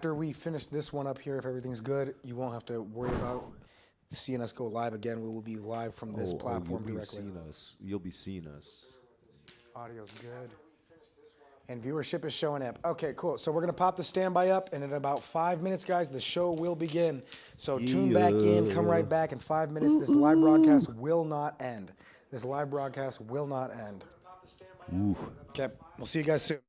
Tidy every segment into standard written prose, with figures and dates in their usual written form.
After we finish this one up here, if everything's good, you won't have to worry about seeing us go live again. We will be live from this platform directly. You'll be seeing us. Audio's good. And viewership is showing up. Okay, cool. So we're going to pop the standby up, and in about 5 minutes, guys, the show will begin. So tune back in. Come right back in 5 minutes. This live broadcast will not end. This live broadcast will not end. Okay, we'll see you guys soon.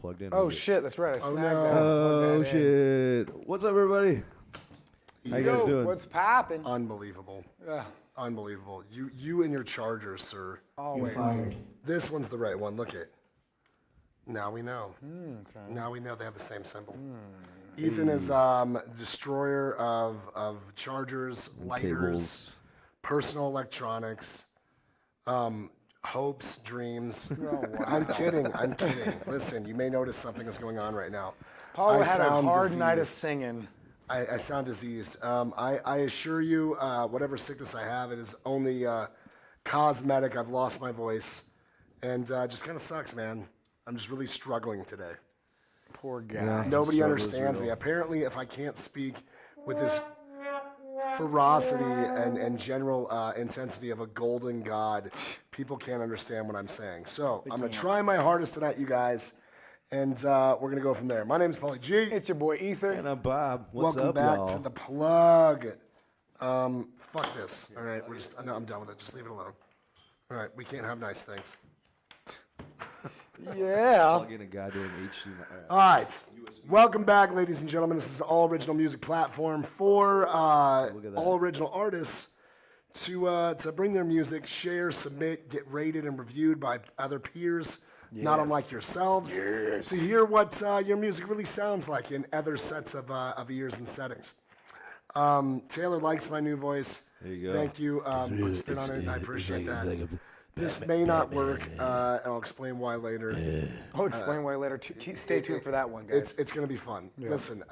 plugged in. Oh is it? shit, that's right. I snagged that. Oh Plug that in. shit! What's up, everybody? How you guys Yo, doing? what's poppin'? Unbelievable. Yeah. Unbelievable. You and your Chargers, sir. Always. This one's the right one. Look it. Now we know. Now we know they have the same symbol. Ethan is destroyer of chargers, lighters, Cables. personal electronics, hopes, dreams. Oh, wow. I'm kidding. I'm kidding. Listen, you may notice something is going on right now. Paula I had a sound hard night of diseased. singing. I sound diseased. I assure you, whatever sickness I have, it is only cosmetic. I've lost my voice, and just kind of sucks, man. I'm just really struggling today. Poor guy. Yeah. Nobody Struggle is understands me. real. Apparently, if I can't speak with this ferocity and general intensity of a golden god, people can't understand what I'm saying. So I'm going to try my hardest tonight, you guys, and we're going to go from there. My name is Paulie G. It's your boy Ether. And I'm Bob. What's Welcome up, back y'all? to the plug. Fuck this. All right, no, I'm done with it. Just leave it alone. All right, we can't have nice things. Yeah. Plug in a goddamn HDMI. All right, welcome back, ladies and gentlemen. This is the all original music platform for all original artists to bring their music, share, submit, get rated and reviewed by other peers, not unlike yourselves. To hear what your music really sounds like in other sets of ears and settings. Taylor likes my new voice. There you go. Thank you. Put a spin on it. I appreciate that. This may not work, and I'll explain why later. I'll explain why later. Stay tuned for that one, guys. It's going to be fun. Listen,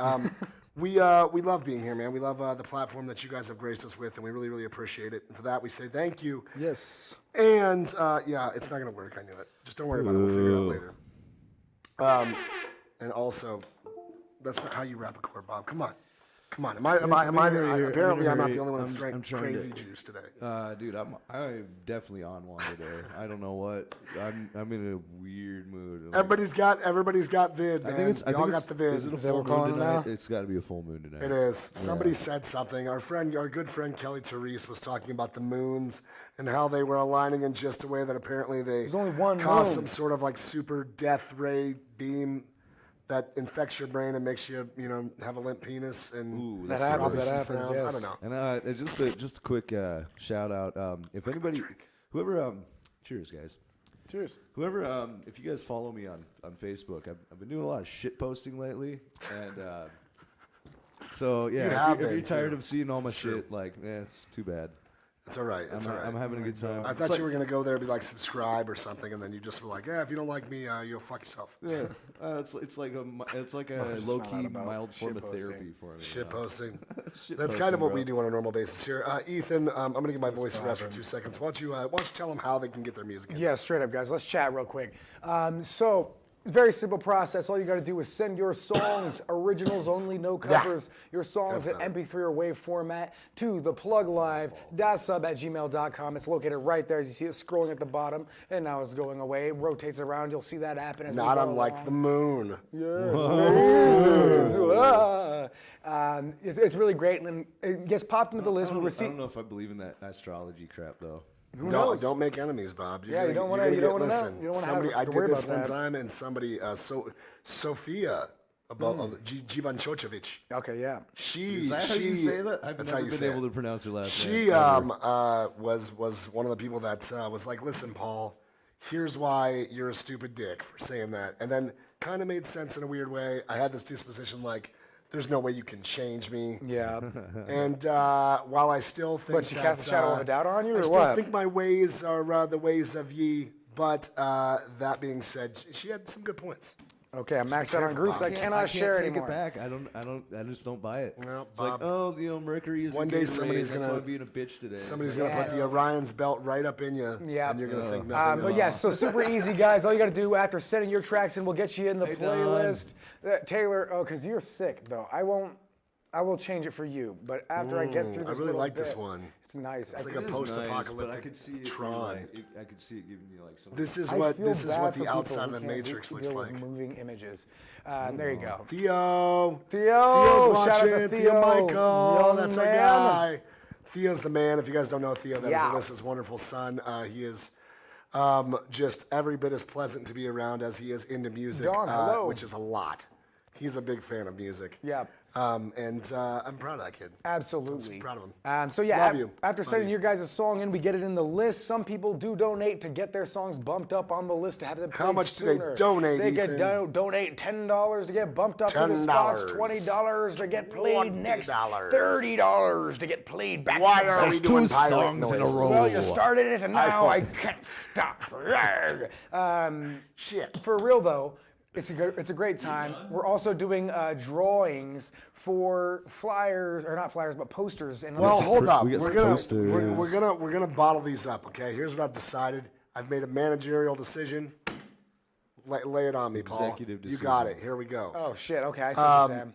we love being here, man. We love the platform that you guys have graced us with, and we really, really appreciate it. And for that, we say thank you. Yes. And yeah, it's not going to work. I knew it. Just don't worry about it. We'll figure it out later. And also, that's not how you rap a chord, Bob. Come on. Come on. Apparently, I'm not the only one that's drank crazy juice today. Dude, I'm definitely on one today. I don't know what. I'm in a weird mood. Like, Everybody's got vid, man. Y'all got the vid. Is it a Is that full what we're calling moon it now? tonight? It's got to be a full moon tonight. It is. Somebody said something. Our good friend Kelly Therese was talking about the moons and how they were aligning in just a way that apparently they only one cause moon. some sort of like super death ray beam that infects your brain and makes you, have a limp penis. And Ooh, That that's happens. gross. That happens. I Yes. don't know. And just a quick shout out. If anybody, whoever, cheers, guys. Cheers. Whoever, if you guys follow me on Facebook, I've been doing a lot of shit posting lately, and so You yeah, have if you're been, tired too. of seeing all my This is true. shit, like, it's too bad. It's all right. It's all right. I'm having a good time. I thought you were going to go there and be like, subscribe or something, and then you just were like, yeah, if you don't like me, you'll fuck yourself. Yeah, it's like a just low found out key about mild form shit of posting. therapy for me. Shit posting. Shit That's posting, kind of what bro. we do on a normal basis here. Ethan, I'm going to give my voice a rest for 2 seconds. Why don't you tell them how they can get their music in? Yeah, straight up, guys. Let's chat real quick. So, very simple process. All you got to do is send your songs, originals only, no covers, your songs That's at better. MP3 or WAV format to thepluglive.sub@gmail.com. It's located right there as you see it scrolling at the bottom, and now it's going away. It rotates around. You'll see that happen as Not we go unlike along. the moon. It's really great, and it gets popped into the list. I We don't receive. know if I believe in that astrology crap though. Who knows? Don't make enemies, Bob. Yeah, you don't wanna- you don't wanna know. Listen, You don't wanna have somebody, to I did worry this about one that. time, and somebody, Sophia, Givanchocevich. Okay, yeah. She, Is that how you say that? I've that's never how you been say able it. to pronounce her last She name. ever. was one of the people that was like, listen, Paul, here's why you're a stupid dick for saying that. And then kind of made sense in a weird way. I had this disposition like, there's no way you can change me. Yeah. And while I still think But she cast a shadow of a doubt on you, I or still what? think my ways are the ways of ye. But that being said, she had some good points. Okay, I'm maxed out on groups. I cannot share take anymore. it back. I just don't buy it. Well, it's like, Bob, Mercury is one a day Gatorade, somebody's that's gonna- why I'm being a bitch today. Somebody's It's like, gonna put the Orion's belt right up in you, Yeah. and you're gonna think nothing But of yeah, it. so super easy, guys. All you got to do after sending your tracks in, we'll get you in the Hey, playlist. Taylor, because you're sick, though. I will change it for you. But after I get through I this really little like this bit, one. it's nice. It's I like think a it is post-apocalyptic nice, but I could see it Tron. I could see it giving you like some. This is I what feel this is bad what for the people outside who of the can't Matrix looks deal with like. moving images. There you go. Theo. Theo, Theo's shout out watching. to Theo Theo. Michael. Young That's our man. guy. Theo's the man. If you guys don't know Theo, that is Yeah. Alyssa's wonderful son. He is Just every bit as pleasant to be around as he is into music, Don, hello. which is a lot. He's a big fan of music. Yeah. And I'm proud of that kid. Absolutely. I'm proud of him. So yeah, Love you. after Love sending you. your guys' song in, we get it in the list. Some people do donate to get their songs bumped up on the list to have them played How much do they sooner. donate, They Ethan? donate $10 to get bumped up to the spots, $20 to get played next, $20. $30 to get played back. Why to are back. we doing two pirate songs in a noises? row. Well, you started it, and now know. I can't stop. Shit. For real though, it's a great time. We're also doing drawings for flyers, or not flyers, but posters. And Well, other hold up. we got We're some gonna posters. we're gonna bottle these up. Okay. Here's what I've decided. I've made a managerial decision. Lay it on me, Paul. Executive You got decision. it. Here we go. Oh shit! Okay, I see what you're saying.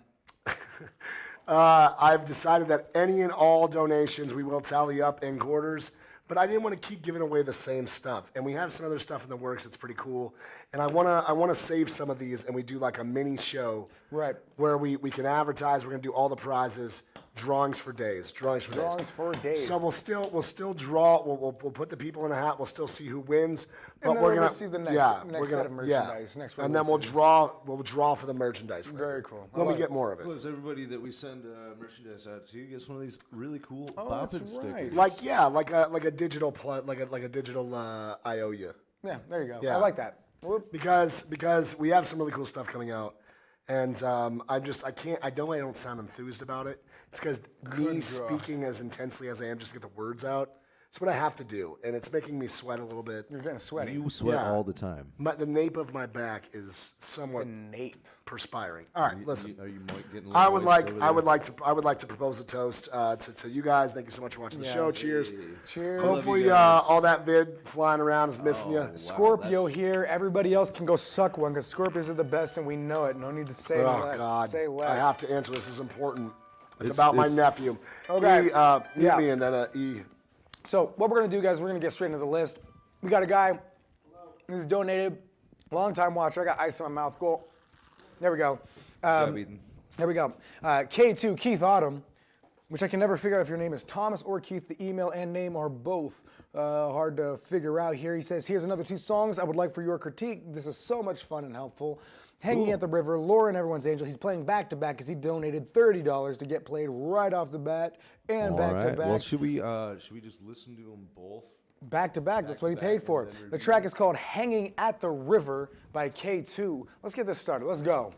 I've decided that any and all donations we will tally up in quarters, but I didn't want to keep giving away the same stuff. And we have some other stuff in the works that's pretty cool. And I wanna save some of these, and we do like a mini show, Right. Where we can advertise. We're gonna do all the prizes, drawings for days. Drawings for days. So we'll still draw. We'll put the people in a hat. We'll still see who wins. But And then we're we'll gonna receive the next- yeah, next we're gonna, set of merchandise, next and then we'll releases. draw for the merchandise. later. Very cool. I When we like get more of it. Plus, everybody that we send merchandise out to gets one of these really cool Oh, boppin' that's stickers. right. Like a digital IOU. Yeah, there you go. Yeah. I like that. Whoop. Because we have some really cool stuff coming out, and I don't sound enthused about it. It's because me speaking as intensely as I am just to get the words out. It's what I have to do, and it's making me sweat a little bit. You're getting sweaty. You sweat Yeah. all the time. The nape of my back is somewhat Nape. perspiring. All right, listen. Are you getting? I would like to propose a toast to you guys. Thank you so much for watching the show. Yes. Cheers. Cheers. Hopefully, guys. all that vid flying around is missing you. Scorpio here. Everybody else can go suck one because Scorpios are the best and we know it. No need to say Oh less. God! Say less. I have to answer. This is important. It's It's- about my it's- nephew. Okay. Meet Yeah. me and then E. So what we're gonna do, guys, we're gonna get straight into the list. We got a guy who's donated, long time watcher. I got ice in my mouth. Cool. There we go. Job, Ethan. There we go. K2 Keith Autumn, which I can never figure out if your name is Thomas or Keith. The email and name are both hard to figure out here. He says, here's another 2 songs I would like for your critique. This is so much fun and helpful. Hanging at the River, Lauren, Everyone's Angel. He's playing back to back because he donated $30 to get played right off the bat and All back to right. back. Well, should we just listen to them both? Back to back, that's what he to paid back, for. and then The review. track is called Hanging at the River by K2. Let's get this started. Let's go.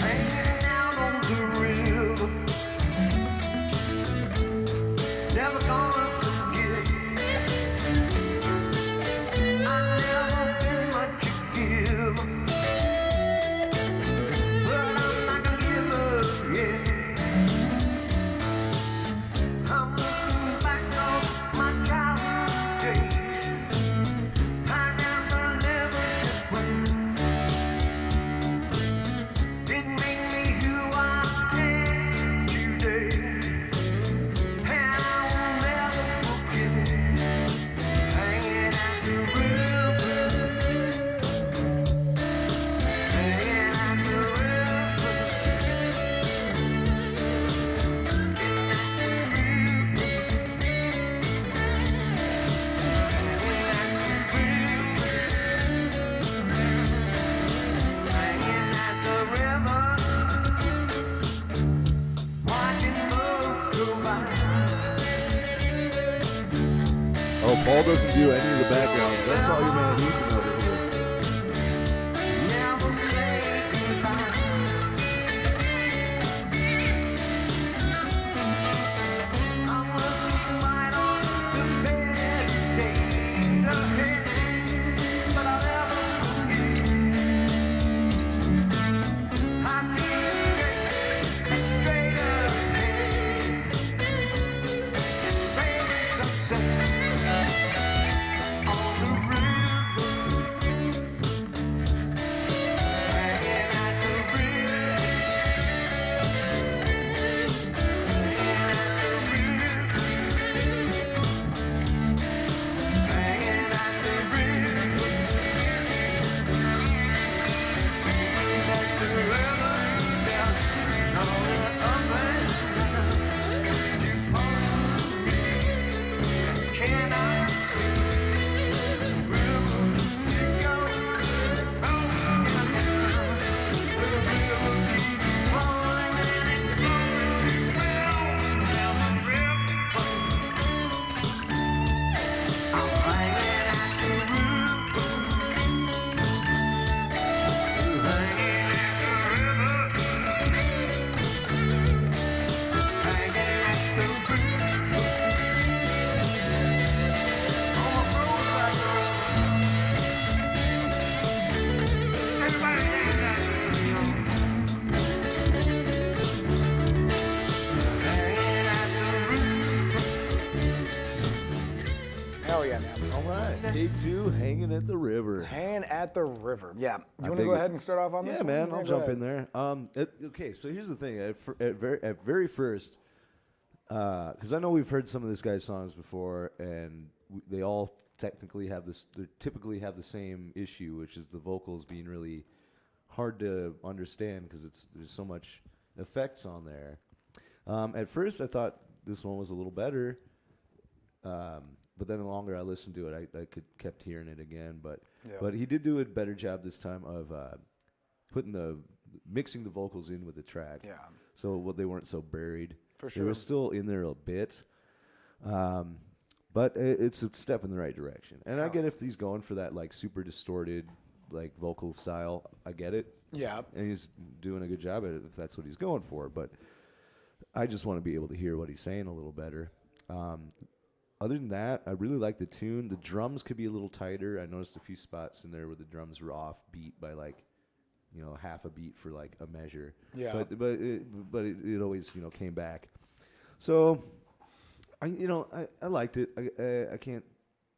Hanging out on the river, never gonna forget. I've never been much a giver, but I'm not gonna give up yet. I'm looking back on my childhood days. I never never just went. It made me who I am today, and I will never forget it. Hanging at the river, hanging at the river, hanging at the river, watching boats go by. Oh, Paul doesn't do any of the backgrounds. That's all your man Ethan over here. Never say goodbye. I'm looking right on the better days ahead, but I'll never forget. I see straight ahead, the same sunset on the river. Yeah, man. All right. K2, Hanging at the River. Hanging at the river. Yeah. You want to dig go it. ahead and start off on this Yeah, one? man. I'll go jump ahead. in there. Okay, so here's the thing. At very first, because I know we've heard some of this guy's songs before, and they all typically have the same issue, which is the vocals being really hard to understand because there's so much effects on there. At first, I thought this one was a little better, but then the longer I listened to it, I kept hearing it again. But he did do a better job this time of mixing the vocals in with the track. Yeah. So they weren't so buried. For sure. They were still in there a bit. But it's a step in the right direction. And I get if he's going for that like super distorted like vocal style, I get it. Yeah. And he's doing a good job at it if that's what he's going for. But I just want to be able to hear what he's saying a little better. Other than that, I really like the tune. The drums could be a little tighter. I noticed a few spots in there where the drums were off beat by like, half a beat for like a measure. Yeah. But it always came back. So I liked it. I can't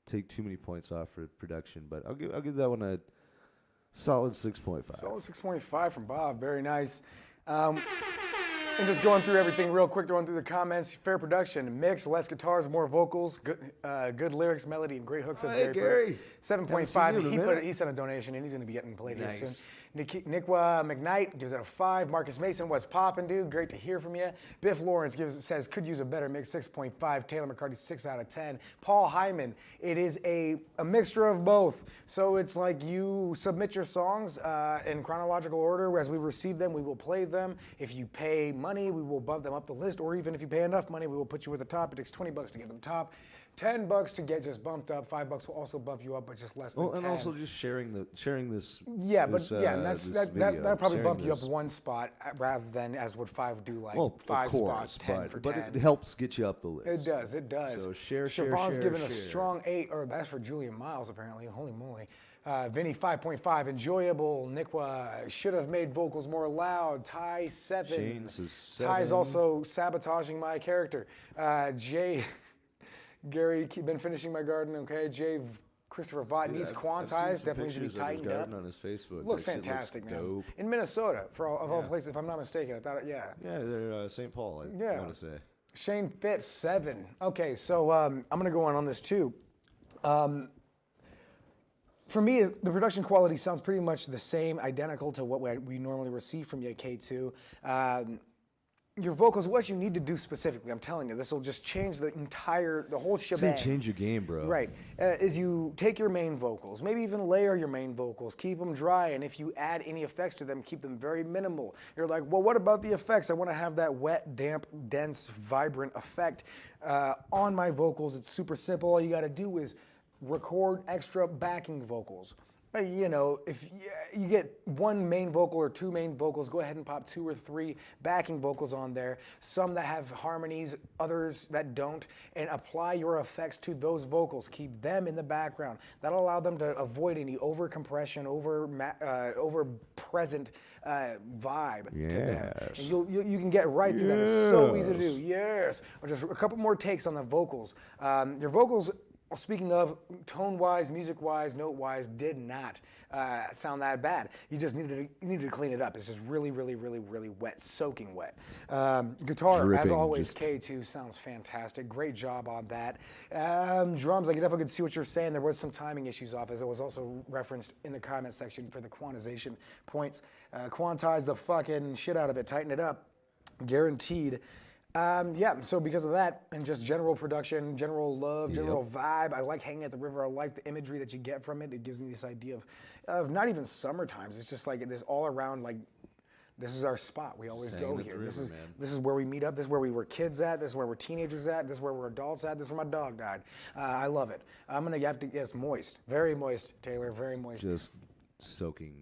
take too many points off for production, but I'll give that one a solid 6.5. Solid 6.5 from Bob. Very nice. And just going through everything real quick, going through the comments. Fair production, mix, less guitars, more vocals, good lyrics, melody, and great hooks. Hey, Gary. 7.5. He sent a donation, and he's going to be getting played here soon. Nickwa McKnight gives it a 5. Marcus Mason, what's poppin', dude? Great to hear from you. Biff Lawrence says could use a better mix, 6.5. Taylor McCarty, 6 out of 10. Paul Hyman, it is a mixture of both. So it's like you submit your songs in chronological order. As we receive them, we will play them. If you pay money, we will bump them up the list. Or even if you pay enough money, we will put you at the top. It takes $20 to get to the top. $10 to get just bumped up. $5 will also bump you up, but just less than 10. And also just sharing this. Yeah, this, and that probably sharing bump you up this. one spot rather than as would 5 do, like Well, 5 of course, spots, 10 for 10. but it helps get you up the list. It does. So share. Siobhan's giving a strong 8, or that's for Julian Miles apparently. Holy moly. Vinny 5.5, enjoyable. Nickwa should have made vocals more loud. Ty 7. Shane says 7. Ty's also sabotaging my character. Jay, Gary, been finishing my garden. Okay, Jay. Christopher Vaught needs quantized, definitely needs to be tightened up. On his Facebook. Looks That shit fantastic, looks man. dope. In Minnesota, of all places, if I'm not mistaken. I thought, yeah. Yeah, they're St. Paul, I want to say. Shane Fitz, 7. Okay, so I'm going to go on this too. For me, the production quality sounds pretty much the same, identical to what we normally receive from you, K2. Your vocals, what you need to do specifically, I'm telling you, this will just change the whole It's shebang. gonna change your game, bro. Right, is you take your main vocals, maybe even layer your main vocals, keep them dry, and if you add any effects to them, keep them very minimal. You're like, well, what about the effects? I want to have that wet, damp, dense, vibrant effect on my vocals. It's super simple. All you got to do is record extra backing vocals. If you get one main vocal or 2 main vocals, go ahead and pop 2 or 3 backing vocals on there. Some that have harmonies, others that don't, and apply your effects to those vocals. Keep them in the background. That'll allow them to avoid any over compression, over present vibe to them. And you can get right to that. It's so easy to do. Yes. Or just a couple more takes on the vocals. Your vocals. Speaking of tone-wise, music-wise, note-wise, did not sound that bad. You just needed to clean it up. It's just really, really, really, really wet, soaking wet. Guitar, Dripping, as always, K2 sounds fantastic. Great job on that. Drums, I definitely could see what you're saying. There was some timing issues off, as it was also referenced in the comment section for the quantization points. Quantize the fucking shit out of it. Tighten it up. Guaranteed. So because of that and just general production, general love, general vibe, I like Hanging at the River. I like the imagery that you get from it. It gives me this idea of not even summer times. It's just like this all around, like, this is our spot. We always go here. This is where we meet up. This is where we were kids at. This is where we're teenagers at. This is where we're adults at. This is where my dog died. I love it. I'm going to have to, yes, moist. Very moist, Taylor. Very moist. Just soaking.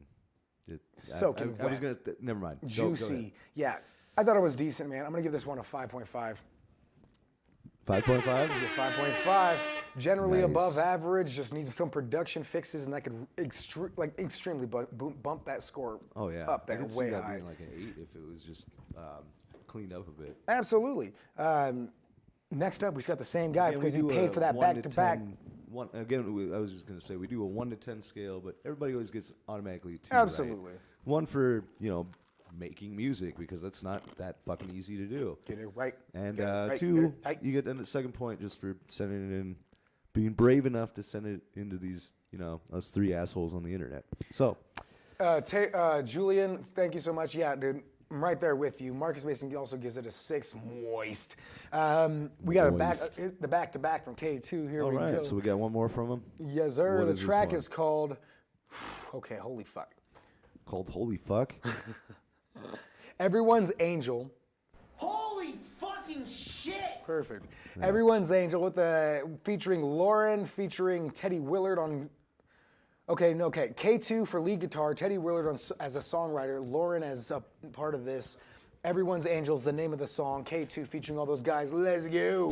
Soaking I was going to, never mind. Juicy. Yeah. I thought it was decent, man. I'm going to give this one a 5.5. 5.5? 5.5. Generally Nice. above average. Just needs some production fixes, and that could extremely bump that score up there I could see way that high. being like an 8 if it was just cleaned up a bit. Absolutely. Next up, we've got the same guy Can we because he do paid a for that 1 to back-to-back. 10 one again. I was just gonna say we do a 1 to 10 scale, but everybody always gets automatically 2. Absolutely. Right? 1 for making music because that's not that fucking easy to do. Get it right. And Get it right, 2, get it right. you get the second point just for sending it in, being brave enough to send it into these, us 3 assholes on the internet. So, Julian, thank you so much. Yeah, dude, I'm right there with you. Marcus Mason also gives it a 6. Moist. We got the back-to-back from K2. Here all we right, go. so we got one more from him. Yes, sir. What The is this track one? is called. Okay, holy fuck. Called Holy Fuck. Everyone's Angel. Holy fucking shit! Perfect. Everyone's Angel with featuring Lauren, featuring Teddy Willard on. Okay, K2 for lead guitar, Teddy Willard as a songwriter, Lauren as a part of this. Everyone's Angel's the name of the song. K2 featuring all those guys. Let's go.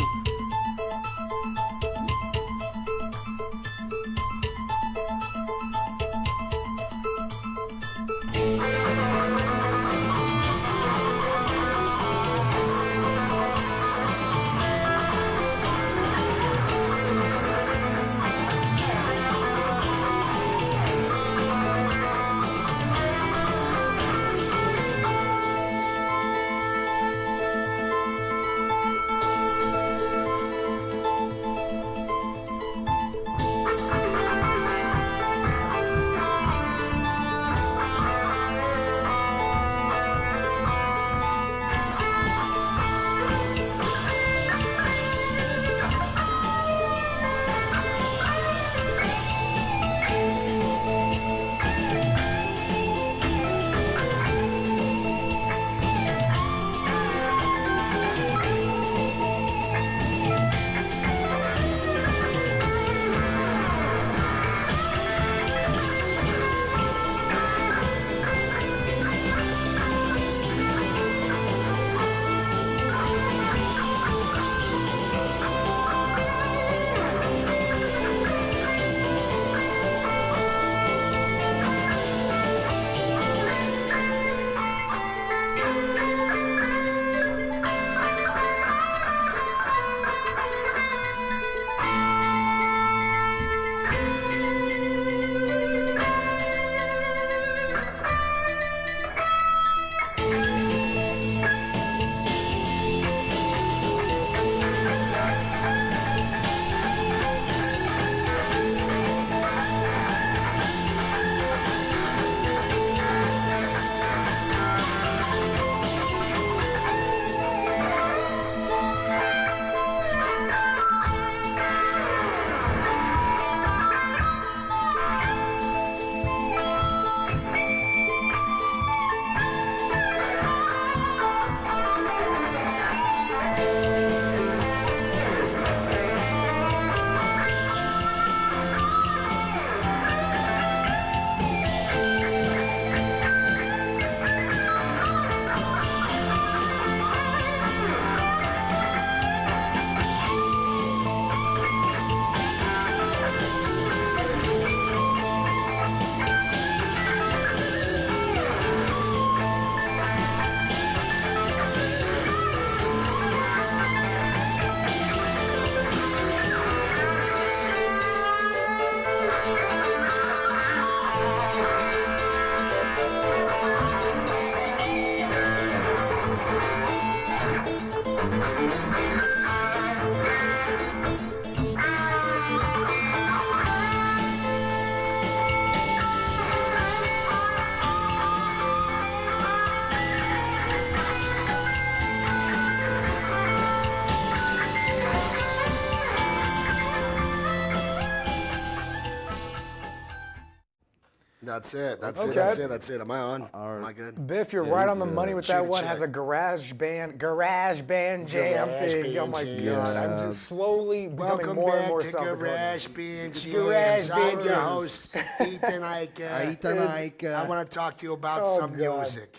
That's it. That's Okay. it. That's it. That's it. Am I on? Am I good? Biff, you're Yeah, right you on the can, money with shoot that it, one. check. Has a garage band jam Garage thing. Oh band my jam. god, I'm Yeah. just slowly becoming Welcome more and back more to South Garage Dakota. Band Jams. Garage I'm Band your Jams. host, Ethan Ika. Ethan Ika. I want to talk to you about Oh, some God. music.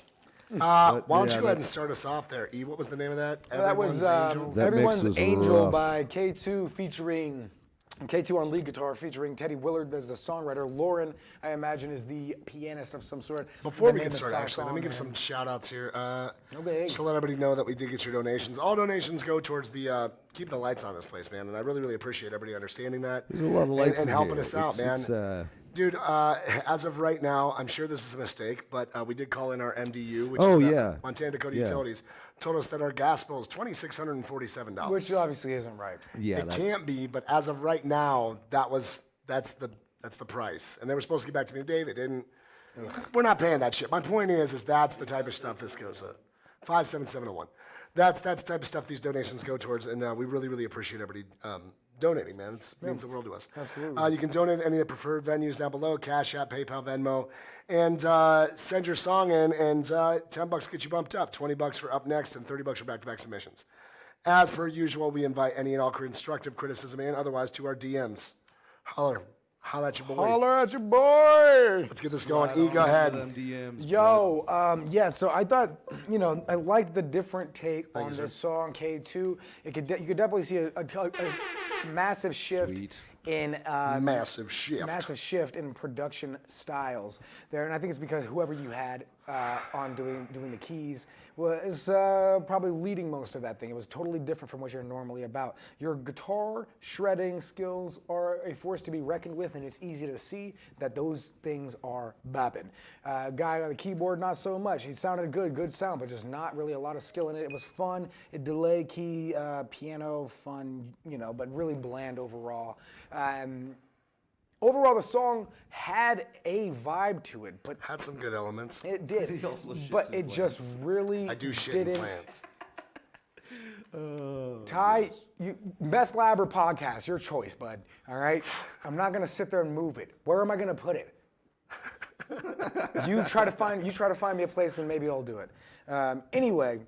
Why don't yeah, you go ahead and that's- start us off there, E? What was the name of that? That was Everyone's Angel? That mix Everyone's was Angel rough. by K2 featuring K2 on lead guitar, featuring Teddy Willard as the songwriter. Lauren, I imagine, is the pianist of some sort. Before The we name get of started, the actually, let song, me give man. some shout-outs here. Okay. Just to let everybody know that we did get your donations. All donations go towards the keep the lights on this place, man. And I really, really appreciate everybody understanding that. There's a lot of lights and in helping here. us out, man. Dude, as of right now, I'm sure this is a mistake, but we did call in our MDU, which is the Montana Dakota Utilities, told us that our gas bill is $2,647. Which obviously isn't right. Yeah, It can't be, but as of right now, that's the price. And they were supposed to get back to me today. They didn't. We're not paying that shit. My point is that's the type of stuff this goes to. 57701. That's the type of stuff these donations go towards, and we really, really appreciate everybody donating, man. It means the world to us. Absolutely. You can donate at any of the preferred venues down below: Cash App, PayPal, Venmo, and send your song in. And $10 get you bumped up, $20 for up next, and $30 for back-to-back submissions. As per usual, we invite any and all constructive criticism and otherwise to our DMs. Holler at your boy. Holler at your boy. Let's get this going. E, go ahead. Yo, yeah. So I thought, I liked the different take on this song, K2. You could definitely see a massive shift Sweet. in Massive shift. massive shift in production styles there, and I think it's because whoever you had on doing the keys was probably leading most of that thing. It was totally different from what you're normally about. Your guitar shredding skills are a force to be reckoned with, and it's easy to see that those things are bopping. Guy on the keyboard, not so much. He sounded good sound, but just not really a lot of skill in it. It was fun. It delay key, piano, fun, but really bland overall. Overall, the song had a vibe to it, but Had some good elements. it did. He also shits But in it just really I do shit in didn't. plants. Ty, Meth Lab or podcast, your choice, bud. All right? I'm not gonna sit there and move it. Where am I gonna put it? You try to find me a place, and maybe I'll do it. Anyway.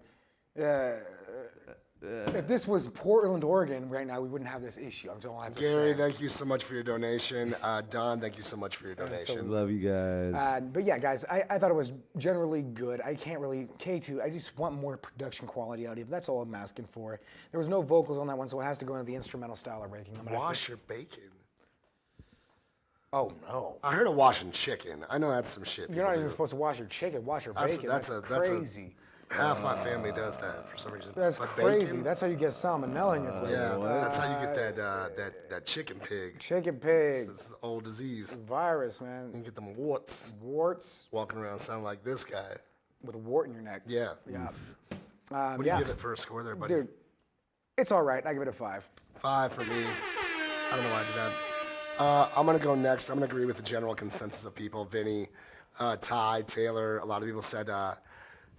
If this was Portland, Oregon right now, we wouldn't have this issue. I'm just gonna have to Gary, say. thank you so much for your donation. Don, thank you so much for your donation. Love you guys. But yeah, guys, I thought it was generally good. I can't really, K2, I just want more production quality out of it. That's all I'm asking for. There was no vocals on that one, so it has to go into the instrumental style of breaking. Wash your bacon. Oh, no. I heard of washing chicken. I know that's some shit. You're not people even do. supposed to wash your chicken, wash your That's- bacon. that's That's, a- that's a- crazy. Half my family does that for some reason. That's But crazy. bacon? That's how you get salmonella in your place. Yeah, that's how you get that chicken pig. Chicken pig, It's an old disease. virus, You man. can get them warts. Warts Walking around sounding like this guy. with a wart in your neck. Yeah. Yeah. What do you give it for a score there, buddy? Dude, it's all right. I give it a 5. 5 for me. I don't know why I did that. I'm going to go next. I'm going to agree with the general consensus of people. Vinny, Ty, Taylor, a lot of people said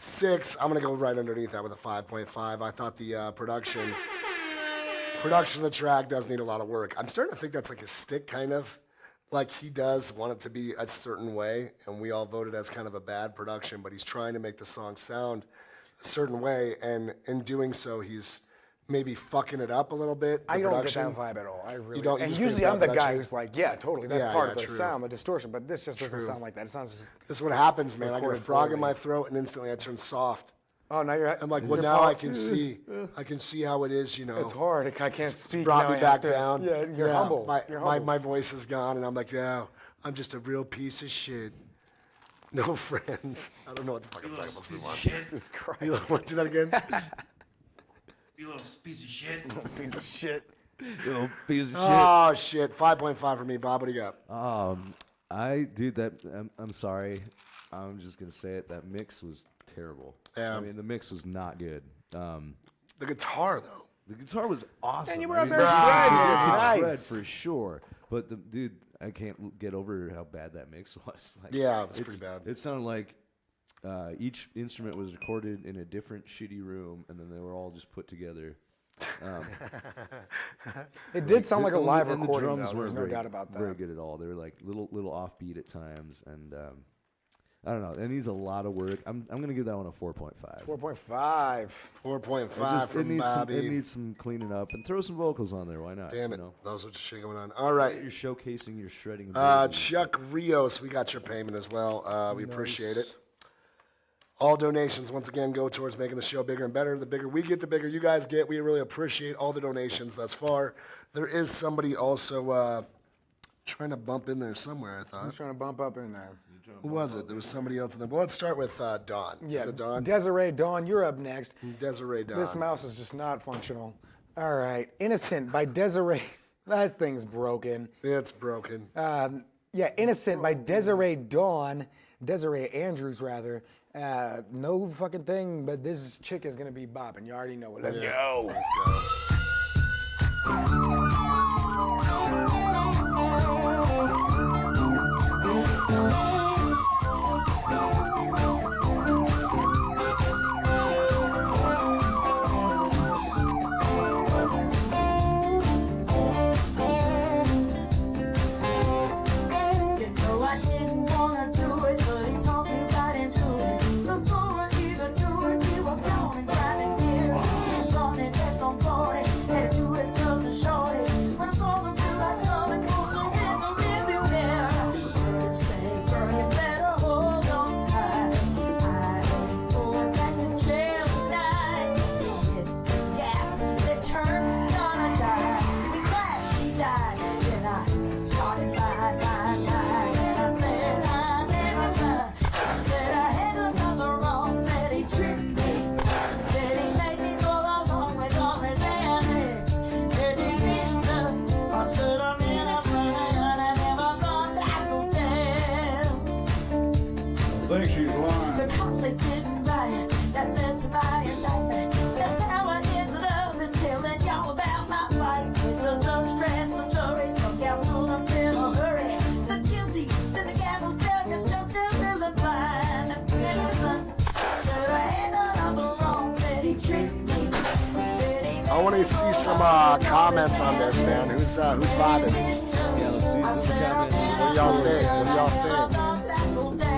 6. I'm going to go right underneath that with a 5.5. I thought the production of the track does need a lot of work. I'm starting to think that's like a stick kind of. Like he does want it to be a certain way, and we all voted as kind of a bad production, but he's trying to make the song sound a certain way, and in doing so, he's maybe fucking it up a little bit. I the don't production. get that vibe at all. I really don't? You And just think usually about I'm the guy production? who's like, yeah, totally. That's Yeah, part yeah, of the true. sound, the distortion. But this just doesn't sound like that. It sounds just. This is what happens, man. I get a Recorded frog in poorly. my throat, and instantly I turn soft. Oh, now you're. I'm like, well, now I can see. I can see how it is, It's hard. I can't speak. Brought now me I back have to- down. Yeah, you're humble. You're humble. My voice is gone, and I'm like, yeah, I'm just a real piece of shit. No friends. I don't know what the fuck I'm talking about. Move on. Jesus Christ. You want to do that again? You little piece of shit. Piece of shit. Little piece of shit. Oh shit! 5.5 for me, Bob. What do you got? I'm sorry. I'm just gonna say it. That mix was terrible. Yeah. I mean, the mix was not good. The guitar, though. The guitar was awesome. And you were I out mean, there shredding. It was you could nice. shred for sure. But the dude, I can't get over how bad that mix was. Like, Yeah, it was pretty bad. It sounded like each instrument was recorded in a different shitty room, and then they were all just put together. It did sound like a live And the recording, drums though. There's weren't no very- doubt about Very that. good at all. They were like little offbeat at times, and I don't know. It needs a lot of work. I'm gonna give that one a 4.5. 4.5. 4.5 It from needs Bobby. it needs some cleaning up, and throw some vocals on there. Why not? Damn it. You know? Those are shit going on. All right. You're showcasing your shredding ability. Chuck Rios, we got your payment as well. We appreciate it. All donations, once again, go towards making the show bigger and better. The bigger we get, the bigger you guys get. We really appreciate all the donations thus far. There is somebody also trying to bump in there somewhere, I thought. Who's trying to bump up in there? Who was it? There was somebody else in there. Well, let's start with Dawn. Yeah, Is it Dawn? Desiree Dawn, you're up next. Desiree Dawn. This mouse is just not functional. All right, Innocent by Desiree. That thing's broken. It's broken. Yeah, Innocent by Desiree Dawn. Desiree Andrews, rather. No fucking thing, but this chick is gonna be bopping. You already know it. Let's go. Let's go. think she's lying. The cops, they didn't buy it. That led to my indictment. That's how I ended up in telling y'all about my plight. With the judge dressed the jury, some gals told them in a hurry. Said guilty, then the gavel fell, 'cause justice isn't blind. Innocent, said I had done all the wrong, said he tricked me. I want to see some comments on this, man. Who's vibing? Yeah, let's see some comments. What do y'all think? What do y'all think?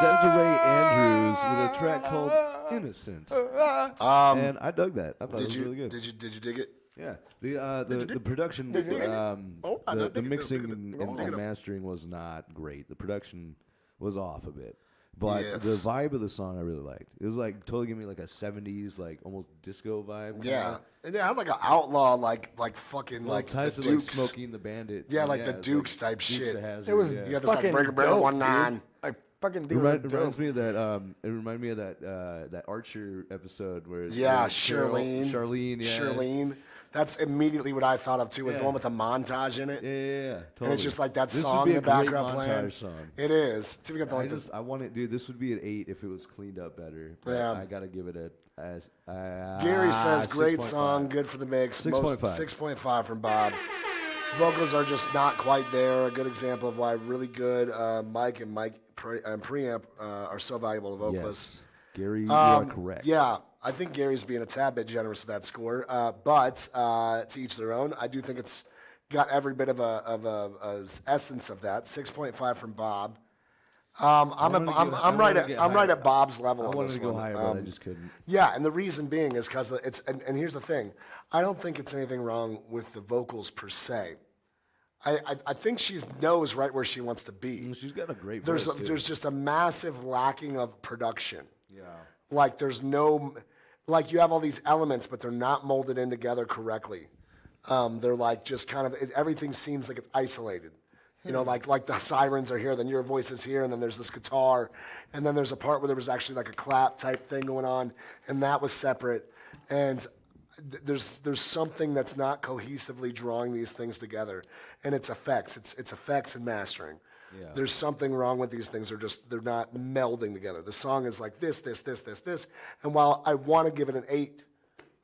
Desiree Andrews with a track called "Innocent," and I dug that. I thought it was really good. Did you dig it? Yeah, the production, the mixing and mastering was not great. The production was off a bit, but Yes. the vibe of the song I really liked. It was like totally giving me like a '70s, like almost disco vibe. Yeah, and it had like an outlaw, like fucking Well, like the ties to like Dukes. Smokey and the Bandit. Yeah, like the it's Dukes type Dukes shit. of Hazzard, It was yeah. You got this like fucking breaker breaker dope, 19. dude. I fucking It think it reminds me of that. It reminded me of that Archer episode where Yeah, Carol- Charlene. Charlene, yeah, Charlene. That's immediately what I thought of too. Was the Yeah. one with the montage in it. Yeah, totally. And it's just like that This song would be in a the great background montage playing. song. It is. See if we got the, I like just, I want it, dude. This would be an 8 if it was cleaned up better. But Yeah. I gotta give it Gary says, great 6.5. song, good for the mix. 6.5. 6.5 from Bob. Vocals are just not quite there. A good example of why really good Mike and preamp are so valuable to vocalists. Yes, Gary, you are correct. Yeah, I think Gary's being a tad bit generous with that score, but to each their own. I do think it's got every bit of a essence of that. 6.5 from Bob. I'm right at Bob's level. I on wanted this to go one. higher, but I just couldn't. Yeah, and the reason being is because it's and here's the thing. I don't think it's anything wrong with the vocals per se. I think she knows right where she wants to be. She's got a great There's voice, too. there's just a massive lacking of production. Yeah. Like there's no, like you have all these elements, but they're not molded in together correctly. They're like just kind of everything seems like it's isolated. You know, like the sirens are here, then your voice is here, and then there's this guitar, and then there's a part where there was actually like a clap type thing going on, and that was separate. And there's something that's not cohesively drawing these things together, and it's effects. It's effects and mastering. Yeah. There's something wrong with these things. They're not melding together. The song is like this, and while I want to give it an 8.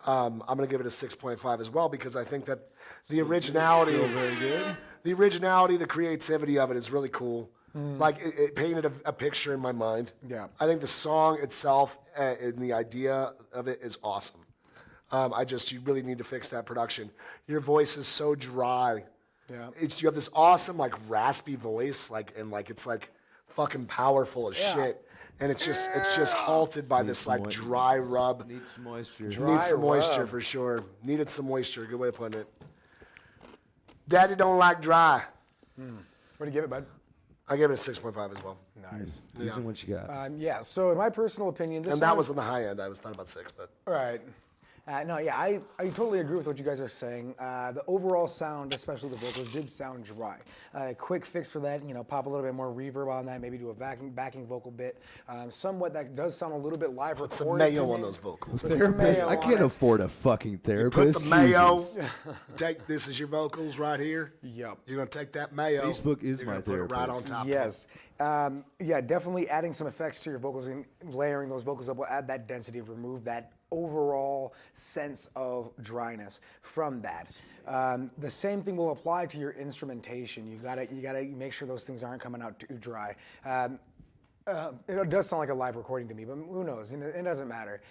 I'm going to give it a 6.5 as well because I think that the originality, very good. the originality, the creativity of it is really cool. Like it painted a picture in my mind. Yeah. I think the song itself and the idea of it is awesome. You really need to fix that production. Your voice is so dry. Yeah. You have this awesome like raspy voice, it's like fucking powerful as shit. And it's just halted by this like dry rub. Needs some moisture. Needs some moisture for sure. Needed some moisture. Good way of putting it. Daddy don't like dry. What do you give it, bud? I gave it a 6.5 as well. Nice. Ethan, what you got? Yeah, so in my personal opinion, this And song that was on the high end. I was thought about 6, but Right. No, yeah, I totally agree with what you guys are saying. The overall sound, especially the vocals, did sound dry. Quick fix for that, pop a little bit more reverb on that, maybe do a backing vocal bit. Somewhat that does sound a little bit live recorded. some to mayo me. on those vocals. Put some Therapist? mayo I on can't it. afford a fucking Put therapist. the mayo. Jesus. This is your vocals right here. Yep. You're gonna take that mayo. Facebook is you're my gonna put it right on therapist. top. Yes. Yeah, definitely adding some effects to your vocals and layering those vocals up will add that density, remove that overall sense of dryness from that. The same thing will apply to your instrumentation. You gotta make sure those things aren't coming out too dry. It does sound like a live recording to me, but who knows? It doesn't matter.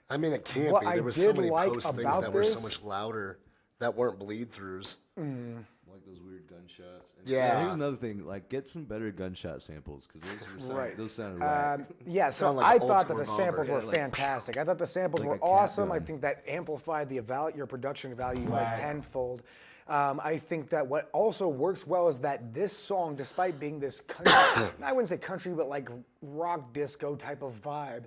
I mean, it can't What be. I There were so did many like post things about that were so this- much louder that weren't bleed throughs. Like those weird gunshots. And Yeah. Here's another thing. Like, get some better gunshot samples because Right. those sounded whack. Yeah, so Sound like I an old thought that school the samples revolver. were Yeah, like, fantastic. I thought the samples like were a cat awesome. I gun. think that amplified your production value like tenfold. I think that what also works well is that this song, despite being this country, I wouldn't say country, but like rock disco type of vibe,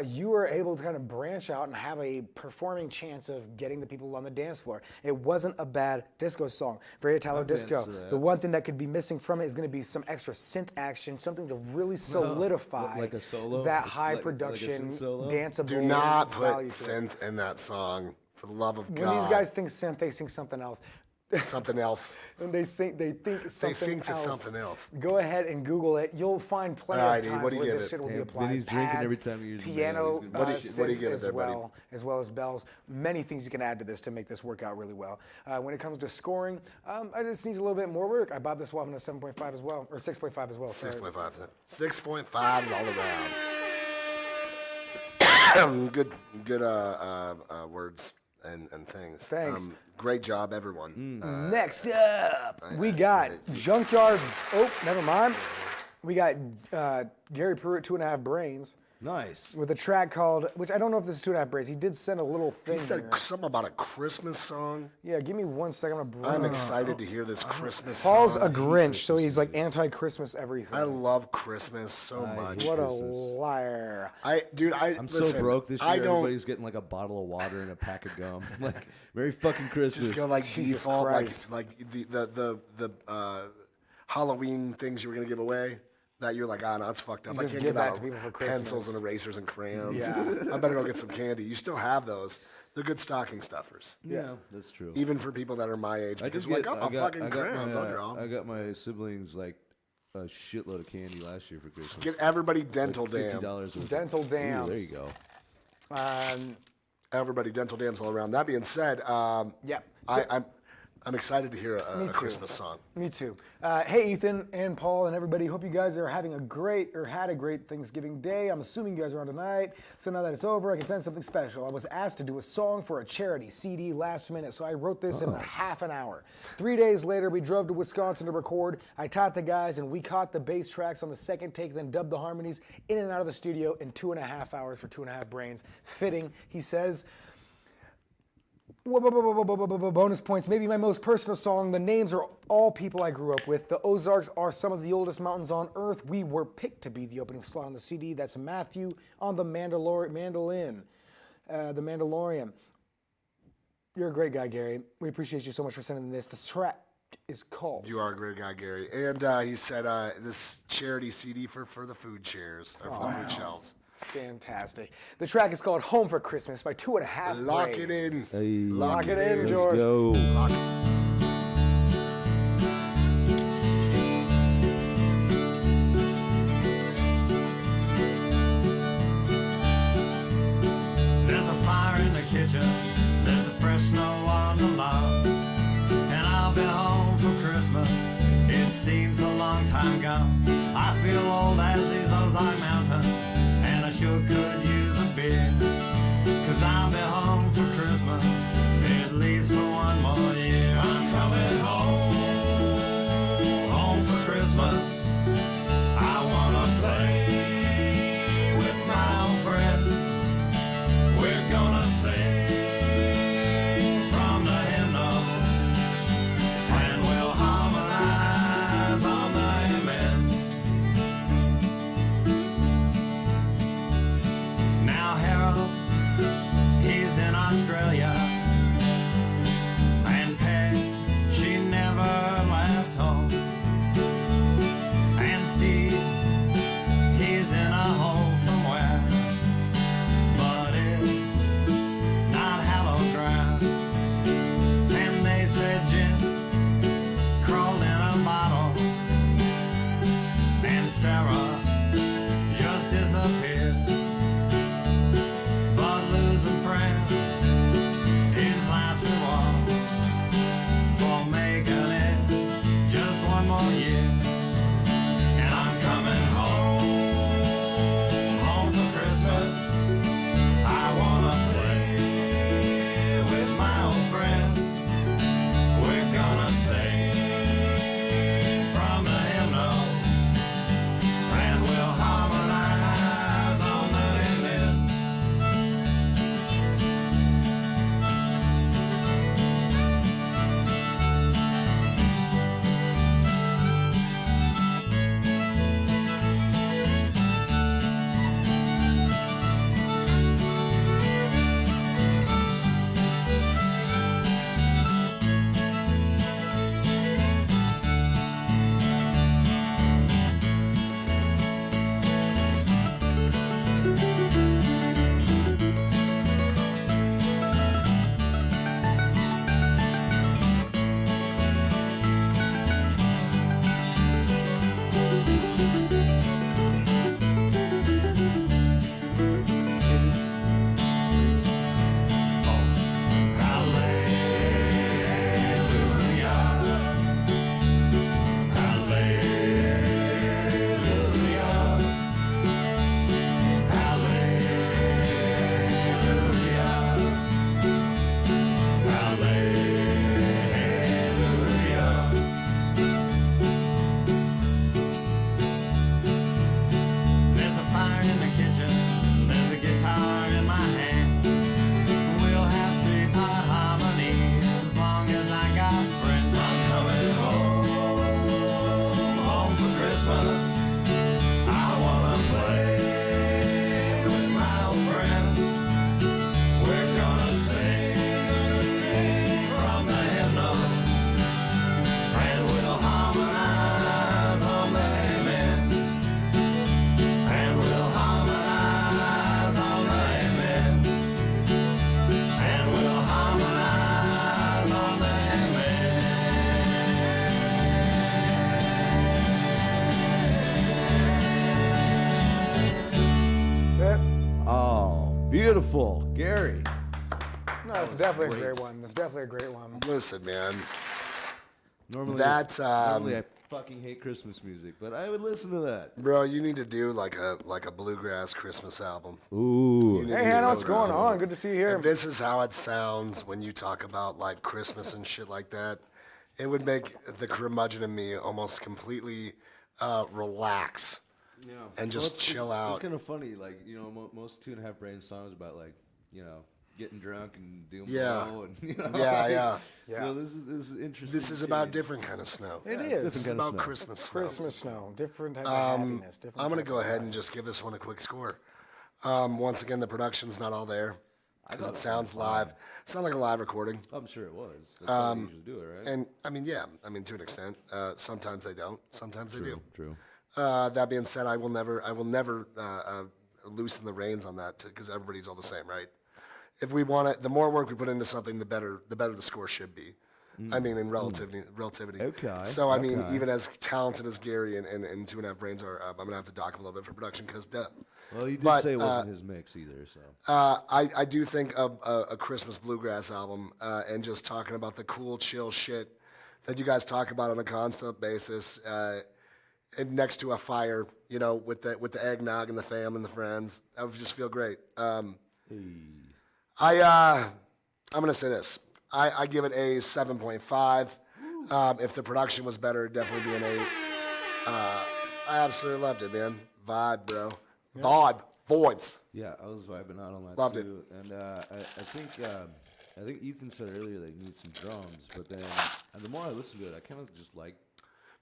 you were able to kind of branch out and have a performing chance of getting the people on the dance floor. It wasn't a bad disco song. Very Italo disco. to that. The one thing that could be missing from it is going to be some extra synth action, something to really solidify like a solo? that Just high like a production, synth solo? danceable Do not put value to it. synth in that song. For the love of When God. these guys think synth, they think something else. something else. When they think something think that else. something else. Go ahead and Google it. You'll find plenty Alrighty, of times what do you where give this it? shit will be Damn, applied. Vinny's drinking Pads, every time he uses piano, mayo. He's gonna- What do you synths give it as there, buddy? well, as well as bells. Many things you can add to this to make this work out really well. When it comes to scoring, it just needs a little bit more work. I bobbed this one at 7.5 as well, or 6.5 as well. Sorry. 6.5. 6.5 all around. good words and things. Thanks. Great job, everyone. Next up, we got Junkyard. Oh, never mind. We got Gary Pruitt, 2.5 Brains, Nice. with a track called, which I don't know if this is 2.5 Brains. He did send a little He thing said here. something about a Christmas song. Yeah, give me 1 second. I'm excited to hear this Christmas Paul's song. a Grinch, so he's like anti-Christmas everything. I love Christmas so much. What a Christmas. liar. I'm so listen, broke this year. I don't Everybody's getting like a bottle of water and a pack of gum. Like, Merry fucking Christmas. just go like Jesus default, Christ. like the Halloween things you were gonna give away. That you're like, no, it's fucked up. You I just can't give give that out to people for pencils Christmas. and erasers and crayons. Yeah. I better go get some candy. You still have those. They're good stocking stuffers. yeah, that's true. Even for people that are my age. I Because did we're get, like, I got, fucking I got crayons, I'll my, draw. I got my siblings like a shitload of candy last year for Christmas. Get everybody dental $50 dam. worth. Dental Ooh, dams. there you go. Um, Everybody dental dams all around. That being said, Yep. I'm I'm excited to hear a Christmas song. Me too. Hey, Ethan and Paul and everybody. Hope you guys are having a great or had a great Thanksgiving day. I'm assuming you guys are on tonight. So now that it's over, I can send something special. I was asked to do a song for a charity CD last minute, so I wrote this in a half an hour. 3 days later, we drove to Wisconsin to record. I taught the guys, and we caught the bass tracks on the second take, then dubbed the harmonies in and out of the studio in 2.5 hours for 2.5 brains. Fitting, he says. Bonus points, maybe my most personal song. The names are all people I grew up with. The Ozarks are some of the oldest mountains on earth. We were picked to be the opening slot on the CD. That's Matthew on the mandolin. The Mandalorian. You're a great guy, Gary. We appreciate you so much for sending this. The track is called. You are a great guy, Gary. And he said this charity CD for the food shares, or for the food shelves. Fantastic. The track is called Home for Christmas by 2.5 Lock Brains. it in. Hey, Lock it in, let's George. go. Lock it. There's a fire in the kitchen, there's a fresh snow on the lawn, and I'll be home for Christmas. It seems a long time gone. I feel old as these Ozark Mountains, and I sure could use a beer. 'Cause I'll be home for Christmas, at least for one more year. I'm coming home for Christmas. I wanna play with my old friends. We're gonna sing from the hymnal, and we'll harmonize on the amens. Now Harold, he's in Australia, and Peg, she never left home. And Steve, he's in a hole somewhere, but it's not hallowed ground. And they said Jim crawled in a bottle, and Sarah just disappeared. But losing friends is life's reward for making it just one more year. And I'm coming home for Christmas. I wanna play with my old friends. We're gonna sing from the hymnal, and we'll harmonize on the amen. There's a fire in the kitchen, there's a guitar in my hand. We'll have three-part harmonies as long as I got friends. I'm coming home for Christmas. I wanna play with my old friends. We're gonna sing from the hymnal, and we'll harmonize on the amens. And we'll harmonize on the amens. And we'll harmonize on the That- Oh, beautiful. Gary. Not That's definitely a great one. That's definitely a great one. Listen, man. Normally, That's, normally I fucking hate Christmas music, but I would listen to that. Bro, you need to do like a bluegrass Christmas album. Ooh. You need Hey, to Hannah, do what's going that. on? Good to see you here. If this is how it sounds when you talk about like Christmas and shit like that, it would make the curmudgeon in me almost completely relax Yeah. and just chill out. It's kind of funny, like most 2.5 Brain songs about like getting drunk and doing Yeah. blow and Yeah. So this is interesting. This is about different kind of snow. It is. This is kind of about snow. Christmas snow. Christmas snow. Different type of happiness. Different I'm gonna type go of ahead and just give this one a quick score. Once again, the production's not all there because it sounds live. It sounds like a live recording. I'm sure it was. That's how they usually do it, right? And I mean, yeah, I mean to an extent. Sometimes they don't. Sometimes they do. True. That being said, I will never loosen the reins on that because everybody's all the same, right? If we want it, the more work we put into something, the better the score should be. I mean, in relativity. Okay, So I mean, okay. even as talented as Gary and 2.5 Brains are, I'm gonna have to dock a little bit for production because duh. Well, you did But, say it wasn't his mix either, so. I do think a Christmas bluegrass album and just talking about the cool, chill shit that you guys talk about on a constant basis, and next to a fire, with the eggnog and the fam and the friends, that would just feel great. I'm gonna say this. I give it a 7.5. If the production was better, it'd definitely be an 8. I absolutely loved it, man. Vibe, bro. Vibe. Vibes. Yeah, I was vibing out on that Loved too. And I think Ethan said earlier that he needs some drums, but then the more I listen to it, I kind of just like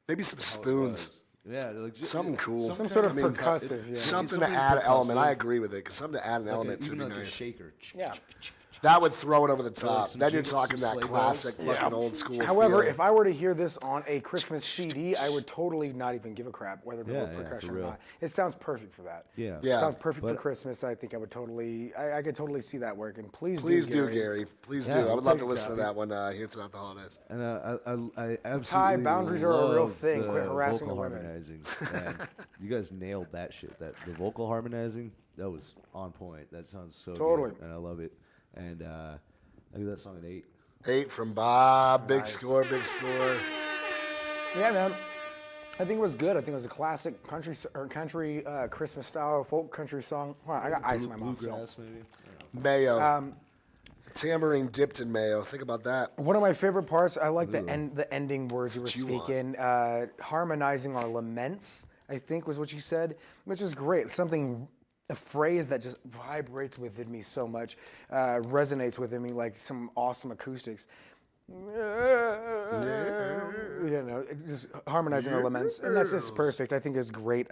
Maybe some how it spoons. was. Yeah, like Something cool. Some kind sort of I mean, percussive, yeah. Something to something add an element. percussive. I agree with it because something to add an element to even be like a nice. shaker. Yeah. That would throw it over the top. some Then you're jingle- talking some that sleigh classic bells. fucking old school. However, feel. if I were to hear this on a Christmas CD, I would totally not even give a crap whether there Yeah, were yeah, for percussion or real. not. It sounds perfect for that. Yeah. Yeah. Sounds perfect for But- Christmas. I think I would totally, I could totally see that working. Please do, Gary. Gary. Please Yeah, do. I we'll would love take to a listen to copy. that one here throughout the holidays. And I absolutely boundaries are a real love thing. the Quit harassing vocal the women. harmonizing. Man, you guys nailed that shit. That the vocal harmonizing, that was on point. That sounds so Totally. good, and I love it. And I give that song an 8. 8 from Bob. Big Nice. score. Big score. Yeah, man. I think it was good. I think it was a classic country Christmas style folk country song. Hold on, I got ice in my mouth. so. Bluegrass, maybe. Mayo. Tambourine dipped in mayo. Think about that. One of my favorite parts, I like the ending words you were you want. speaking. Harmonizing our laments, I think was what you said, which is great. A phrase that just vibrates within me so much, resonates within me like some awesome acoustics. Just harmonizing our laments, and that's just perfect. I think it's great.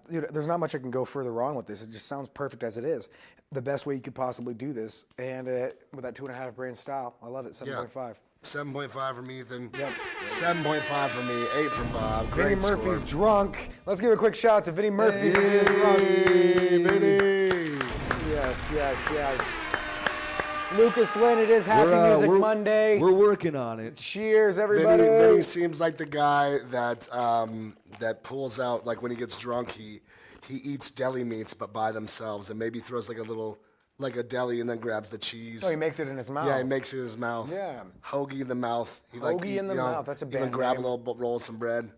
There's not much I can go further on with this. It just sounds perfect as it is. The best way you could possibly do this, and with that 2.5 Brain style, I love it. 7.5. 7.5 from Ethan. Yep. 7.5 from me. 8 from Bob. Vinny Great Murphy's score. drunk. Let's give a quick shout out to Vinny Murphy for being drunk. Hey, Vinny. Yes. Lucas Lynn, it is Happy Music Monday. We're working on it. Cheers, everybody. Vinny seems like the guy that pulls out, like when he gets drunk, he eats deli meats but by themselves, and maybe throws like a deli and then grabs the cheese. Oh, he makes it in his mouth. Yeah, he makes it in his mouth. Yeah. Hoagie in the mouth. He Hoagie in the mouth, that's a Even band grab name. a little roll of some bread.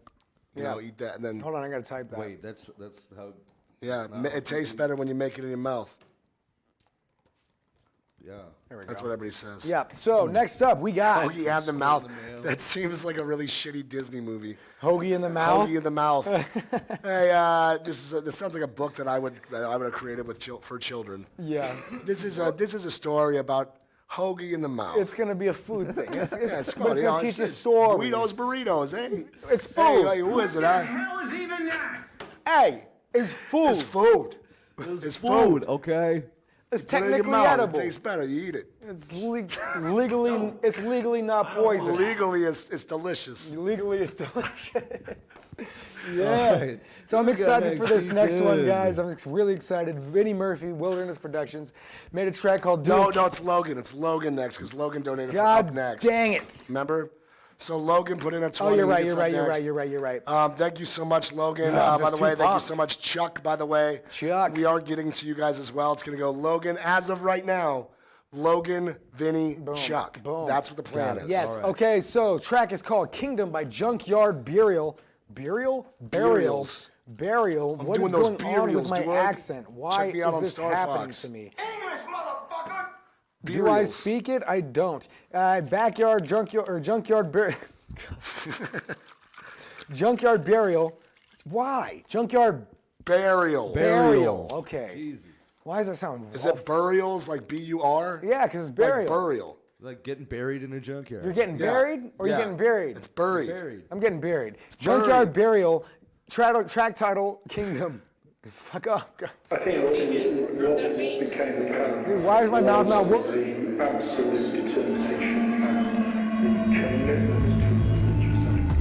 You Yeah. know, eat that and then. Hold on, I gotta type that. Wait, that's how. Yeah, it's not it tastes better when you make it in your mouth. Yeah. There we That's go. what everybody says. Yeah. So next up, we got Hoagie in the mouth. in the mail. That seems like a really shitty Disney movie. Hoagie in the mouth. Hoagie in the mouth. Hey, this sounds like a book that I would have created for children. Yeah. This is a story about hoagie in the mouth. It's gonna be a food thing. It's Yeah, it's but it's funny. gonna teach you stories. Guido's burritos, hey. It's Hey, food. hey, who is it? The Huh? hell is even that? Hey, It's food. it's food. It's food. Okay. It's Put it in your technically mouth. edible. It tastes better. You eat it. It's legally not poison. Legally, it's delicious. Legally, it's delicious. Yeah. Alright. So I'm We got excited for this next one, good. guys. I'm really excited. Vinny Murphy, Wilderness Productions, made a track called "Do No, It." no, it's Logan. It's Logan next because Logan donated for God Up Next. dang it. Remember? So Logan put in a 20. Oh, you're he right. gets You're Up right. You're Next. right. You're right. You're right. Thank you so much, Logan. Yeah, I'm By just the way, too thank you pumped. so much, Chuck. By the way, Chuck. we are getting to you guys as well. It's going to go Logan. As of right now, Logan, Vinny, Chuck. Boom. That's what the plan is. Yes. All right. Okay. So track is called "Kingdom" by Junkyard Burial. Burial. Burials. Burial. What doing is those going on burials, with my dude. accent? Why Check me out is on this Star happening Fox. to me? English, motherfucker! Do I Burials. speak it? I don't. Backyard junkyard junkyard burial. Why? Junkyard Burial. burial. Okay. Jesus. Why does that sound? Is it burials like B-U-R? Yeah, because it's Like burial. burial. Like getting buried in a junkyard. You're getting Yeah. buried, or Yeah. you're getting buried? It's buried. buried. I'm getting buried. Junkyard burial. Track title: Kingdom. Fuck off, guys. I think what became apparent Dude, why is my mouth not was the absolute determination and the commitment to religious act.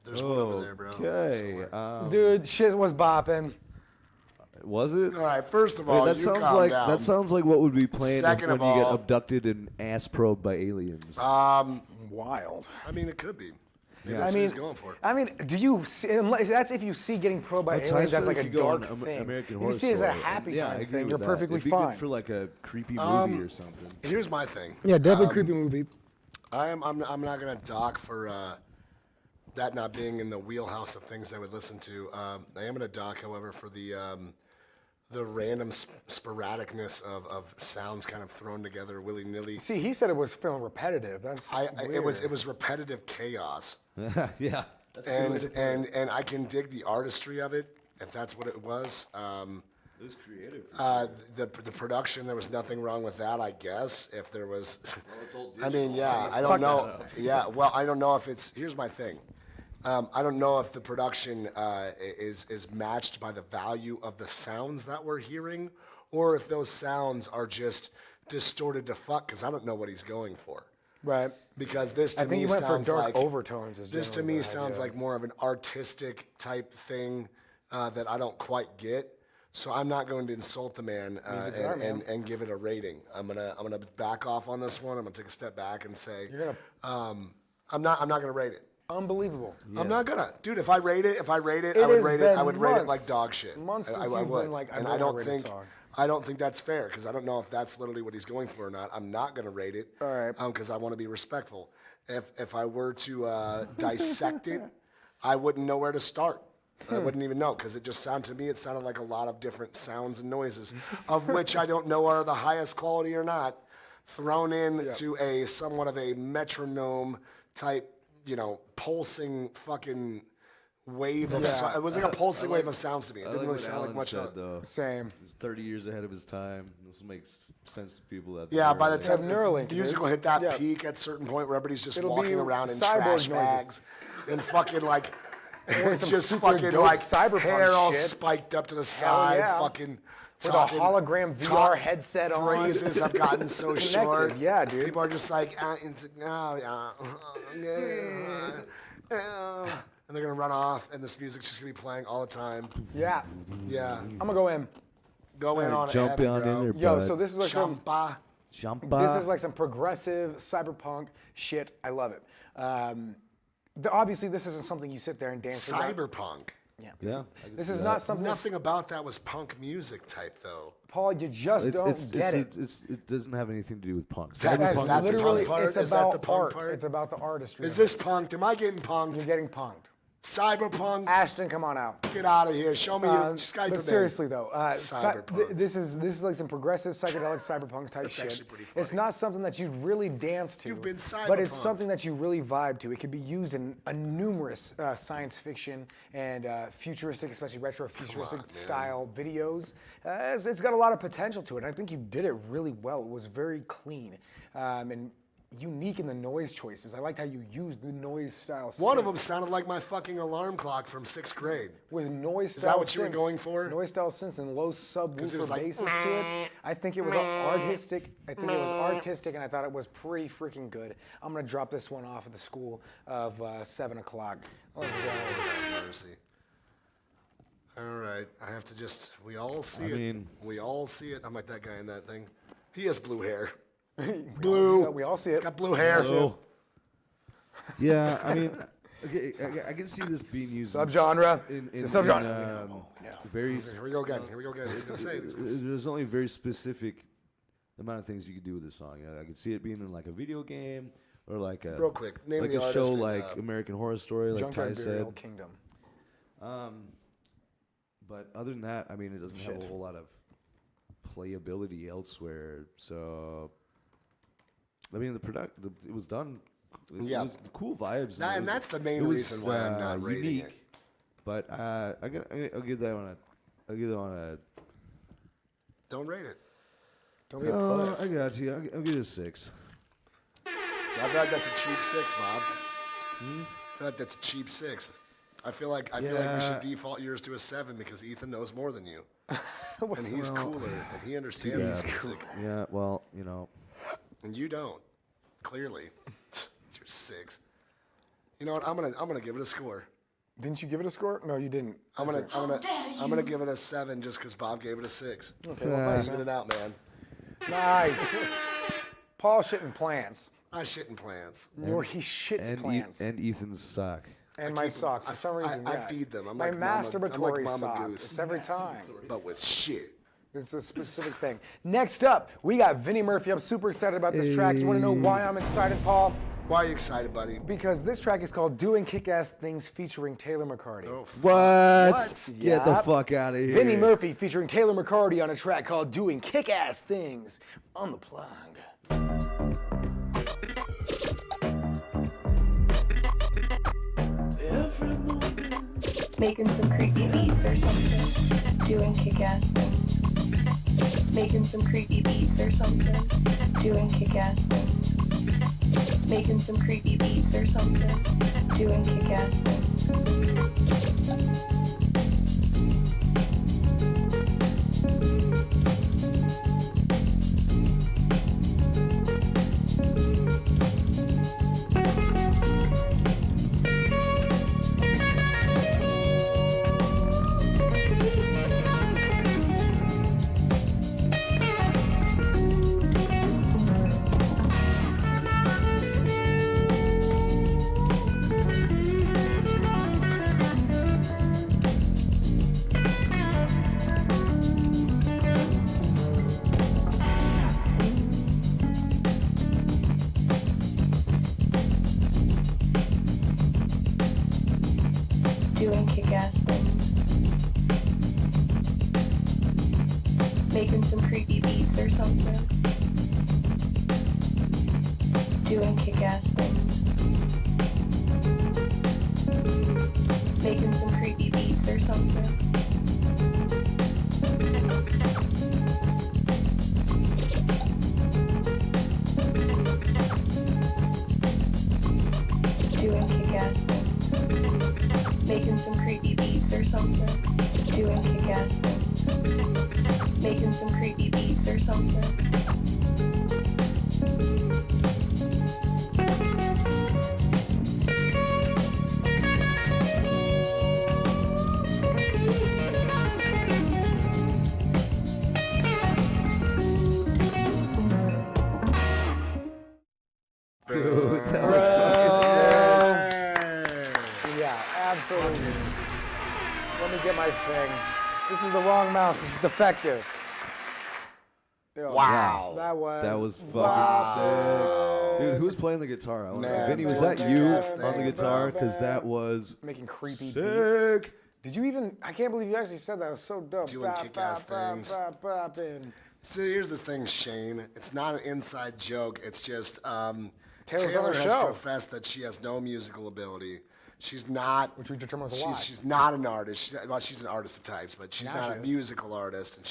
There's one over there, bro. Okay. Dude, shit was bopping. Was it? All right, first of Wait, all, that you sounds calm like down. that sounds like what would be playing Second when of you get all- abducted and ass probed by aliens. Wild. I mean, it could be. Maybe Yeah. that's I what mean, he's going for. I mean, do you see? Unless, that's if you see getting probed by That's aliens. how I That's like said a you go on dark Am- thing. American If Horror you see it as a Story. happy Yeah, I time agree thing, with you're that. perfectly It'd be fine. good for like a creepy movie or something. Here's my thing. Yeah, definitely creepy movie. I'm not gonna dock for that not being in the wheelhouse of things I would listen to. I am gonna dock, however, for the random sporadicness of sounds kind of thrown together willy nilly. See, he said it was feeling repetitive. That's It was weird. repetitive chaos, Yeah. That's a good way to put it. and I can dig the artistry of it if that's what it was. It was creative. The production, there was nothing wrong with that, I guess. If there was, it's all I mean, yeah, I don't know. Yeah, well, I don't know if it's. Here's my thing. I don't know if the production is matched by the value of the sounds that we're hearing, or if those sounds are just distorted to fuck. Because I don't know what he's going for. right. Because this to I me think he went for sounds dark like overtones. Is this to generally me the sounds idea. like more of an artistic type thing that I don't quite get. So I'm not going to insult the man, Music's art, man. and give it a rating. I'm gonna back off on this one. I'm gonna take a step back and say You're I'm not gonna rate it. unbelievable. I'm not gonna, dude. If I rate it, It I has would rate it. I been would rate it like months. dog shit. Months I since you've would. been like, I and don't I don't wanna rate a think song. I don't think that's fair because I don't know if that's literally what he's going for or not. I'm not gonna rate it. All right. Because I want to be respectful. If I were to dissect it, I wouldn't know where to start. I wouldn't even know because it just sounded to me. It sounded like a lot of different sounds and noises, of which I don't know are the highest quality or not, thrown in to a somewhat of a metronome type, pulsing fucking wave of sound. It was like a pulsing wave of sounds to me. It didn't really sound like much of though. Same. He's 30 years ahead of his time. This makes sense to people that. Yeah, by the time Neuralink, the music will hit that peak at a certain point where everybody's just It'll walking be around in cyborg trash noises. bags and fucking like it's some just super fucking dope like cyberpunk hair all shit. spiked up to the side, yeah. fucking With a talking hologram VR top headset on. phrases have gotten so Connected, short. yeah, dude. People are just like, and they're gonna run off, and this music's just gonna be playing all the time. Yeah. Yeah, I'm gonna go in. go in on Jump it. on in there, Yo, bud. so this is like some Jumpa. this is like some progressive cyberpunk shit. I love it. Obviously, this isn't something you sit there and dance to. Cyberpunk. Yeah. This is not something. Nothing about that was punk music type though. Paul, you just don't get it. It doesn't have anything to do with punk. That's That's the literally, punk part? it's Is that the about punk art. part? It's about the artistry. Is of this it. punked? Am I getting You're punked? getting punked? Cyberpunk? Ashton, come on out. Get out of here. Show me your Skype. But seriously though, Cyberpunk. this is like some progressive psychedelic cyberpunk type shit. actually pretty It's funny. not something that you'd really dance to. You've been but it's cyberpunked. something that you really vibe to. It can be used in a numerous science fiction and futuristic, especially retro futuristic style videos. It's got a lot of potential to it. And I think you did it really well. It was very clean and unique in the noise choices. I liked how you used the noise style. One of synths. them sounded like my fucking alarm clock from 6th grade. With noise style that what you were synths, going for? Noise style synths and low subwoofer was like, basses to it. I think it was artistic. And I thought it was pretty freaking good. I'm gonna drop this one off at the school of 7 o'clock. Let's go. Mercy. All right, I have to just. We all see I it. mean- We all see it. I'm like that guy in that thing. He has blue hair. We all see it. He's got blue hair. Oh. Yeah, I mean, okay, I can see this being used Subgenre. It's a subgenre. Very. Here we go again. Here we go again. He's gonna say this. There's only a very specific amount of things you could do with this song. I could see it being in like a video game or like a Real quick, name like the a show artist and, like American Horror Story, like Ty Junkyard Burial said. Kingdom. But other than that, I mean, it doesn't have a whole lot of playability elsewhere. So, I mean, it was done. It Yeah. was cool vibes. That- it and was- that's the main it was, reason why I'm not rating unique. it. But I'll give that one a. Don't rate it. Don't be a Oh, puss. I got you. I'll give it a 6. I feel like that's a cheap 6, Bob. I feel like that's a cheap 6. I feel like we Yeah. should default yours to a 7 because Ethan knows more than you, and he's cooler and he understands this music, Yeah, well, you know. and you don't. Clearly, it's your 6. You know what? I'm gonna give it a score. Didn't you give it a score? No, you didn't. I'm gonna give it a 7 just because Bob gave it a 6. Okay, even it out, man. Nice. Paul shitting plants. I shit in plants. Or he shits plants. And Ethan's sock. And my sock. For some reason, I yeah. feed them. I'm my like Mama- masturbatory I'm like Mama sock. Goose. It's every time. But with shit. It's a specific thing. Next up, we got Vinnie Murphy. I'm super excited about this track. You want to know why I'm excited, Paul? Why are you excited, buddy? Because this track is called Doing Kick-Ass Things featuring Taylor McCarty. Oh, What? Get the Yep. fuck out of here. Vinnie Murphy featuring Taylor McCarty on a track called Doing Kick-Ass Things on the plug. Making some creepy beats or something. Doing kick-ass things. Making some creepy beats or something. Doing kick-ass things. Making some creepy beats or something. Doing kick-ass things. creepy beats or something. Doing kick-ass things. Making some creepy beats or something. Doing kick-ass things. Making some creepy beats or something. Doing kick-ass things. Making some creepy beats or something. Dude, that was fucking sick. Yeah, absolutely. Let me get my thing. This is the wrong mouse. This is defective. Yo, Wow. That was fucking sick. Dude, who's playing the guitar? I wonder. Man, Vinny, was doing that you kick-ass on the things. guitar? Because that was making creepy beats. sick. Did you even? I can't believe you actually said that. It was so dope. Doing kick-ass things. And So here's the thing, Shane. It's not an inside joke. It's just Taylor's Taylor on the has show. confessed that she has no musical ability. She's not. Which we determine was a lie. She's not an artist. Well, she's an artist of types, but she's Now not she a is. musical artist. And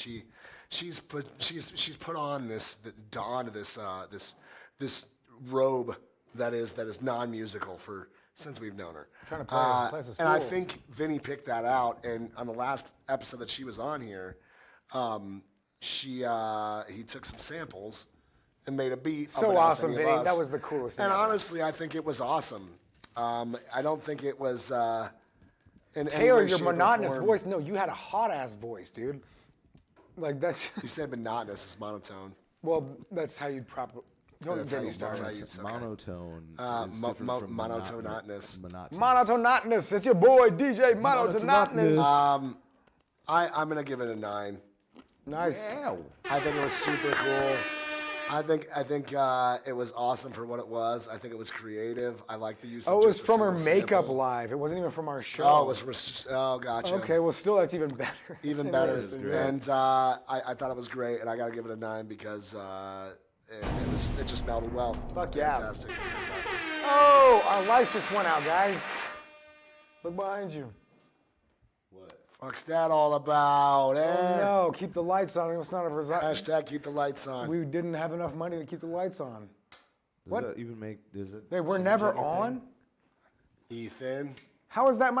she's put on this robe that is non-musical since we've known her. Trying to play places and I fools. think Vinny picked that out. And on the last episode that she was on here, he took some samples and made a beat. So unbeknownst to awesome, any of Vinny. us. That was the coolest thing And ever. honestly, I think it was awesome. I don't think it was. In any Taylor, way, your shape, or monotonous form- voice. No, you had a hot ass voice, dude. Like that's. You said monotonous is monotone. Well, that's how you'd probably. Don't That's get how me you- that's started. how you- okay. Monotone. is mo- different mo- from monotonotonous. Monotonotonous. It's your boy DJ Monotonotonous. I'm gonna give it a 9. Nice. I think it was super cool. I think it was awesome for what it was. I think it was creative. I like the use. Oh, of it was just a from her single makeup sample. live. It wasn't even from our show. Oh, gotcha. Okay, well, still, that's even better. Even That's better. interesting, man. And I thought it was great, and I gotta give it a 9 because it just melded well. Fuck yeah. Fantastic. Oh, our lights just went out, guys. Look behind you. What's that all about? Oh, Eh? no, keep the lights on. It's not a result. Hashtag keep the lights on. We didn't have enough money to keep the lights on. Does that even make? Does it? They were change never anything? on? Ethan, How is that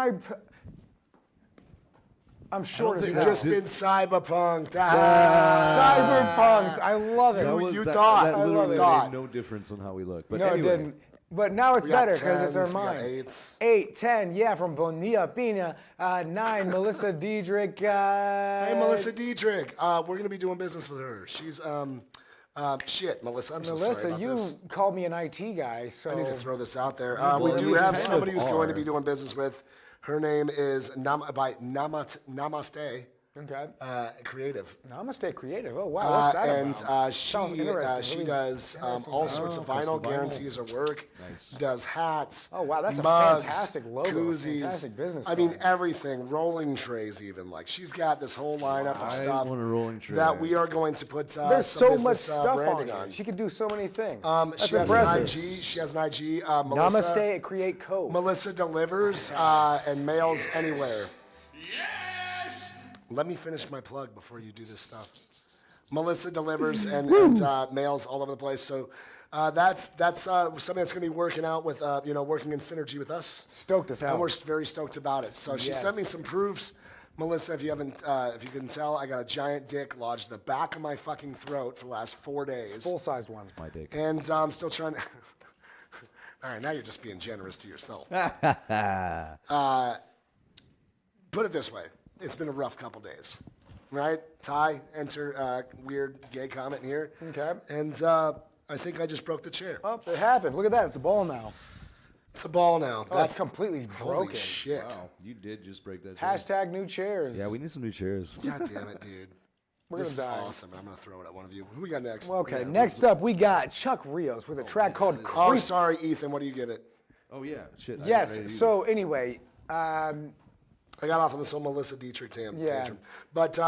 I'm short as think hell. you've just been cyberpunked. Cyberpunked. I love it. That was, you that, thought. That I literally love it. made no difference on how we look. But no, anyway, it didn't. But now it's We got better because it's our 10s, we got mind. 8s. 8, 10, yeah, from Bonilla Pina. 9, Melissa Diedrich. Hey, Melissa Diedrich. We're gonna be doing business with her. She's shit, Melissa. I'm so sorry Melissa, about you this. called me an IT guy, so I need to throw this out there. well, We I do mean, have kind somebody of who's going to are. be doing business with. Her name is Namaste okay. Creative. Now I'm gonna stay creative. Oh wow, what's that And about? Sounds she interesting. Really does all sorts of custom vinyl, vinyl. guarantees her work. Nice. Does hats. Oh, wow, that's a mugs, fantastic logo, Koozies. fantastic business I mean card. everything. Rolling trays, even like she's got this whole lineup of I stuff want a rolling tray. that we are going to put. There's some so much business, stuff on branding here. on. She could do so many things. That's She has impressive. an IG. She has an IG. Melissa, Namaste at Create Code. Melissa delivers and mails anywhere. Let me finish my plug before you do this stuff. Melissa delivers and mails all over the place. So that's something that's going to be working out with working in synergy with us. Stoked as hell. And we're very stoked about it. So she sent me Yes. some proofs. Melissa, if you can tell, I got a giant dick lodged in the back of my fucking throat for the last 4 days. Full-sized ones. My dick. And I'm still trying to. All right, now you're just being generous to yourself. Put it this way: it's been a rough couple days, right? Ty, enter weird gay comment here. Okay. And I think I just broke the chair. Oh, it happened. Look at that. It's a ball now. It's a ball now. Oh, it's completely holy broken. shit. Wow, you did just break that. chair. Hashtag new chairs. Yeah, we need some new chairs. God damn it, dude. We're This is gonna die. awesome. I'm gonna throw it at one of you. Who we got next? Well, okay, next up we got Chuck Rios with a track called Oh, Creep. sorry, Ethan. What do you give it? Oh yeah, shit. I Yes, didn't read it so anyway, I I got off on this whole Melissa Dietrich Yeah. tantrum. But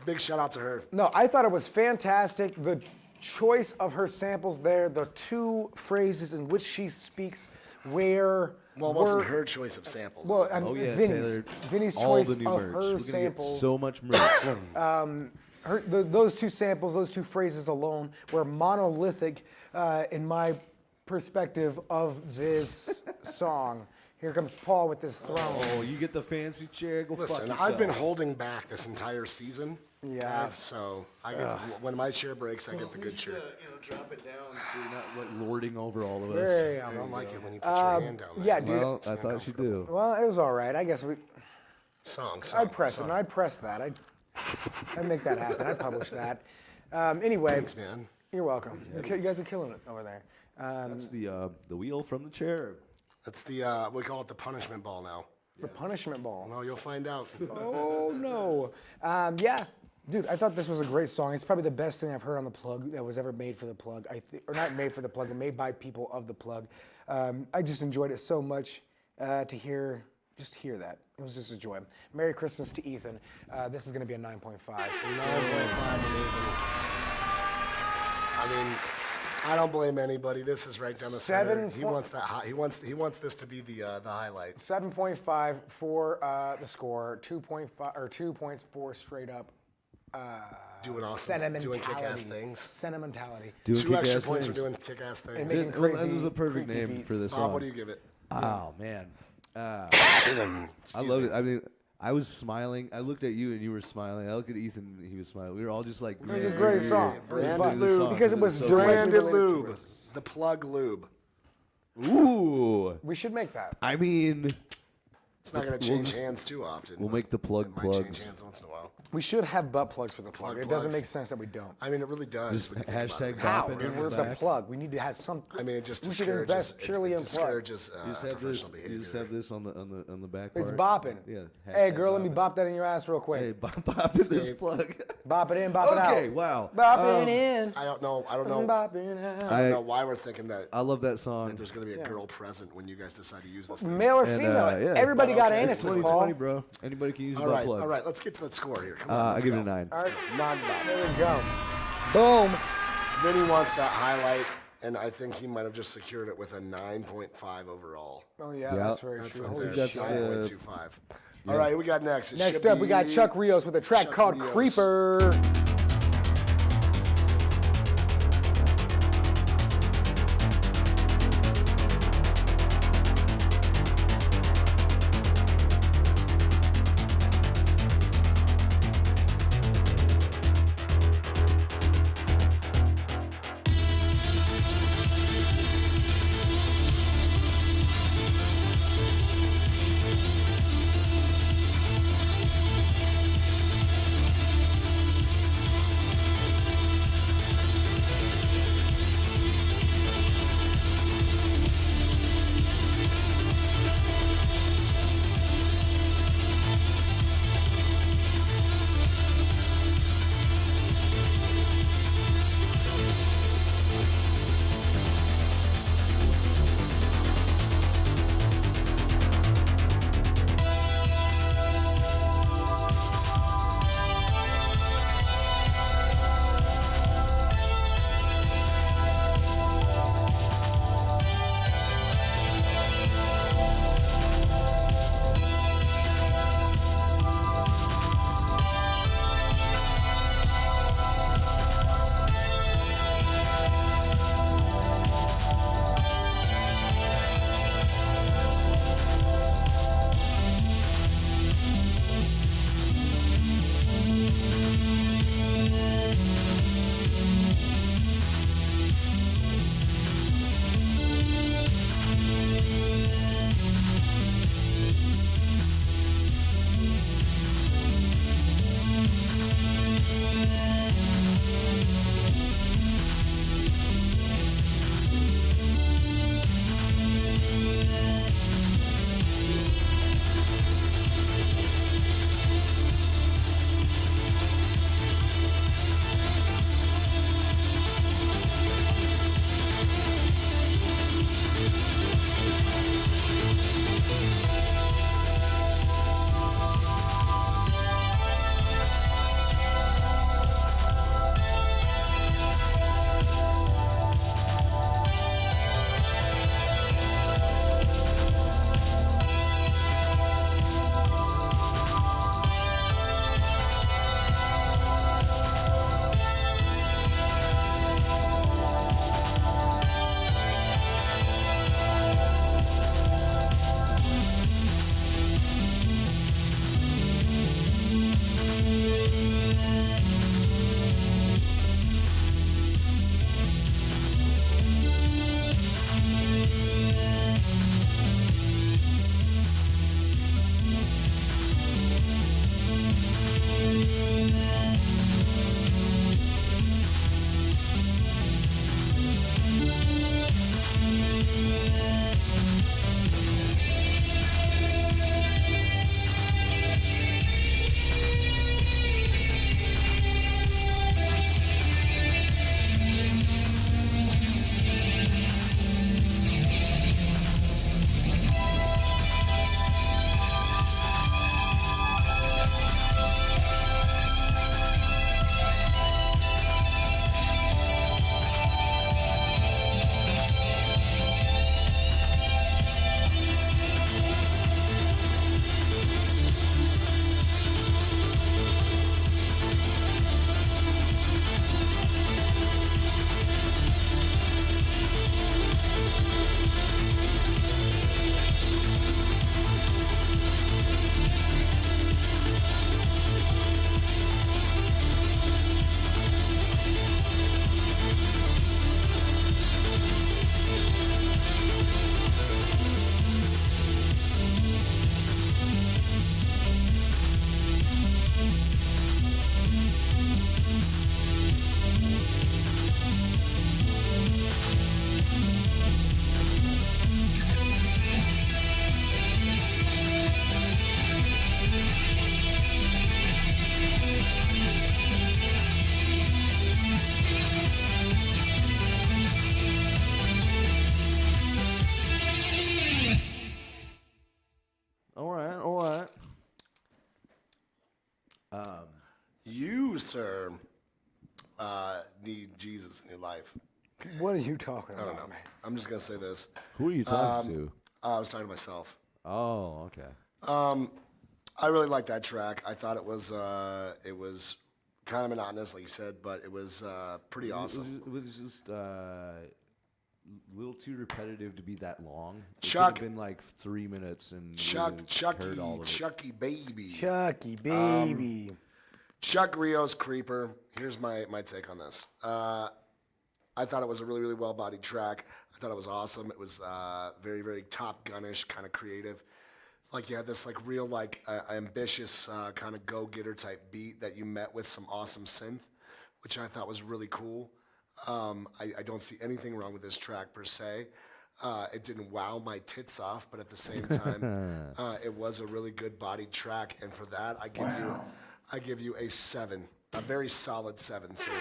big shout out to her. No, I thought it was fantastic. The choice of her samples there, the two phrases in which she speaks where Well, it wasn't her choice of samples. Well, Oh yeah, Vinny's, Taylor. Vinny's all choice the new of merch. her We're gonna samples. Get so much merch. Those two samples, those two phrases alone were monolithic in my perspective of this song. Here comes Paul with this throne. Oh, you get the fancy chair. Go fuck Listen, yourself. I've been holding back this entire season. Yeah. So I get, when my chair breaks, I get the good chair. Drop it down so you're not like lording over all of us. There you I go. don't like it when you put your hand down there. Yeah, dude. Well, I thought you do. Well, it was all right. I guess Song. I'd press it. I'd press that. I'd make that happen. I'd publish that. Anyway, Thanks, man. you're welcome. You guys are killing it over there. That's the wheel from the chair. That's the, we call it the punishment ball now. The punishment ball. Well, you'll find out. Oh no. Yeah, dude, I thought this was a great song. It's probably the best thing I've heard on the plug that was ever made for the plug. Or not made for the plug, but made by people of the plug. I just enjoyed it so much to hear that. It was just a joy. Merry Christmas to Ethan. This is going to be a 9.5. 9.5. I mean, I don't blame anybody. This is right down the center. He Point- wants that. He wants this to be the highlight. 7.5 for the score. 2.5 or 2 points for straight up. Doing awesome. Sentimentality. Doing kick-ass things. Sentimentality. Doing 2 extra kick-ass points for things. doing kick-ass things. And making That crazy. was a perfect creepy name beats. for this Bob, song. what do you give it? Oh man, Excuse I love me. it. I mean, I was smiling. I looked at you and you were smiling. I looked at Ethan and he was smiling. We were all just like, It was a great song. It was Branded fun. lube. Because it was so directly Branded related to lube. us. The plug lube. Ooh. We should make that. I mean, It's not going to change hands too often. we'll make the plug It might change plugs. hands once in a while. We should have butt plugs for the plug. Plug It doesn't plugs. make sense that we don't. I mean, it really does. Just when you think about hashtag it. How? bopping Dude, in where's the the back. plug? We need to have some. I mean, it just We should discourages. invest purely it in plug. discourages You just have this. professional You behavior. just have this on the back. It's part. bopping. Yeah. Hey, hashtag girl, let me bopping. bop that in your ass real quick. Hey, bop in this plug. Bop it in, bop it out. Okay, wow. Bop it in. I don't know. Bop it out. I don't know why we're thinking that I love that song. there's going to be a girl present when you guys decide to use this thing. Male or And, female? yeah. Everybody got Okay. It's anuses, 2020, Paul. bro. Anybody can use a All butt right, plug. all right. Let's get to that score here. Come on. I let's give it go. a 9. All right, Non-bop. there we go. Boom. Vinny wants that highlight, and I think he might have just secured it with a 9.5 overall. Oh yeah, Yeah. that's very That's true. up Holy there. that's shit. the- 9.25. All right, we got next. It Next should up, we got be Chuck Rios with a track Chuck called Rios. Creeper. sir, need Jesus in your life. What are you talking I don't about, know. man? I'm just gonna say this. Who are you talking to? I was talking to myself. Oh, okay. I really liked that track. I thought it was kind of monotonous, like you said, but it was pretty awesome. It was just a little too repetitive to be that long. It Chuck- could have been like 3 minutes and heard all of it. Chucky baby. Chucky, baby. Chuck Rio's Creeper. Here's my take on this. I thought it was a really, really well-bodied track. I thought it was awesome. It was very, very Top Gun-ish, kind of creative. Like you had this like real like ambitious kind of go-getter type beat that you met with some awesome synth, which I thought was really cool. I don't see anything wrong with this track per se. It didn't wow my tits off, but at the same time, it was a really good bodied track, and for that, I give you a 7, a very solid 7. So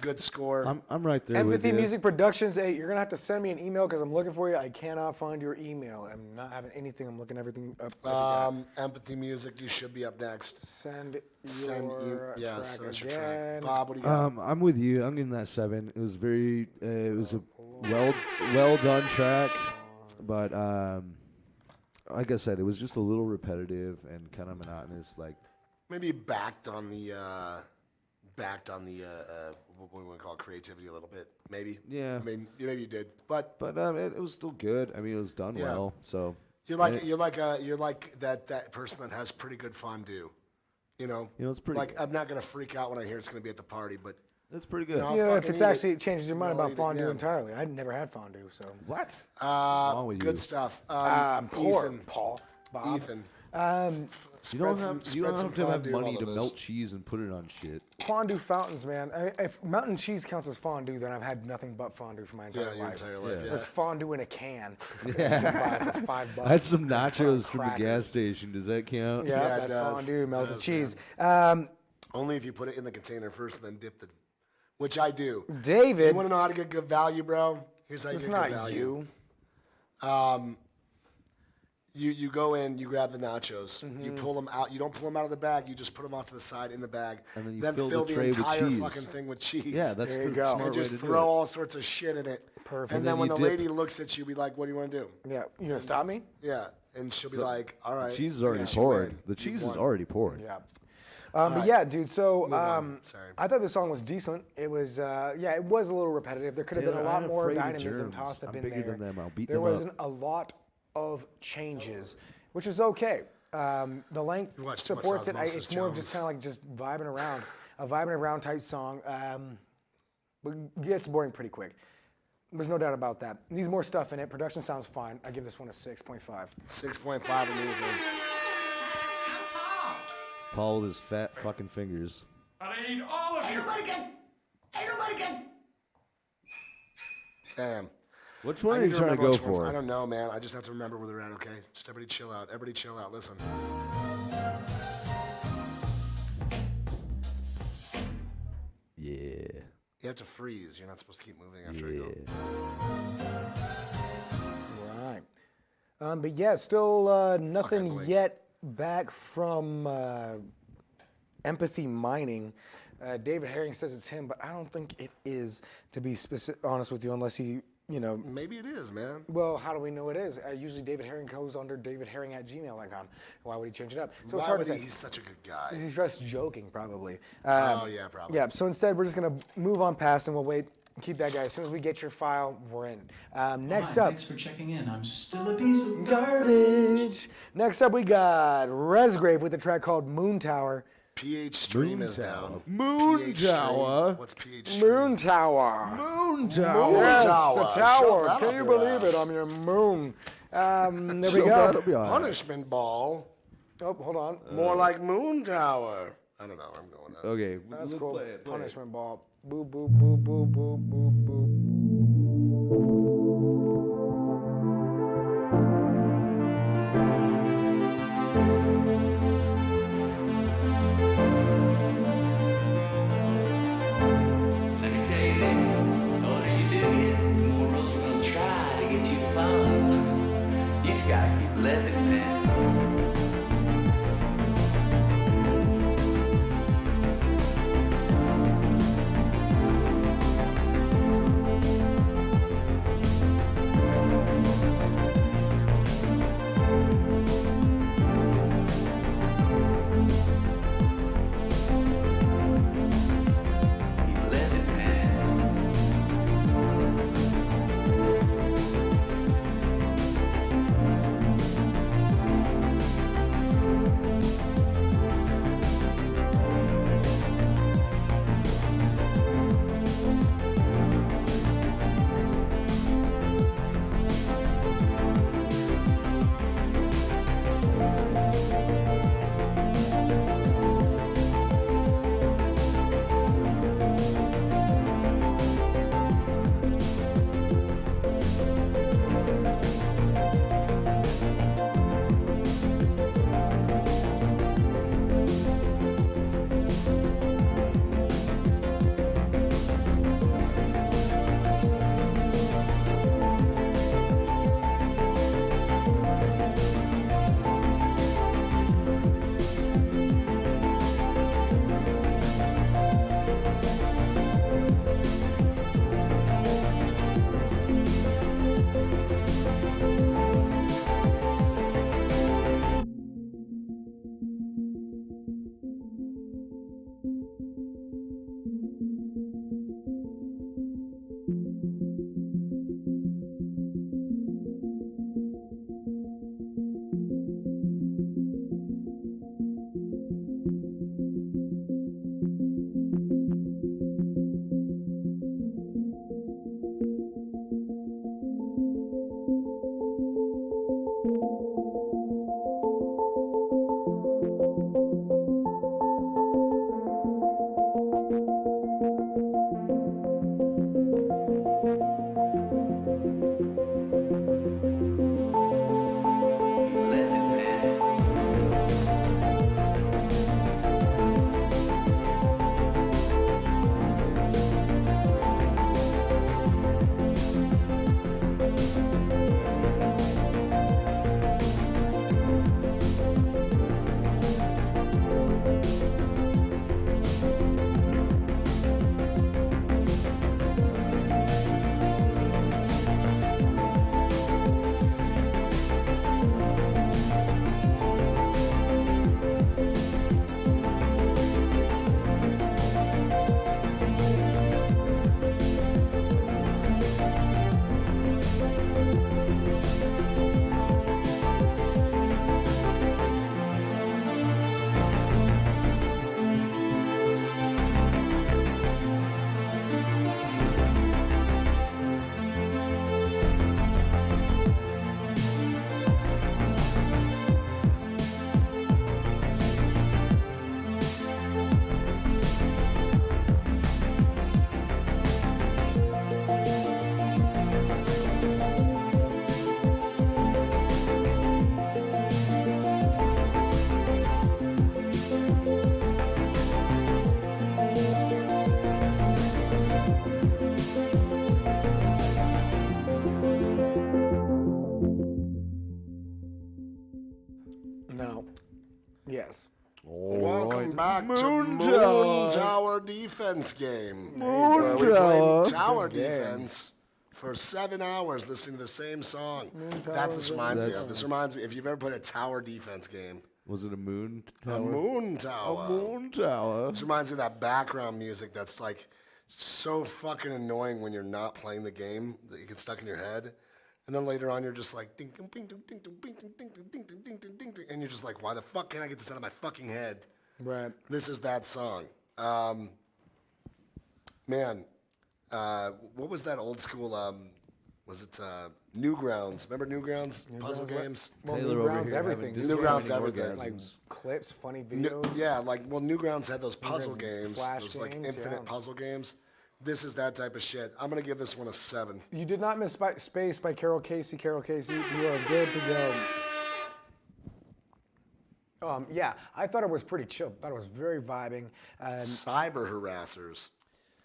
good score. I'm right there with Empathy you. Music Productions. Hey, you're gonna have to send me an email because I'm looking for you. I cannot find your email. I'm not having anything. I'm looking everything up. Empathy Music, you should be up next. Send your track search your again. track. Bob, what do you got? I'm with you. I'm giving that 7. It was very. It was a well done track, but like I said, it was just a little repetitive and kind of monotonous. Like Maybe backed on the what we want to call creativity a little bit. Maybe. Yeah. I mean, maybe you did, but it was still good. I mean, it was done Yeah. well. So you're like that person that has pretty good fondue. You know, it's pretty like good. I'm not gonna freak out when I hear it's gonna be at the party, but it's pretty good. No. You know, if fucking it's eat it. actually it changes your mind No, eat about it, fondue yeah. entirely. I'd never had fondue, so. What? wrong with good you? stuff. I'm poor, Ethan, Paul. Bob. Ethan, You don't spread have you don't some have to have fondue all money to over melt this. cheese and put it on shit. Fondue fountains, man. If mountain cheese counts as fondue, then I've had nothing but fondue for my entire your life. entire life. Yeah. There's fondue in a can. Yeah. For $5. I had some Put on nachos from the crackers. gas station. Does that count? Yeah, Yeah, it that's does. fondue, melted It does, cheese. Only if you put it in the container first and then dip the, which I do. David, You want to know how to get good value, bro? Here's how you it's get not good value. you. You go in, you grab the nachos, Mm-hmm. you pull them out. You don't pull them out of the bag. You just put them off to the side in the bag. And then you then fill the tray with entire cheese. fucking thing with cheese. Yeah, that's There you the go. smart and way just to do throw it. all sorts of shit in it. Perfect. And And then then when you the dip. lady looks at you, be like, "What do you want to do?" Yeah, you gonna stop me? Yeah, and she'll be like, "All right." The cheese is already yeah, she poured. win. The You cheese is won. already poured. Yeah. But yeah, dude. So on. Sorry. I thought the song was decent. It was, it was a little repetitive. There could have been a Taylor, lot I'm more afraid of dynamism germs. tossed up I'm in bigger there. than them. I'll beat there them up. wasn't a lot of changes, which is okay. The length You watch too much supports it. Osmosis It's more of just Jones. kind of like just vibing around, a vibing around type song. But it gets boring pretty quick. There's no doubt about that. Needs more stuff in it. Production sounds fine. I give this one a 6.5. 6.5 immediately. Paul with his fat fucking fingers. I need all of you. Damn. Which I one are need you trying to remember go which ones. for? I don't know, man. I just have to remember where they're at. Okay, just everybody chill out. Everybody chill out. Listen. Yeah. You have to freeze. You're not supposed to keep moving after you go. Right. But yeah, still nothing blinked. yet back from Empathy Mining. David Herring says it's him, but I don't think it is, to be honest with you, unless he, Maybe it is, man. well, how do we know it is? Usually David Herring goes under davidherring@gmail.com. Why would he change it up? So it's Why hard would to he? say. He's such a good guy. He's just joking, probably. Oh, yeah, probably. Yeah, so instead we're just going to move on past and we'll wait. Keep that guy. As soon as we get your file, we're in. Next up. Thanks for checking in. I'm still a piece of Garbage. Next up, we got Resgrave with a track called Moon Tower. PH Stream is down. Moon PH Stream. Tower. What's PH Stream? Moon Tower. Moon Tower. Yes, Tower. a tower. Shove that Can up you your believe it? ass. I'm your moon. There we So go. that'll be all right. Punishment Ball. Oh, hold on. More like Moon Tower. I don't know. I'm going that. Okay, That's let's cool. play it. Punishment ball. Boop, boop, boop, boop, boop, boop, boop. Let me tell you this, the older you do get, the more rules are gonna try to get you to follow. You just gotta keep living, man. Yes. Welcome back to Moon Moon Tower. Tower Defense Game. Moon Where we Tower. played Tower Good game. Defense for 7 hours listening to the same song. That's Tower's what this reminds me a- of. This reminds me, if you've ever played a Tower Defense game, Was it a moon tower? a Moon Tower. A moon tower. This reminds me of that background music that's like so fucking annoying when you're not playing the game that you get stuck in your head. And then later on, you're just like, ding, ding, ding, ding, ding, ding, ding, ding, ding, ding, ding, ding, ding, ding, and you're just like, why the fuck can't I get this out of my fucking head? Right. This is that song. Man, what was that old school? Was it Newgrounds? Remember Newgrounds? Puzzle games? Well, Taylor over Newgrounds here everything. having Newgrounds disorienting everything. Like orgasms. clips, funny videos. Yeah, Newgrounds had those puzzle Newgrounds, games, Flash those like games, infinite yeah. puzzle games. This is that type of shit. I'm gonna give this one a 7. You did not miss Space by Carol Casey. Carol Casey, you are good to go. Yeah, I thought it was pretty chill. Thought it was very vibing. Cyber harassers.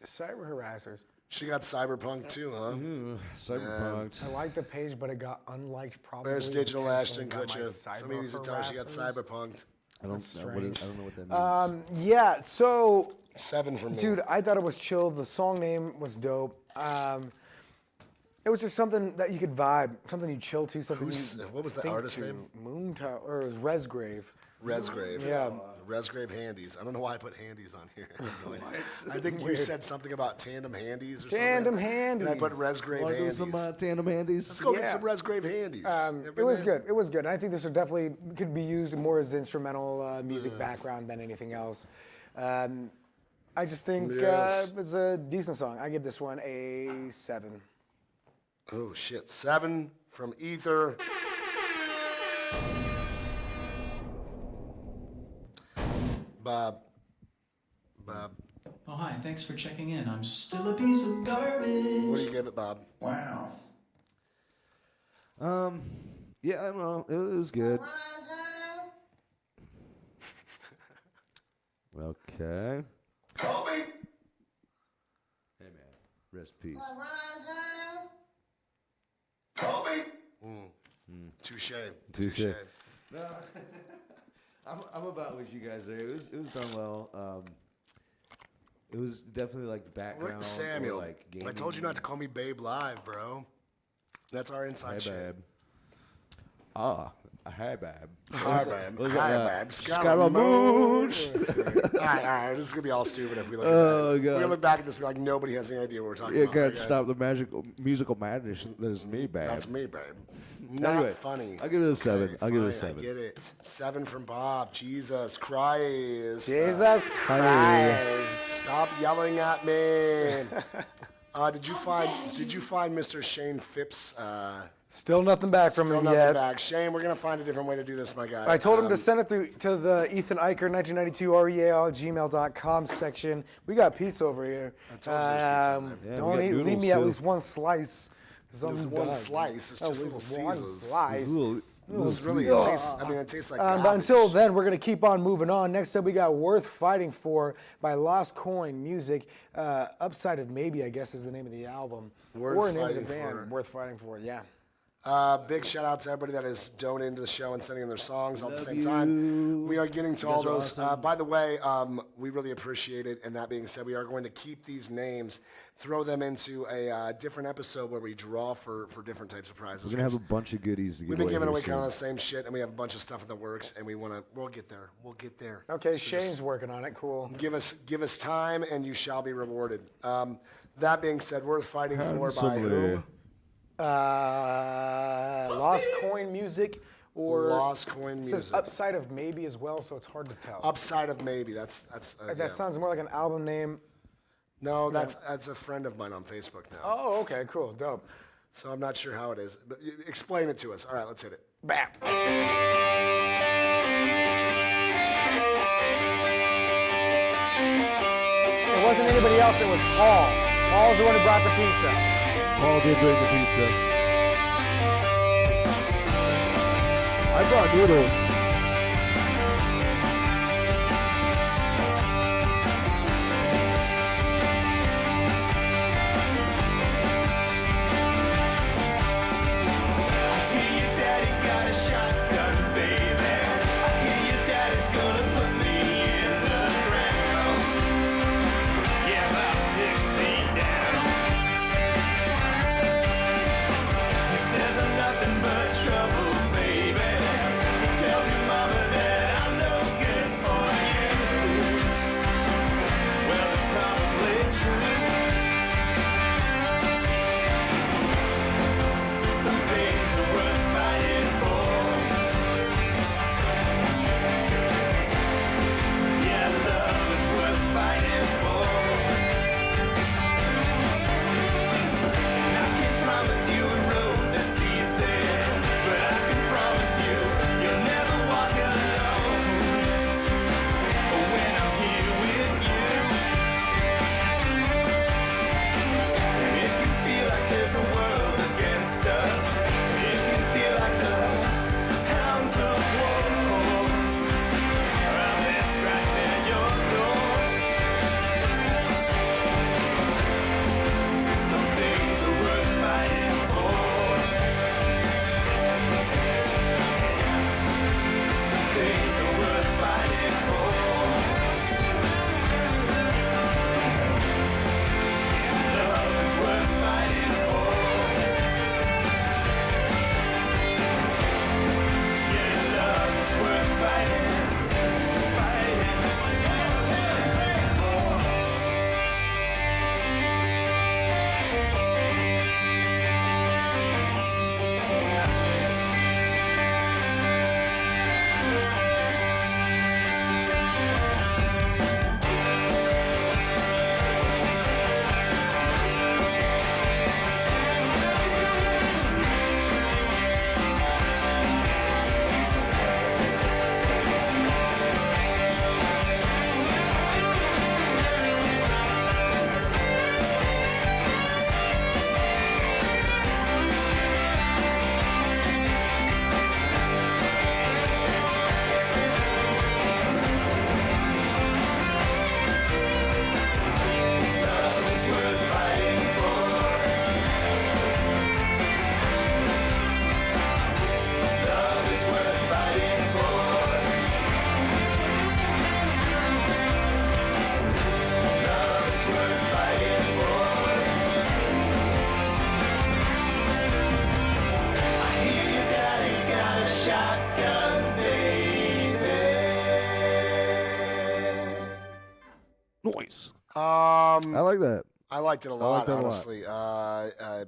Cyber harassers. She got cyberpunk too, huh? Cyberpunk. I liked the page, but it got unliked probably. Where's Digital Ashton intentionally by my Kutcher? cyber Somebody needs to tell her she got harassers. cyberpunked. I don't know strange. I don't know what that means. Yeah, so 7 for me. dude, I thought it was chill. The song name was dope. It was just something that you could vibe, something you chill to, something you What was the think artist to. name? Moon Tower, or it was Resgrave. Resgrave. Yeah. Resgrave Handies. I don't know why I put Handies on here. I think you said something about Tandem Handies or Tandem something. And I put Handies. Resgrave Want to do Handies. some tandem handies? Let's go Yeah. get some Resgrave Handies. It was good. It was good. And I think this would definitely could be used more as instrumental music background than anything else. I just think Yes. it was a decent song. I give this one a 7. Oh shit. 7 from Ether. Bob. Oh, hi, thanks for checking in. I'm still a piece of garbage. What do you give it, Bob? Wow. Yeah, I don't know. It was good. Okay. Kobe. Hey man, rest in peace. Kobe. Touche. Touche. I'm about with you guys there. It was done well. It was definitely like background. Rick Samuel. Or like gaming. I told you not to call me Babe Live, bro. That's our inside Hey, shit. babe. Ah, hey, babe. Hi, babe. was Hi, that, babe. Scaramouche. all right. This is gonna be all stupid if we look at Oh, that. We're God. gonna look back at this and be like, nobody has any idea what we're talking You about. can't Okay? stop the musical madness. That is me, babe. That's me, babe. Not Anyway, funny. I'll give it a 7. Okay, I'll give it a fine, 7. I get it. 7 from Bob. Jesus Christ. Jesus Christ. Stop yelling at me. Did you find Mr. Shane Phipps? Still nothing back from Still him nothing yet. back. Shane, we're gonna find a different way to do this, my guy. I told him to send it to the Ethan Eicher 1992 real@gmail.com section. We got pizza over here. told you there's pizza Yeah, we Don't got leave noodles, me at too. least one slice. There's one slice. It's just little one Caesars. slice. It's really. Ugh. It tastes like. But garbage. until then, we're going to keep on moving on. Next up, we got Worth Fighting For by Lost Coin Music. Upside of Maybe, I guess, is the name of the album. Worth or name of the Fighting band. For. Worth Fighting For, yeah. Big shout out to everybody that is donating to the show and sending in their songs all at the same time. We are getting to all guys are those. awesome. By the way, we really appreciate it. And that being said, we are going to keep these names, throw them into a different episode where we draw for different types of prizes. We're gonna have a bunch of goodies to give We've been away. giving here away soon. kind of the same shit, and we have a bunch of stuff in the works, and we'll get there. We'll get there. Okay, Shane's working on it. Cool. Give us time, and you shall be rewarded. That being said, Worth Fighting For by whom? Lost Coin Music or Lost Coin it Music. says Upside of Maybe as well, so it's hard to tell. Upside of Maybe. That's that yeah. sounds more like an album name. No, that's a friend of mine on Facebook now. Oh, okay, cool, dope. So I'm not sure how it is. But explain it to us. All right, let's hit it. Bam. It wasn't anybody else, it was Paul. Paul's the one who brought the pizza. Paul did bring the pizza. I brought noodles. Hear your daddy got a shotgun, baby. I hear your daddy's gonna I like that. I liked it a lot, liked that a lot. honestly.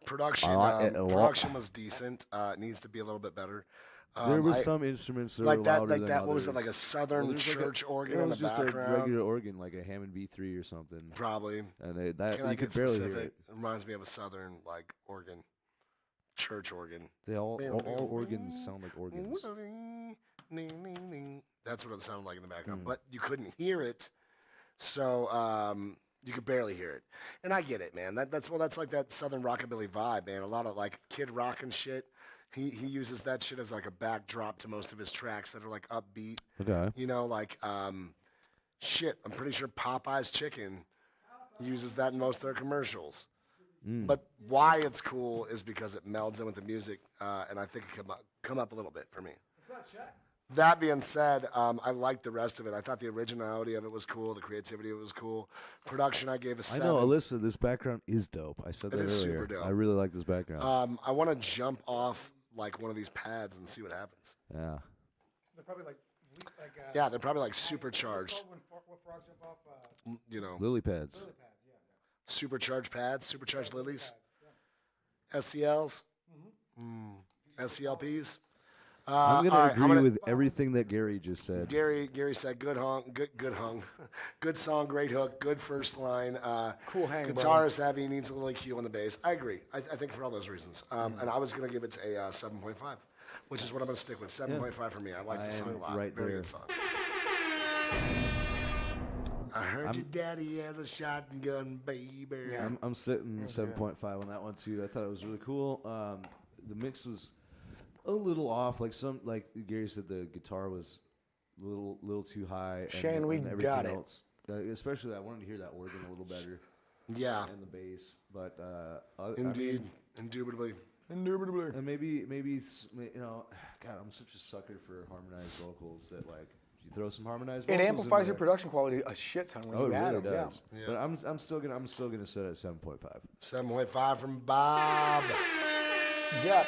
Production, I like it a lot. production was decent. It needs to be a little bit better. There was some instruments that like were that, louder like than that. others. What was it, like a Southern there's like church organ it in the was just background? a regular organ, like a Hammond B3 or something. Probably. And Can that I you could get barely hear specific? it. It reminds me of a Southern like organ, church organ. They all organs sound like organs. That's what it sounded like in the background, Mm. but you couldn't hear it, so you could barely hear it. And I get it, man. That's like that Southern rockabilly vibe, man. A lot of like Kid Rock and shit. He uses that shit as like a backdrop to most of his tracks that are like upbeat. Okay. You know, like shit. I'm pretty sure Popeye's Chicken uses that in most of their commercials. Mm. But why it's cool is because it melds in with the music, and I think it could come up a little bit for me. That being said, I liked the rest of it. I thought the originality of it was cool. The creativity of it was cool. Production, I gave a 7. I know, Alyssa, this background is dope. I said It that is earlier. super dope. I really like this background. I want to jump off like one of these pads and see what happens. Yeah. They're probably like Yeah, they're probably like supercharged. You know, Lily pads. supercharged pads, supercharged lilies, SCLs, SCLPs. I'm gonna all right, agree with everything that Gary just said. Gary said good hung, good song, great hook, good first line. Cool hang, Guitar brother. is heavy, needs a little EQ on the bass. I agree. I think for all those reasons. And I was gonna give it a 7.5, which is what I'm gonna stick with. 7.5 for me. I like the song a lot. right Very there. good song. I heard your daddy has a shotgun, baby. I'm sitting 7.5 on that one too. I thought it was really cool. The mix was a little off. Like Gary said, the guitar was a little too high. Shane, we everything got it. else. Especially, I wanted to hear that organ a little better. Yeah. And the bass, but Indeed, indubitably. And maybe you know, God, I'm such a sucker for harmonized vocals that like you throw some harmonized vocals. It amplifies in your there. production quality a shit ton when Oh, you it add really them. does. Yeah. But I'm still gonna set it at 7.5. 7.5 from Bob. Yeah.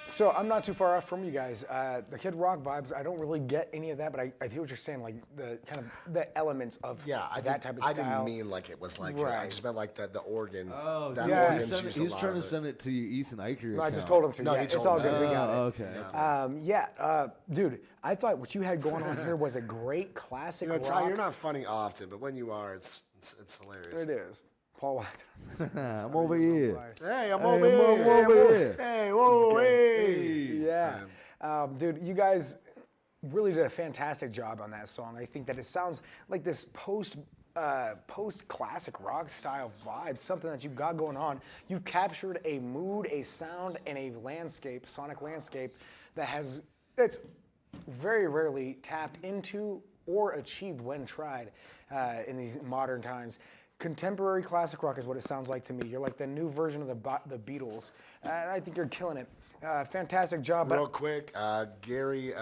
So I'm not too far off from you guys. The Kid Rock vibes, I don't really get any of that, but I see what you're saying, like the kind of the elements of that type of style. I didn't mean like it was like Right. I just meant like the organ. Oh, that yeah. organ's used a He's lot trying of to it. send it to your Ethan Eicher No, I account. just told him to. No, yeah, he it's told all me. good. We got it. Okay. Dude, I thought what you had going on here was a great classic You know, rock. you're not funny often, but when you are, it's hilarious. It is. Paul Watson. I'm over here. Hey, I'm Hey, over I'm here. over here. Hey, whoa, hey. Yeah. Dude, you guys really did a fantastic job on that song. I think that it sounds like this post classic rock style vibe, something that you've got going on. You've captured a mood, a sound, and a landscape, sonic landscape that's very rarely tapped into or achieved when tried in these modern times. Contemporary classic rock is what it sounds like to me. You're like the new version of the Beatles, and I think you're killing it. Fantastic job. Real quick, Gary,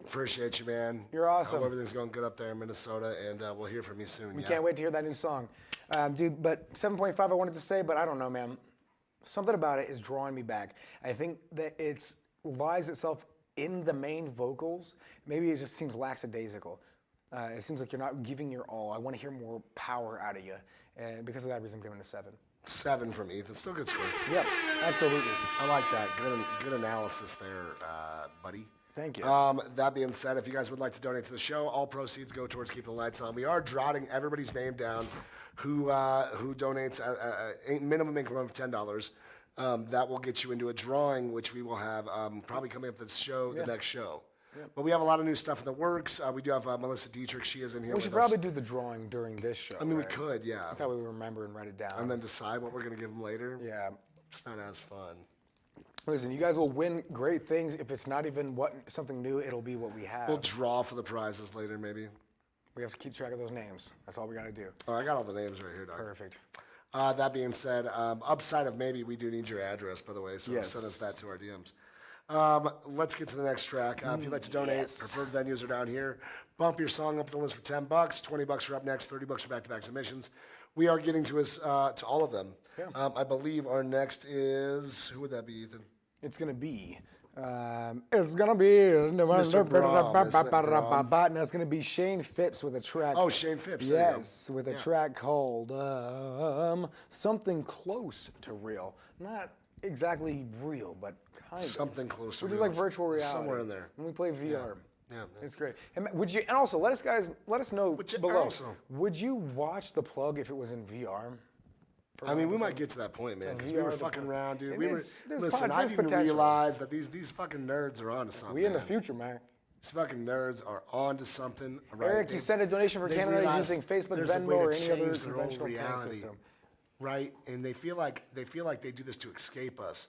appreciate you, man. You're awesome. Hope everything's going good up there in Minnesota, and we'll hear from you soon. We can't wait to hear that new song. Dude, but 7.5 I wanted to say, but I don't know, man. Something about it is drawing me back. I think that it lies itself in the main vocals. Maybe it just seems lackadaisical. It seems like you're not giving your all. I want to hear more power out of you. And because of that reason, I'm giving it a 7. 7 from Ethan. Still good score. Yep, absolutely. I like that. Good analysis there, buddy. Thank you. That being said, if you guys would like to donate to the show, all proceeds go towards keeping the lights on. We are jotting everybody's name down who donates a minimum income of $10. That will get you into a drawing, which we will have probably coming up the next show. Yep. But we have a lot of new stuff in the works. We do have Melissa Dietrich. She is in here. We should probably do the drawing during this show. I mean, right? we could, yeah. That's how we remember and write it down. And then decide what we're going to give them later. Yeah. It's not as fun. Listen, you guys will win great things. If it's not even something new, it'll be what we have. We'll draw for the prizes later, maybe. We have to keep track of those names. That's all we got to do. Oh, I got all the names right here, Doc. Perfect. That being said, upside of maybe, we do need your address, by the way, so Yes. send us that to our DMs. Let's get to the next track. If you'd like to donate, preferred venues are down here. Bump your song up the list for $10, $20 for up next, $30 for back-to-back submissions. We are getting to all of them. Yeah. I believe our next is, who would that be, Ethan? It's going to be It's gonna be Mr. Brahm, isn't it, Brahm? and that's gonna be Shane Phipps with a track. Oh, Shane Phipps. there you go. Yes, with a track called something close to real. Not exactly real, but kind of. Something close to Which is real. like virtual reality. Somewhere in there. When we play VR. Yeah. It's great. And would you? And also, let us know below. also- Would you watch the plug if it was in VR? I mean, we might get to that point, man, because we were VR, fucking around, dude. It We were. is- there's Listen, I there's didn't potential. realize that these fucking nerds are onto something. We in the man. future, man. These fucking nerds are onto something. Right? Eric, you sent a donation for they Canada realize using Facebook, there's a Venmo, way to or any other change their own conventional paying reality, system. right? And they feel like they do this to escape us,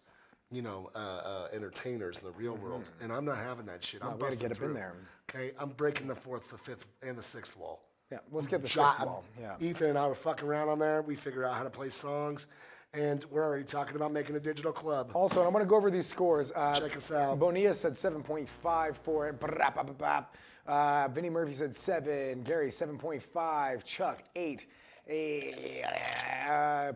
entertainers in the real world. And I'm not having that shit. I'm we gotta busting get up in through. there. Okay, I'm breaking the 4th, the 5th, and the 6th wall. Yeah, let's get the Shot- sixth wall. Yeah. Ethan and I were fucking around on there. We figure out how to play songs, and we're already talking about making a digital club. Also, and I'm going to go over these scores. Check us out. Bonilla said 7.5 for it. Vinny Murphy said 7. Gary, 7.5. Chuck, 8.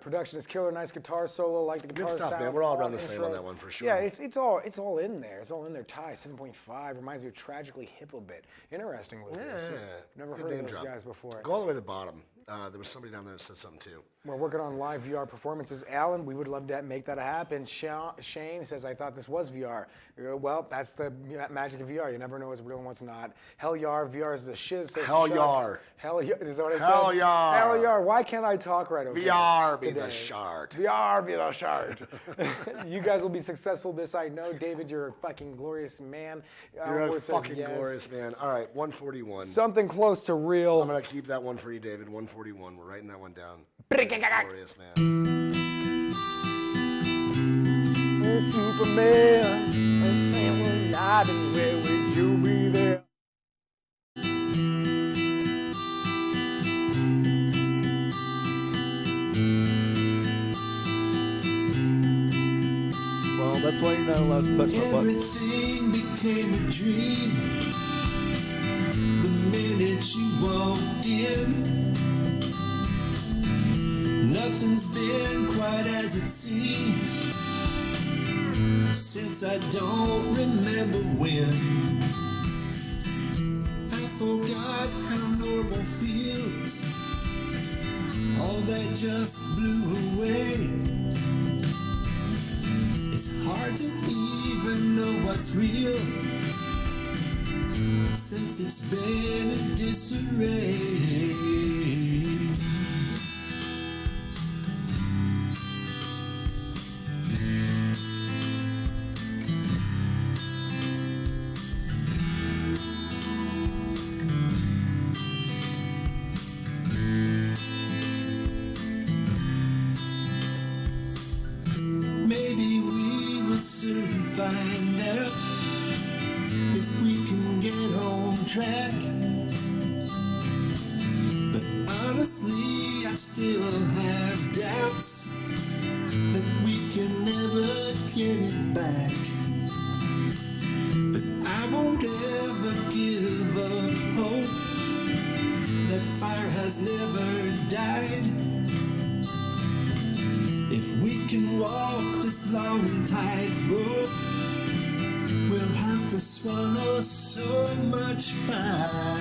Production is killer. Nice guitar solo. Like the guitar stuff, sound. man. We're all around fun the same intro. on that one for sure. Yeah, it's all in there. It's all in there. Ty, 7.5. Reminds me of Tragically Hippo Bit. Interesting, Lucas. Yeah. Never Good heard name of those drop. guys before. Go all the way to the bottom. There was somebody down there that said something too. We're working on live VR performances. Alan, we would love to make that happen. Shane says, I thought this was VR. Well, that's the magic of VR. You never know what's real and what's not. Hell yar, VR is the shiz. Says Hell Chuck. yar. Hell yar. Is that what I said? Hell yar. Hell yar. Why can't I talk right over VR be today? the shard. VR be the shard. You guys will be successful, this I know. David, you're a fucking glorious man. You're a Howard says fucking yes. glorious man. All right, 141. Something close to real. I'm gonna keep that one for you, David. 141. We're writing that one down. Glorious man. Superman, I've been where would you be there? Well, that's why you're not allowed to touch my button. Everything became a dream the minute you walked in. Nothing's been quite as it seems since I don't remember when. I forgot how normal feels. All that just blew away. It's hard to even know what's real since it's been in disarray. Maybe we will soon find out if we can get on track. But honestly, I still have doubts that we can never get it back. But I won't ever give up hope. That fire has never died. If we can walk this long tightrope, we'll have to swallow so much pride.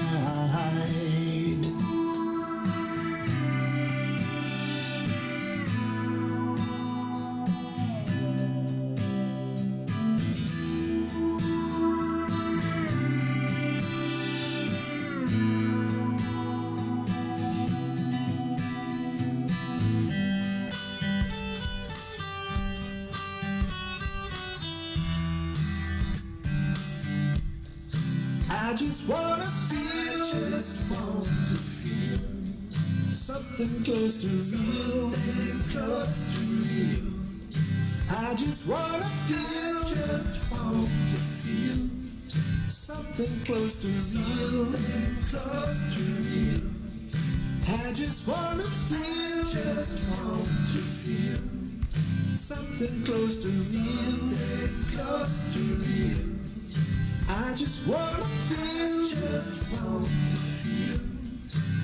I just wanna feel, something close to real, I just wanna feel, something close to real, I just wanna feel, something close to real. I just wanna feel,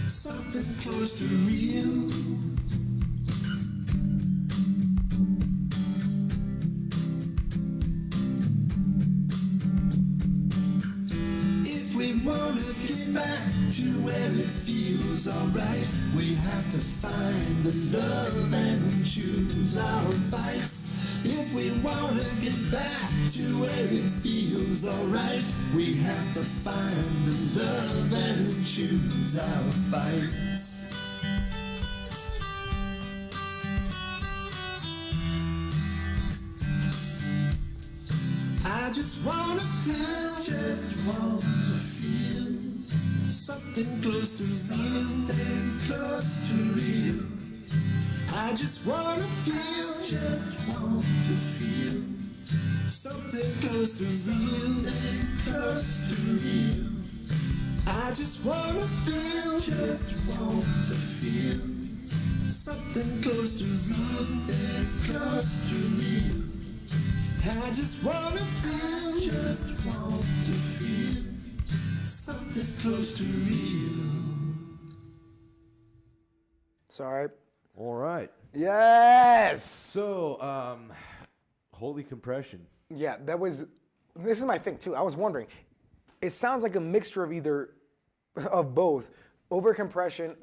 something close to real. wanna get back to where it feels alright, we have to find the love and choose our fights. If we wanna get back to where it feels alright, we have to find the love and choose our fights. I just wanna feel, something close to real, I just wanna feel, something close to real, I just wanna feel, something close to real. I just wanna feel, something close to real. Sorry. All right. Yes. So, holy compression. Yeah, this is my thing too. I was wondering, it sounds like a mixture of of both, overcompression,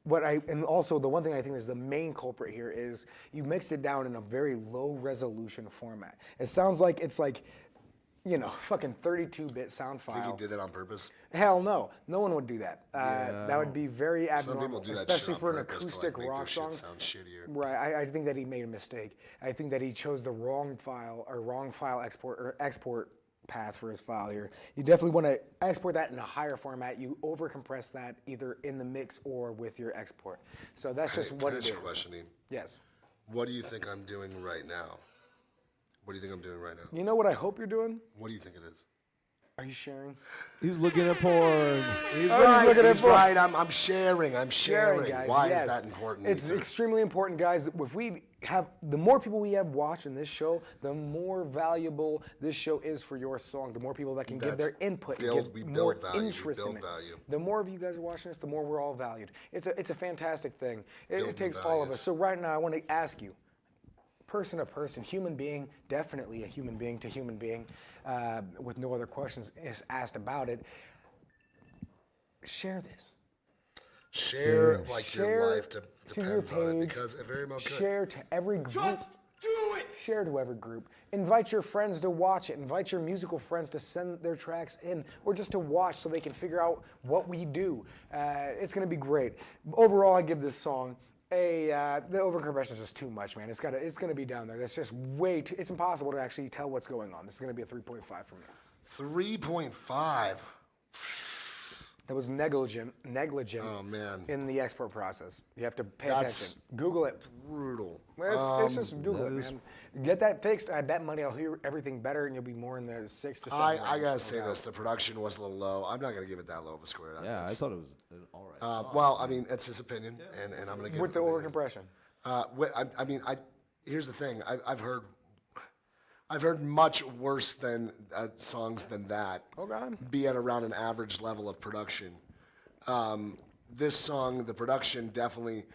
and also the one thing I think is the main culprit here is you mixed it down in a very low resolution format. It sounds like it's like, fucking 32-bit sound file. I think he did that on purpose. Hell no. No one would do that. That would be very abnormal, do that especially shit for on an purpose to, acoustic make their rock shit song. sound shittier. Right. I think that he made a mistake. I think that he chose the wrong file export path for his file here. You definitely want to export that in a higher format. You overcompress that either in the mix or with your export. So that's just what it is. Can I ask you a question, Ian? Yes. What do you think I'm doing right now? What do you think I'm doing right now? You know what I hope you're doing? What do you think it is? Are you sharing? He's looking at porn. He's Oh, right. he's looking at He's porn. right. I'm sharing. I'm sharing. Guys. Why Yes. is that important? It's Ethan? extremely important, guys. If the more people we have watching this show, the more valuable this show is for your song. The more people that can give their input, and we give build more value. interest We in build it. value. The more of you guys are watching this, the more we're all valued. It's a fantastic thing. It Building takes all of values. us. So right now, I want to ask you, person to person, human being, definitely a human being to human being, with no other questions is asked about it. Share this. Share your life to your depends on it page. because it very much could. Share to every group. Just do it! Share to every group. Invite your friends to watch it. Invite your musical friends to send their tracks in, or just to watch so they can figure out what we do. It's gonna be great. Overall, I give this song the overcompression is just too much, man. It's gonna be down there. That's just way too. It's impossible to actually tell what's going on. This is gonna be a 3.5 for me. 3.5. That was negligent Oh, man. in the export process. You have to pay That's attention. Google it. Brutal. It's just Google it, man. Get that fixed. I bet money I'll hear everything better, and you'll be more in the 6 to 7. I range, gotta no say doubt. this: the production was a little low. I'm not gonna give it that low of a square. Yeah, I thought it was an all right song. Well, I mean, it's his opinion, and I'm gonna give With it the an opinion. overcompression. Here's the thing. I've heard much worse than songs than that. Okay. Be at around an average level of production. This song, the production definitely.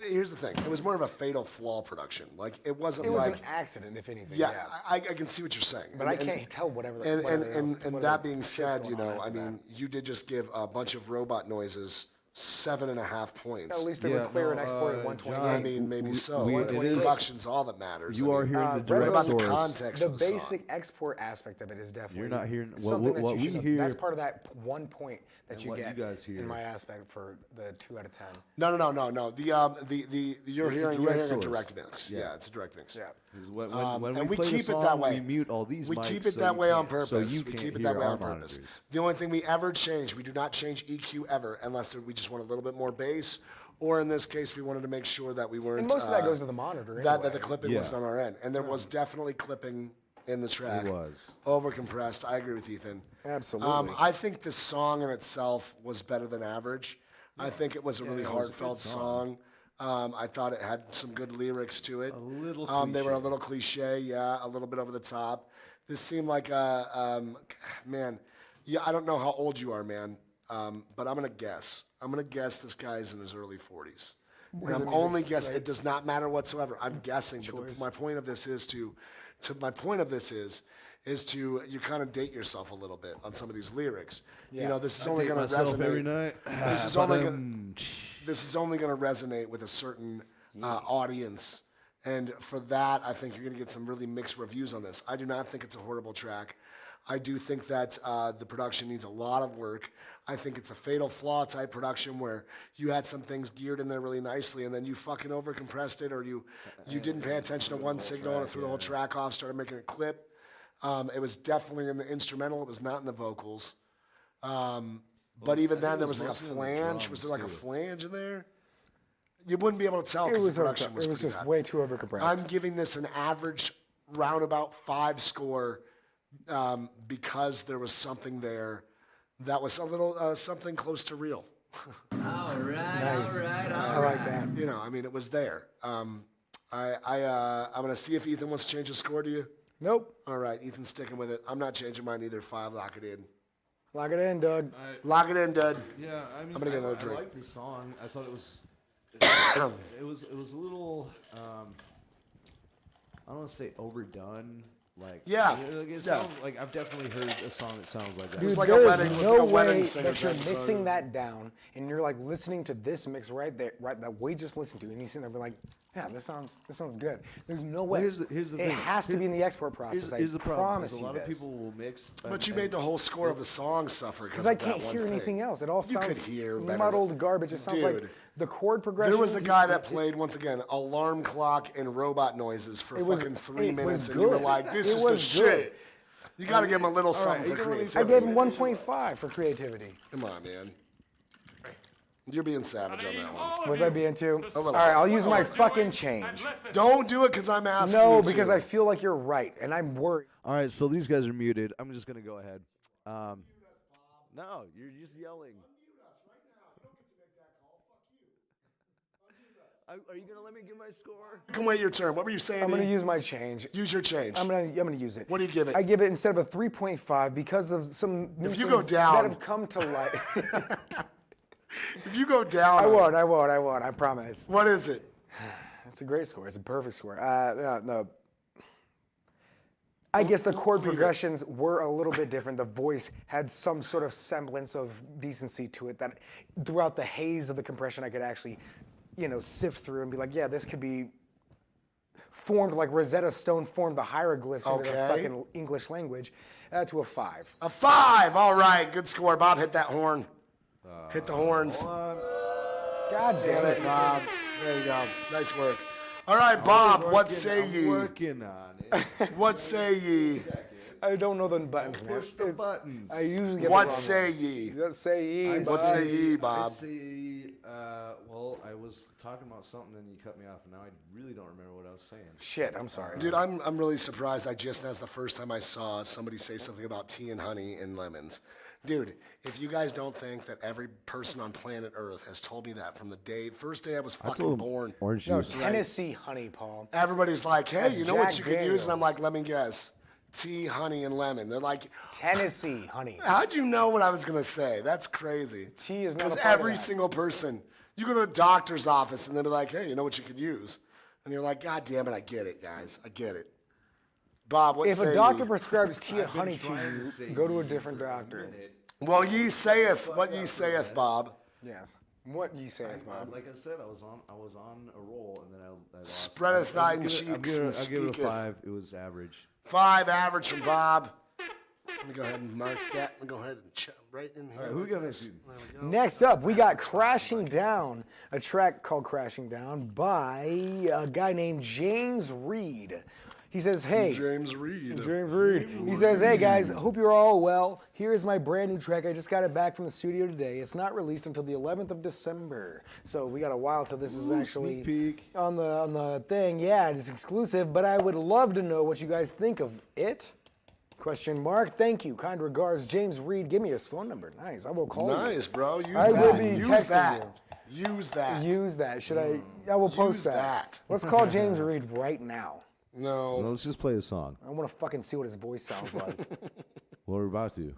Here's the thing. It was more of a fatal flaw production. Like it wasn't. It was like an accident, if anything. yeah, I can see what you're saying. But I can't tell whatever. And that being said, you did just give a bunch of robot noises 7.5 points. At least they were clear and exported at John, 128. I mean, maybe so. it is- Production's all that matters. You I are mean, hearing the what direct about the source. context The of the song? basic export aspect of it is definitely. You're not hearing- something that what you we should. hear- That's part of that 1 point that And you what you get guys hear. in my aspect for the 2 out of 10. No. You're It's a hearing direct a source. direct mix. Yeah. Yeah, it's a direct mix. Yeah. 'Cause when And we play keep the song, it that way. we mute all these We mics keep it so that you way on can't- purpose. So you we can't keep it hear that way our on purpose. monitors. The only thing we ever change, we do not change EQ ever, unless we just want a little bit more bass, or in this case, we wanted to make sure that we weren't. And most of that goes to the monitor That anyway. the clipping was Yeah. on our end, and there was definitely clipping in the track. It was. Overcompressed. I agree with Ethan. Absolutely. I think the song in itself was better than average. I think it was a really it was a good heartfelt song. I thought it had some good lyrics to it. A little They were a cliche. little cliche, yeah, a little bit over the top. This seemed like man, yeah, I don't know how old you are, man, but I'm gonna guess. I'm gonna guess this guy's in his early 40s. And I'm only guessing. It does not matter whatsoever. I'm guessing. But my point of this is is to you kind of date yourself a little bit on some of these lyrics. You Yeah. know, this is I only date going to myself resonate. every night. This is only going to resonate with a certain audience. And for that, I think you're going to get some really mixed reviews on this. I do not think it's a horrible track. I do think that the production needs a lot of work. I think it's a fatal flaw type production where you had some things geared in there really nicely and then you fucking overcompressed it, or you didn't pay attention to one signal and threw the whole track off, started making a clip. It was definitely in the instrumental. It was not in the vocals. But even then, there was like a flange. Was there like a flange in there? You wouldn't be able to tell It because was the production was it was pretty just bad. way too overcompressed. I'm giving this an average roundabout 5 score because there was something there that was a little something close to real. Nice. I like that. You know, I mean, it was there. I'm gonna see if Ethan wants to change his score to you. Nope. All right, Ethan's sticking with it. I'm not changing mine either. 5, lock it in. Lock it in, Doug. Lock it in, Dud. Yeah, I mean, I'm gonna get another I drink. like this song. I thought it was it was a little I don't want to say overdone. Like it sounds like I've definitely heard a song that sounds like that. Dude, like a there is wedding- it was like no a wedding way singer that you're type of mixing song. that down and you're like listening to this mix right there, right that we just listened to, and you sit there and be like, yeah, this sounds good. There's no way. Here's the it thing. has to be in the export process. Here's the I problem. promise is a you lot this. of people will mix. But you made the whole score of the song suffer Because I can't hear anything else. It all You sounds could hear better. muddled garbage. It sounds like Dude. the chord progression. There was a guy that played, once again, alarm clock and robot noises for fucking 3 minutes, and you were good. like, this It is was the good. shit. You got to give him a little something for I creativity. gave him 1.5 for creativity. Come on, man. You're being savage on that one. Was I being too? A All little. right, I'll use my fucking change. Don't do it because I'm asking you No, to. because I feel like you're right, and I'm worried. All right, so these guys are muted. I'm just gonna go ahead. No, you're just yelling. Are you gonna let me give my score? You can wait your turn. What were you saying? I'm going to E? use my change. Use your change. I'm gonna use it. What do you give it? I give it instead of a 3.5 because of some new If you things go down- that have come to light. If you go down, I on won't. I promise. it, what is it? It's a great score. It's a perfect score. No. I guess the chord progressions were a little bit different. The voice had some sort of semblance of decency to it that throughout the haze of the compression I could actually, sift through and be like, yeah, this could be formed like Rosetta Stone formed the hieroglyphs into the Okay. fucking English language to a 5. A 5. All right, good score. Bob, hit that horn. Hit the horns. God Damn damn it, it. Bob. There you go. Nice work. All right, Bob, what say I'm ye? working on it. What say ye? I don't know the buttons, man. Push the buttons. I usually get What the wrong say ones. ye? What say ye? What Bob? say ye, I Bob? say, well, I was talking about something, and you cut me off, and now I really don't remember what I was saying. Shit, I'm sorry. Dude, I'm really surprised. That's the first time I saw somebody say something about tea and honey and lemons. Dude, if you guys don't think that every person on planet Earth has told me that from the first day I was fucking born, Orange No, juice. Tennessee honey, Paul. everybody's like, hey, That's you know what Jack you could use? And I'm Daniels. like, let me guess. Tea, honey, and lemon. They're like, Tennessee honey. how'd you know what I was going to say? That's crazy. Tea is not a Because part of every that. single person, you go to the doctor's office and they'll be like, hey, you know what you could use? And you're like, God damn it, I get it, guys. I get it. Bob, what If say a doctor ye? prescribes tea and honey to you, go to a different doctor. Well, ye saith, what ye saith, Bob. Yes. What you say, Bob? Like I said, I was on a roll, and then I lost. Spreadeth thine I'll cheeks give and it, I'll give it a speaketh. 5. It was average. 5 average from Bob. Let me go ahead and mark that. Let me go ahead and right in here. All right, who we got next? Next up, we got Crashing Down, a track called Crashing Down by a guy named James Reed. He says, hey. James Reed. James Reed. He says, hey guys, hope you're all well. Here's my brand new track. I just got it back from the studio today. It's not released until the 11th of December. So we got a while till this is actually sneak peek. on the thing. Yeah, it's exclusive, but I would love to know what you guys think of it. Question mark. Thank you. Kind regards, James Reed. Give me his phone number. Nice. I will call you. Nice, bro. Use I that. will be Use texting that. Use that. Use that. Should I? I will post Use that. that. Let's call James Reed right now. Well, No. let's just play a song. I want to fucking see what his voice sounds like. Well, we're about to.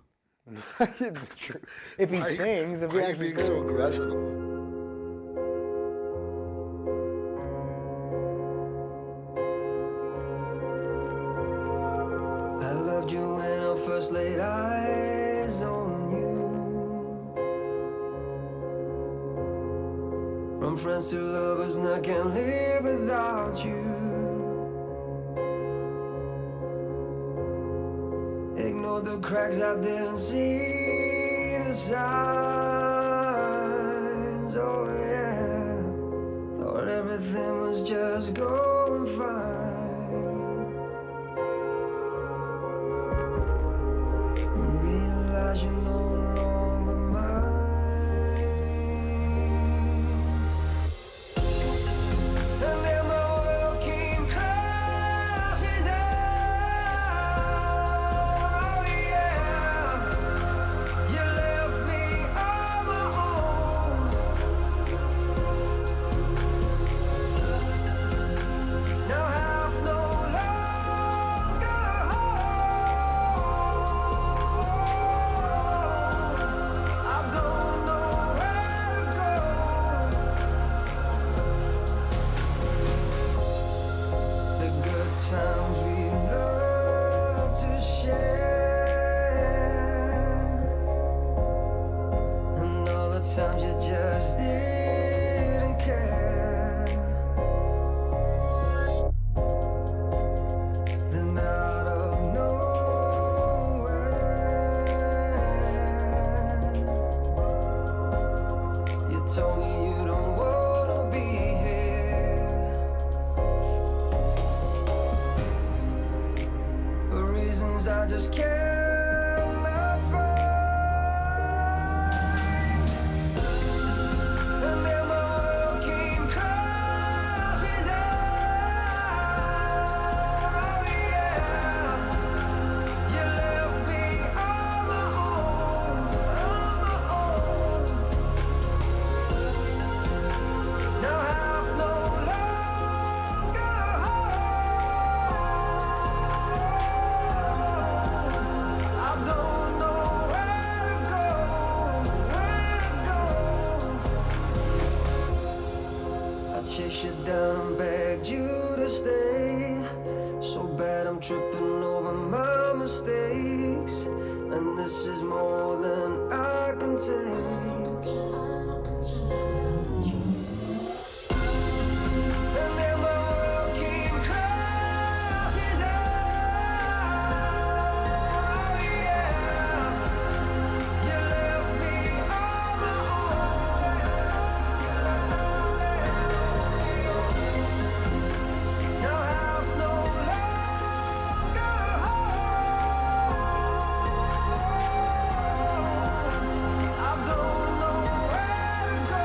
True. If he sings, if he Why are you actually being sings. so aggressive? I loved told you when I first laid eyes on you. From friends to lovers, and I can't live without you. Ignored the cracks, I didn't see the signs. Oh yeah, thought everything was just going fine. Realize you're no longer mine. And then my world came crashing down. Oh yeah, you left me on my own. Now half no longer home. I don't know where to go. The good times we love to share, and all the times you just didn't care. Then out of nowhere, you told me you don't wanna be here. For reasons I just cannot find. And then my world came crashing down. Oh yeah, you left me on my own, Now half no longer home. I don't know where to go, I chased you down and begged you to stay. So bad I'm tripping over my mistakes, and this is more than I can take. And then my world came crashing down. Oh yeah, you left me on my own. Now half no longer home. I don't know where to go.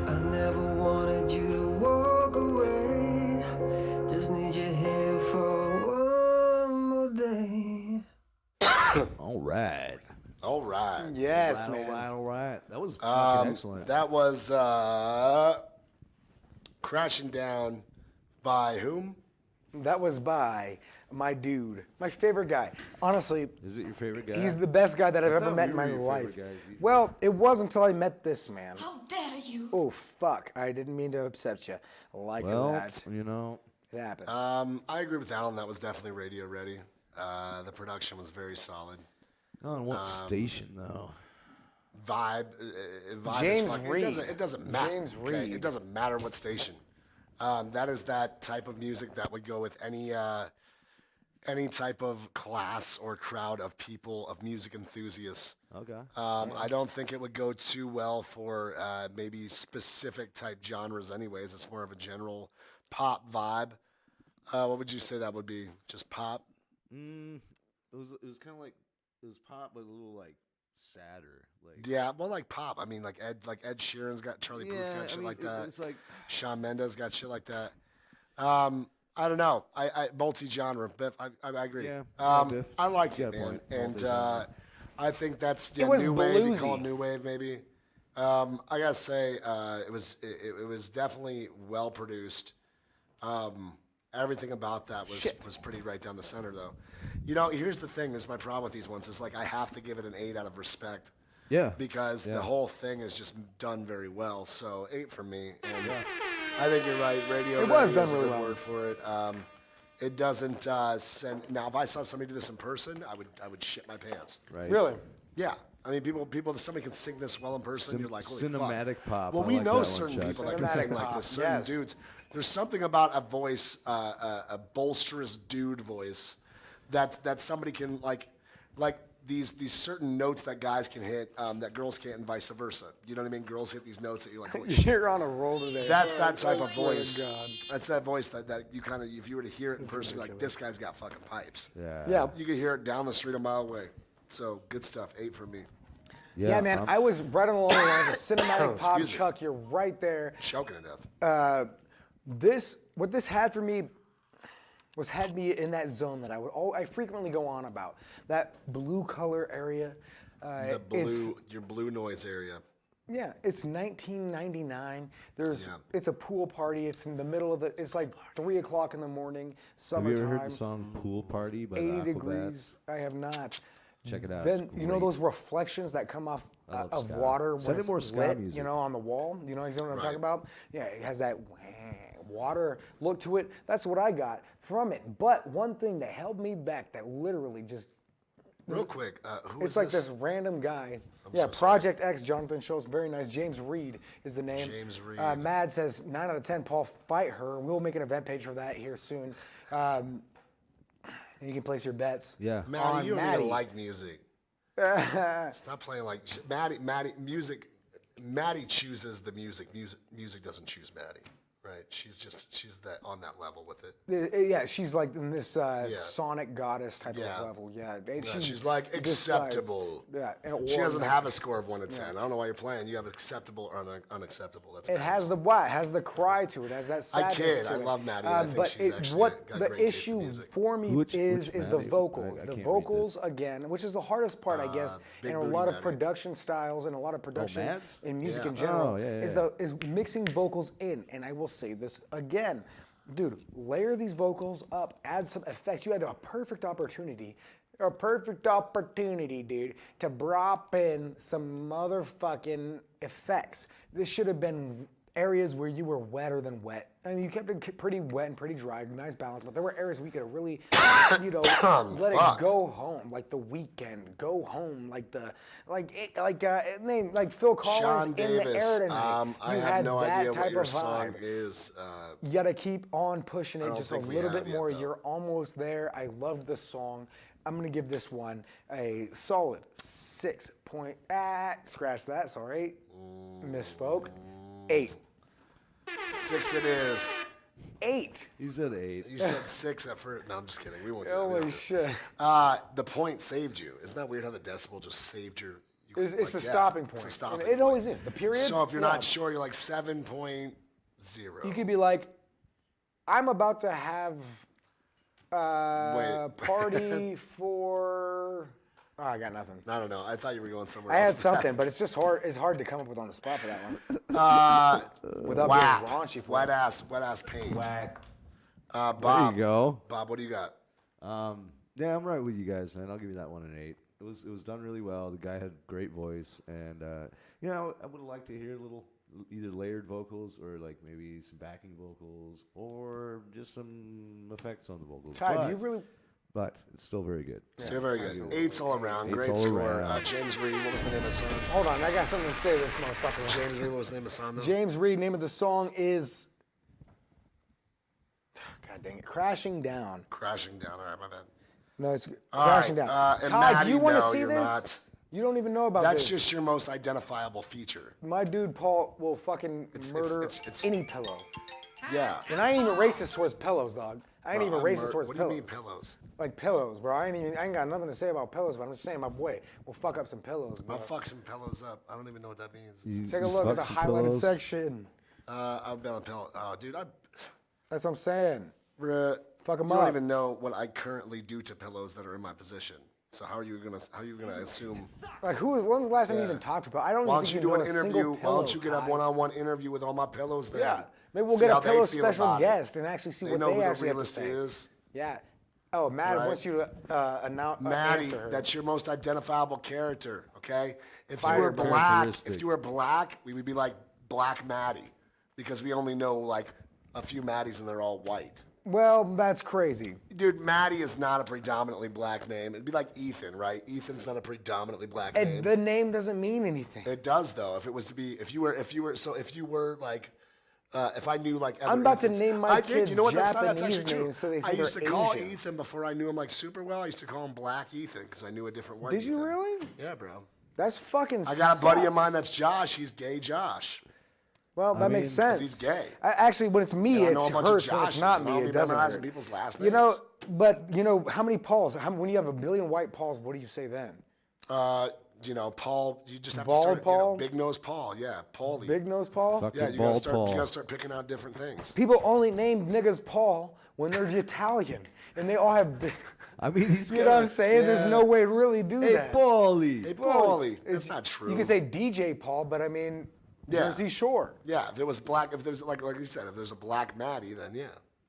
I never wanted you to walk away. Just need you here for one more day. All right. All right. Yes, All man. right, all right. That was fucking excellent. That was Crashing Down by whom? That was by my dude, my favorite guy. Honestly, Is it your favorite guy? he's the best guy that I've ever thought met we in my were your life. favorite guys. Well, it was until I met this man. How dare you? Oh, fuck. I didn't mean to upset you like well, that. you know. It happened. I agree with Alan. That was definitely radio ready. The production was very solid. On what station though? Vibe. Vibe James is fucking, Reed. It doesn't matter. James okay? Reed. It doesn't matter what station. That is that type of music that would go with any type of class or crowd of people, of music enthusiasts. Okay. I don't think it would go too well for maybe specific type genres anyways. It's more of a general pop vibe. What would you say that would be? Just pop? It was kind of like, it was pop, but a little like sadder. Like Yeah, well, like pop. I mean, like Ed Sheeran's got Charlie Puth got shit like that. It's like Shawn Mendes got shit like that. I don't know. I multi-genre, Biff. I agree. Yeah, Biff. I like You it, got a man. point. And Multi-genre. I think that's It was new wave. You call it bluesy. new wave, maybe. I gotta say, it was definitely well produced. Everything about that was pretty right down the center, though. You know, here's the thing. This is my problem with these ones. Is like I have to give it an 8 out of respect. Yeah. Because Yeah. the whole thing is just done very well. So 8 for me. And I think you're right. Radio. It was ready done is a really good well. word for it. It doesn't send. Now, if I saw somebody do this in person, I would shit my pants. Right. Really? Yeah. I mean, somebody can sing this well in person. You're like, holy cinematic fuck. pop. Well, I we like know that one, certain Chuck. people that can Cinematic sing like pop, this. Certain yes. dudes. There's something about a voice, a bolsterous dude voice, that somebody can like these certain notes that guys can hit that girls can't, and vice versa. You know what I mean? Girls hit these notes that you're like, holy shit. You're on a roll today. That's that I type of swear to voice. God. That's that voice that you kind of, if you were to hear it in person, you're like, this guy's got fucking pipes. Yeah. Yeah. You could hear it down the street a mile away. So good stuff. 8 for me. Yeah, man. I was right along the lines of cinematic pop. Excuse me. Chuck, you're right there. Choking to death. What this had for me had me in that zone that I frequently go on about. That blue color area. Your blue noise area. Yeah, it's 1999. Yeah. It's a pool party. It's in the middle of it's like 3 o'clock in the morning, Have you summertime. ever heard the song "Pool Party" by the 80 Aquabats? degrees. I have not. Check it out. Then it's you know great. those reflections that come off love of ska. water Send when it it's more ska lit, music. you know, on the wall. You know what I'm Right. talking about? Yeah, it has that water look to it. That's what I got from it. But one thing that held me back, that literally just Real quick, who it's is like this? this random guy. I'm Yeah, so sorry. Project X, Jonathan Schultz, very nice. James Reed is the name. James Reed. Mad says 9 out of 10. Paul, fight her. We'll make an event page for that here soon. And you can place your bets. Yeah. Maddie, on you don't Maddie. even like music. Stop playing like Maddie. Music. Maddie chooses the music. Music doesn't choose Maddie. Right? She's that on that level with it. Yeah, she's like in this sonic goddess type Yeah. of level. Yeah, and Yeah, she's like decides- acceptable. Yeah, She doesn't have a score of 1 to 10. I don't know why you're playing. You have acceptable or unacceptable. That's It has the what? It has the cry to it. It has that sadness kid. to I it. love Maddie. I think but she's actually what got the great taste in issue music. for me Which is the Maddie? vocals. I The can't read vocals again, which is the hardest part, I guess, Big in a Booty lot of Maddie. production styles and a lot of production Mads? in music Yeah. in general. Oh, yeah, is yeah. is mixing vocals in. And I will say this again. Dude, layer these vocals up, add some effects. You had a perfect opportunity, dude, to drop in some motherfucking effects. This should have been areas where you were wetter than wet. I mean, you kept it pretty wet and pretty dry, nice balance, but there were areas we could have really, let it go home, like The Weeknd, go home, like Phil Collins Sean in Davis. the air tonight. I You have had no that idea what type your of song vibe. is. You gotta keep on pushing it don't just a think we little have bit yet, more. though. You're almost there. I loved the song. I'm gonna give this one a solid 6 point. Scratch that. Sorry, misspoke. 8. 6 it is. 8. He said 8. You said 6 at first. No, I'm just kidding. We won't do that. We Holy don't do shit! that. The point saved you. Isn't that weird how the decibel just saved your... It's the stopping point. It's a stopping It point. always is. The period. So if you're yeah. not sure, you're like 7.0. You could be like, I'm about to have Wait. party for. Oh, I got nothing. I don't know. I thought you were going somewhere I had else. something, but it's just hard. It's hard to come up with on the spot for that one. Without Whack. being raunchy for Wet it. ass paint. Whack. Bob. There you go. Bob, what do you got? Yeah, I'm right with you guys, man. I'll give you that one an 8. It was done really well. The guy had great voice, and you know, I would have liked to hear either layered vocals or like maybe some backing vocals or just some effects on the vocals. Ty, do you really? But it's still very good. You're very good. 8's all around. Eight's Great all score. around. James Reed, what was the name of the song? Hold on, I got something to say to this motherfucker. James Reed, what was the name of the song though? James Reed, name of the song is. God dang it, Crashing Down. Crashing Down. All right, my bad. No, it's All Crashing right, Down. and Todd, Maddie, do you want to no, see you're this? not. You don't even know about That's this. just your most identifiable feature. My dude Paul will fucking murder it's- any pillow. Yeah. And I ain't even racist towards pillows, dog. I ain't Bro, even I'm racist towards What do you pillows. mean pillows? Like pillows, bro. I ain't got nothing to say about pillows, but I'm just saying my boy will fuck up some pillows, bro. I'll fuck some pillows up. I don't even know what that means. You Take a just look at fuck the some highlighted pillows. section. I'll be on a pillow. Oh, dude, That's what I'm saying. Fuck 'em you don't up. even know what I currently do to pillows that are in my position. So how are you gonna assume? Like when's the last time you Yeah. even talked about? I don't Why even don't think you you do know an a interview? single Why pillow. don't you get a Ty. one-on-one interview with all my pillows then? Yeah, maybe we'll See get a how they pillow feel special about it. guest and actually see They what know they who the actually have to realist say. is. Yeah. Oh, Matt Right. wants you to Maddie, answer her. that's your most identifiable character. Okay, if you Fire were burn. black, Characteristic. if you were black, we would be like Black Maddie. because we only know like a few Maddies and they're all white. Well, that's crazy. Dude, Maddie is not a predominantly black name. It'd be like Ethan, right? Ethan's not a predominantly black name. The name doesn't mean anything. It does though. If it was to be, if you were like, if I knew like, I'm about Ethans, to name my I did. kids You know what? That's Japanese actually true. names so they I think used to they're call Asian. Ethan before I knew him like super well. I used to call him Black Ethan because I knew a different white. Did you Ethan. really? Yeah, bro. That's fucking. I got a buddy of sucks. mine that's Josh. He's gay Josh. Well, that makes sense. He's gay. Actually, when it's me, I it know a bunch of hurts. When it's Joshes. not I me, don't it be doesn't memorizing hurt. people's last You know, names. but you know how many Pauls? When you have a billion white Pauls, what do you say then? You know, Paul. You just have Bald to start. Paul? You know, big nose Paul. Yeah, Paulie. Big nose Paul. Fucking Yeah, you bald gotta start. Paul. You gotta start picking out different things. People only name niggas Paul when they're Italian, and they all have. Big, I mean, he's you know what I'm saying? There's no way to really do Hey, that. Paulie. Hey, Paulie. It's- That's not true. You can say DJ Paul, but I mean Yeah. Jersey Shore. Yeah, if it was black, if there's like you said, if there's a black Maddie, then yeah,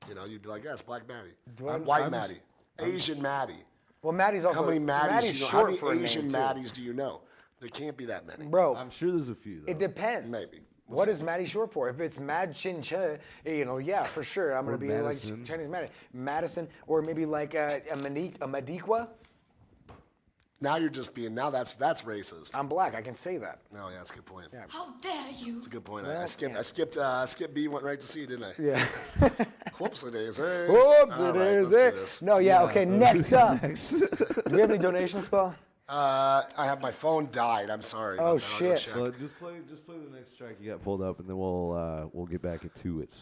you know, you'd be like, yes, black Maddie, white Maddie, Asian Maddie. Well, Maddie's also How many Maddies? Maddie's Do you know? short How many for a Asian name, too. Maddies do you know? There can't be that many. Bro, I'm sure there's a few, though. it depends. Maybe. What is Maddie short for? If it's Mad Chin Che, you know, yeah, for sure. I'm gonna Or be Madison. like Chinese Madison, or maybe like a Madiqua. Now you're just being. Now that's racist. I'm black. I can say that. No, yeah, that's a good point. Yeah. How dare you? That's a good point. Well, I skipped. yeah. I skipped B. Went right to C, didn't I? Yeah. Whoopsie days. Hey. Whoops, All it right, is. let's do Eh? this. No, yeah. Okay. Next up. Next. Do we have any donations, Spell? I have my phone died. I'm sorry. Oh, about that. I'll go shit. check. So just play the next track you got pulled up, and then we'll get back into it.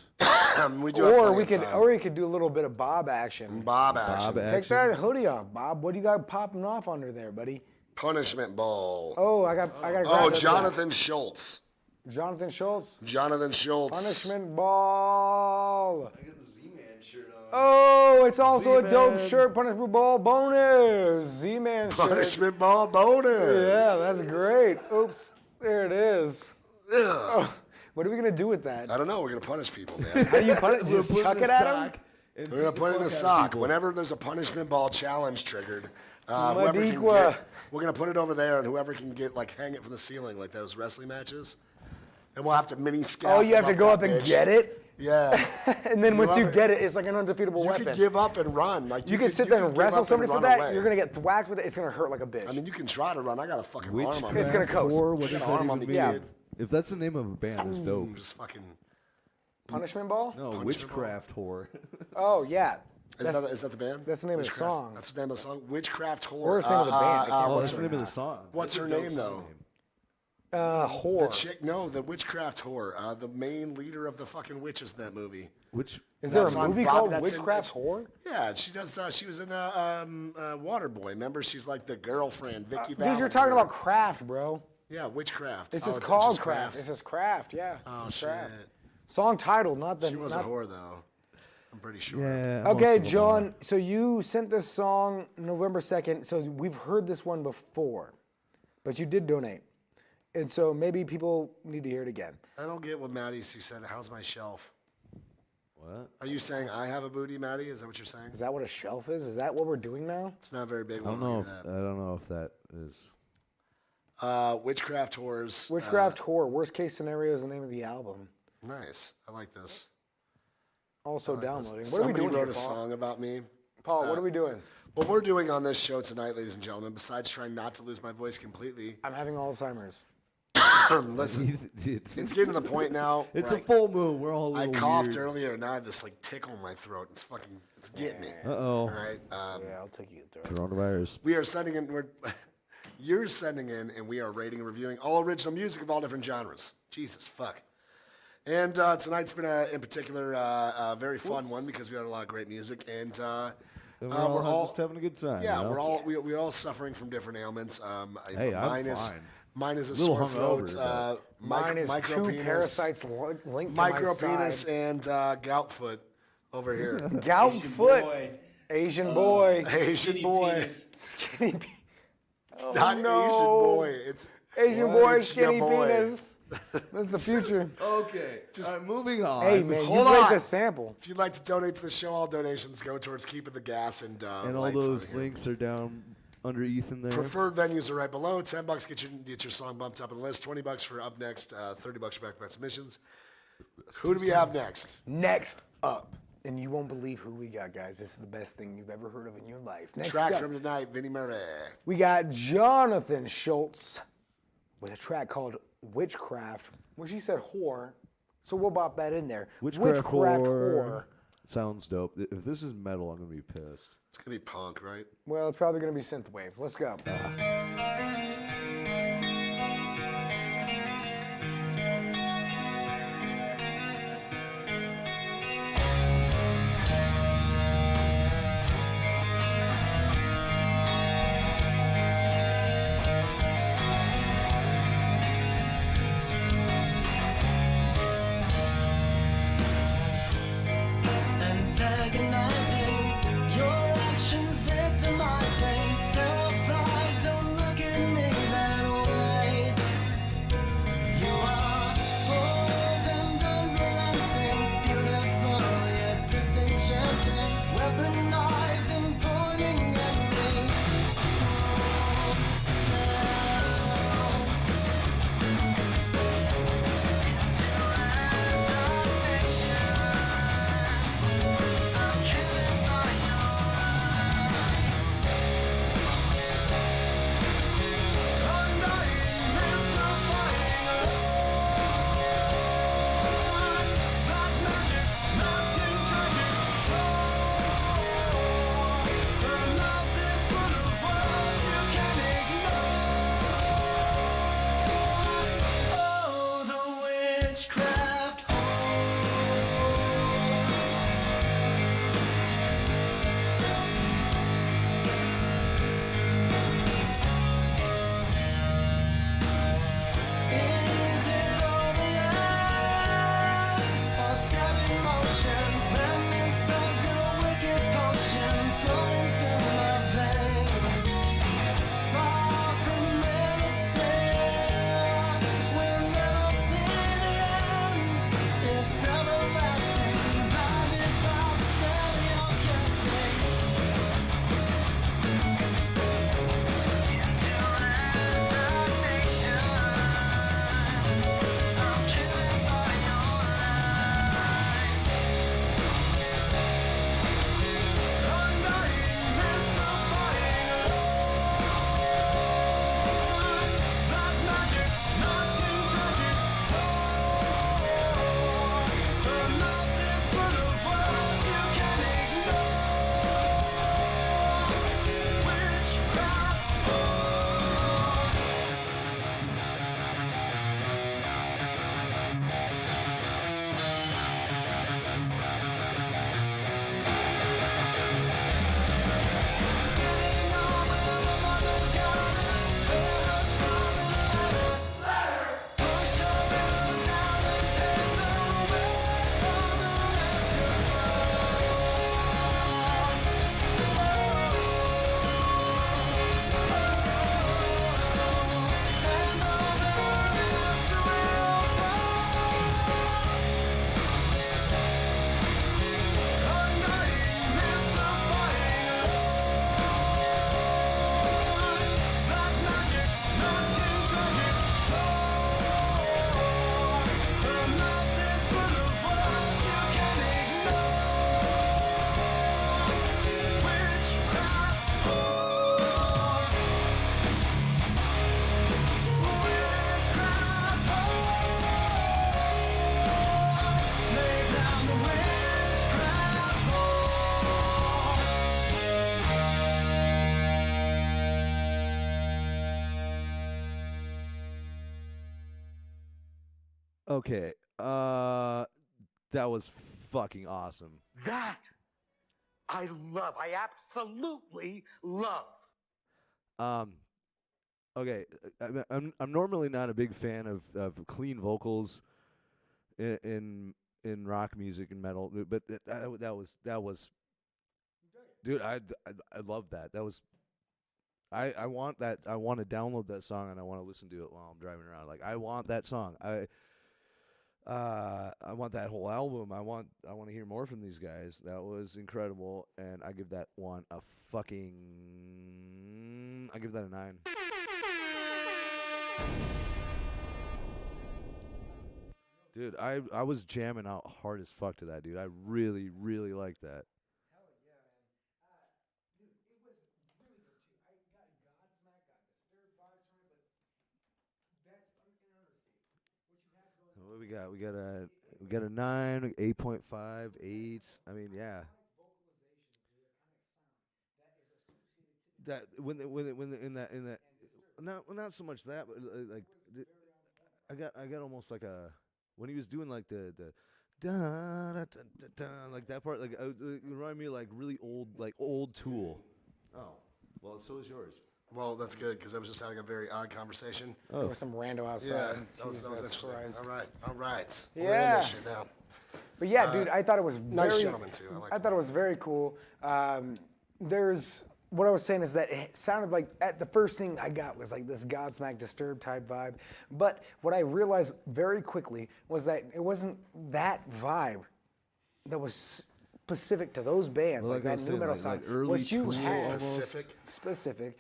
We do have Or plenty we of could, time. or you could do a little bit of Bob action. Bob action. Bob Take that hoodie off, Bob. What do you got popping off under there, buddy? Punishment Ball. Oh, I got. Oh, Jonathan Schultz. Jonathan Schultz. Jonathan Schultz. Punishment ball. I got the Z-Man shirt on. Oh, it's also a dope Z-Man. shirt. Punishment ball bonus. Z-Man shirt. Punishment Ball bonus. Yeah, that's great. Oops, there it is. Ugh. Oh, what are we gonna do with that? I don't know. We're gonna punish people, man. How do you punish? Just Put chuck in it a at sock him? and We're gonna beat put the it in a fuck out of sock. people. Whenever there's a punishment ball challenge triggered, whoever can Madiqua. get, we're gonna put it over there, and whoever can get hang it from the ceiling like those wrestling matches, and we'll have to mini scout. Oh, you have to go up and get it, Yeah. and then once you love it. get it, it's like an undefeatable You weapon. can give up and run. Like You can sit there and give wrestle up somebody for run that. away. You're gonna get thwacked with it. It's gonna hurt like a bitch. I mean, you can try to run. I got a fucking arm on It's me. gonna coast. Or what I does got that an arm even on me, mean? Yeah. kid. If that's the name of a band, that's dope. Just fucking. Punishment ball? No, Punch witchcraft whore. Oh yeah. Is that the band? that's the name of the Witchcraft. song. That's the name of the song. Witchcraft Whore. Or it's the name of the band. I can't Oh, remember. that's the name of the song. What's That's her a dope name, song though? name. The Whore. chick, no, the Witchcraft Whore. The main leader of the fucking witches in that movie. Which Is there That's a on movie Bob- called that's in- Witchcraft Whore? Yeah, she does. She was in Waterboy. Remember, she's like the girlfriend, Vicky. Dude, you're talking about craft, bro. Yeah, Witchcraft. It's Oh, just is it called just craft. It's just craft. Yeah. Oh it's shit. craft. Song title, not the. She was not, a whore though. I'm pretty sure. yeah. Okay, John. So you sent this song November 2nd. So we've heard this one before, but you did donate, and so maybe people need to hear it again. I don't get what Maddie. She said, "How's my shelf?" What? Are you saying I have a booty, Maddie? Is that what you're saying? Is that what a shelf is? Is that what we're doing now? It's not very big. I don't know if that is. Witchcraft Whores. Witchcraft Whore. Worst case scenario is the name of the album. Nice. I like this. Also downloading. What are we Somebody doing wrote here, a Paul? song about me. Paul, what are we doing? What we're doing on this show tonight, ladies and gentlemen, besides trying not to lose my voice completely, I'm having Alzheimer's. listen, it's it's getting to the point now. a where full moon. We're all a I little coughed weird. earlier, and now I have this like tickle in my throat. It's getting me. Uh-oh. All right. Yeah, I'll take you through it. Coronavirus. We are sending in. You're sending in, and we are rating and reviewing all original music of all different genres. Jesus fuck. And tonight's been, in particular, a very fun one because we had a lot of great music, and And we're all just having a good time. yeah, you know? we're all suffering from different ailments. Hey, I'm mine is fine. mine is a Little sore hungover, throat. Mine is micro two penis, parasites linked to my micro penis, side. and gout foot over here. Gout foot. Asian boy. Asian boy. Skinny penis. Oh, Not no. Asian boy. It's Asian boy, It's your skinny boy. penis. That's the future. Okay. All right, moving on. Hey, man, you Hold break on. the sample. If you'd like to donate to the show, all donations go towards keeping the gas and And all lights those on here. links are down under Ethan there. Preferred venues are right below. $10 get your song bumped up on the list. $20 for up next. $30 for back-to-back submissions. Who do we have next? Next up, and you won't believe who we got, guys. This is the best thing you've ever heard of in your life. Next Track up, from tonight, Vinnie Murray. we got Jonathan Schultz with a track called Witchcraft, which he said whore. So we'll bop that in there. Witchcraft whore. Sounds dope. If this is metal, I'm going to be pissed. It's going to be punk, right? Well, it's probably going to be synthwave. Let's go. Antagonizing, your actions victimizing, terrified, don't look at me that way. You are bold and unrelenting, beautiful yet disenchanting, weaponized and pointing at me. Okay. That was fucking awesome. That I love. I absolutely love. Okay. I'm normally not a big fan of clean vocals in rock music and metal, but that was dude. I love that. That was. I want that. I want to download that song and I want to listen to it while I'm driving around. Like I want that song. I want that whole album. I want to hear more from these guys. That was incredible, and I give that one a fucking. I give that a 9. Dude, I was jamming out hard as fuck to that, dude. I really, really like that. Hell yeah, man. Dude, it was really good too. I got Godsmack, got Disturbed vibes from it, but that's an understatement. What you have going What we got? We got a 9, 8.5, 8. I mean, yeah. That when in that not so much that, but like I got almost like a when he was doing like the da, da, da, da, da, like that part, like it reminded me of like really old Tool. Oh, well, so is yours. Well, that's good because I was just having a very odd conversation. There was some rando outside. Yeah, that was Jesus interesting. Christ. All right. We're in Yeah. this shit now. But yeah, dude, I thought it was Nice very, gentleman, too. I liked I thought it was very cool. There's what I was saying is that it sounded like the first thing I got was like this Godsmack Disturbed type vibe. But what I realized very quickly was that it wasn't that vibe that was specific to those bands, Well, like like I that was new saying, metal like sound. early What you Tool had almost. Specific.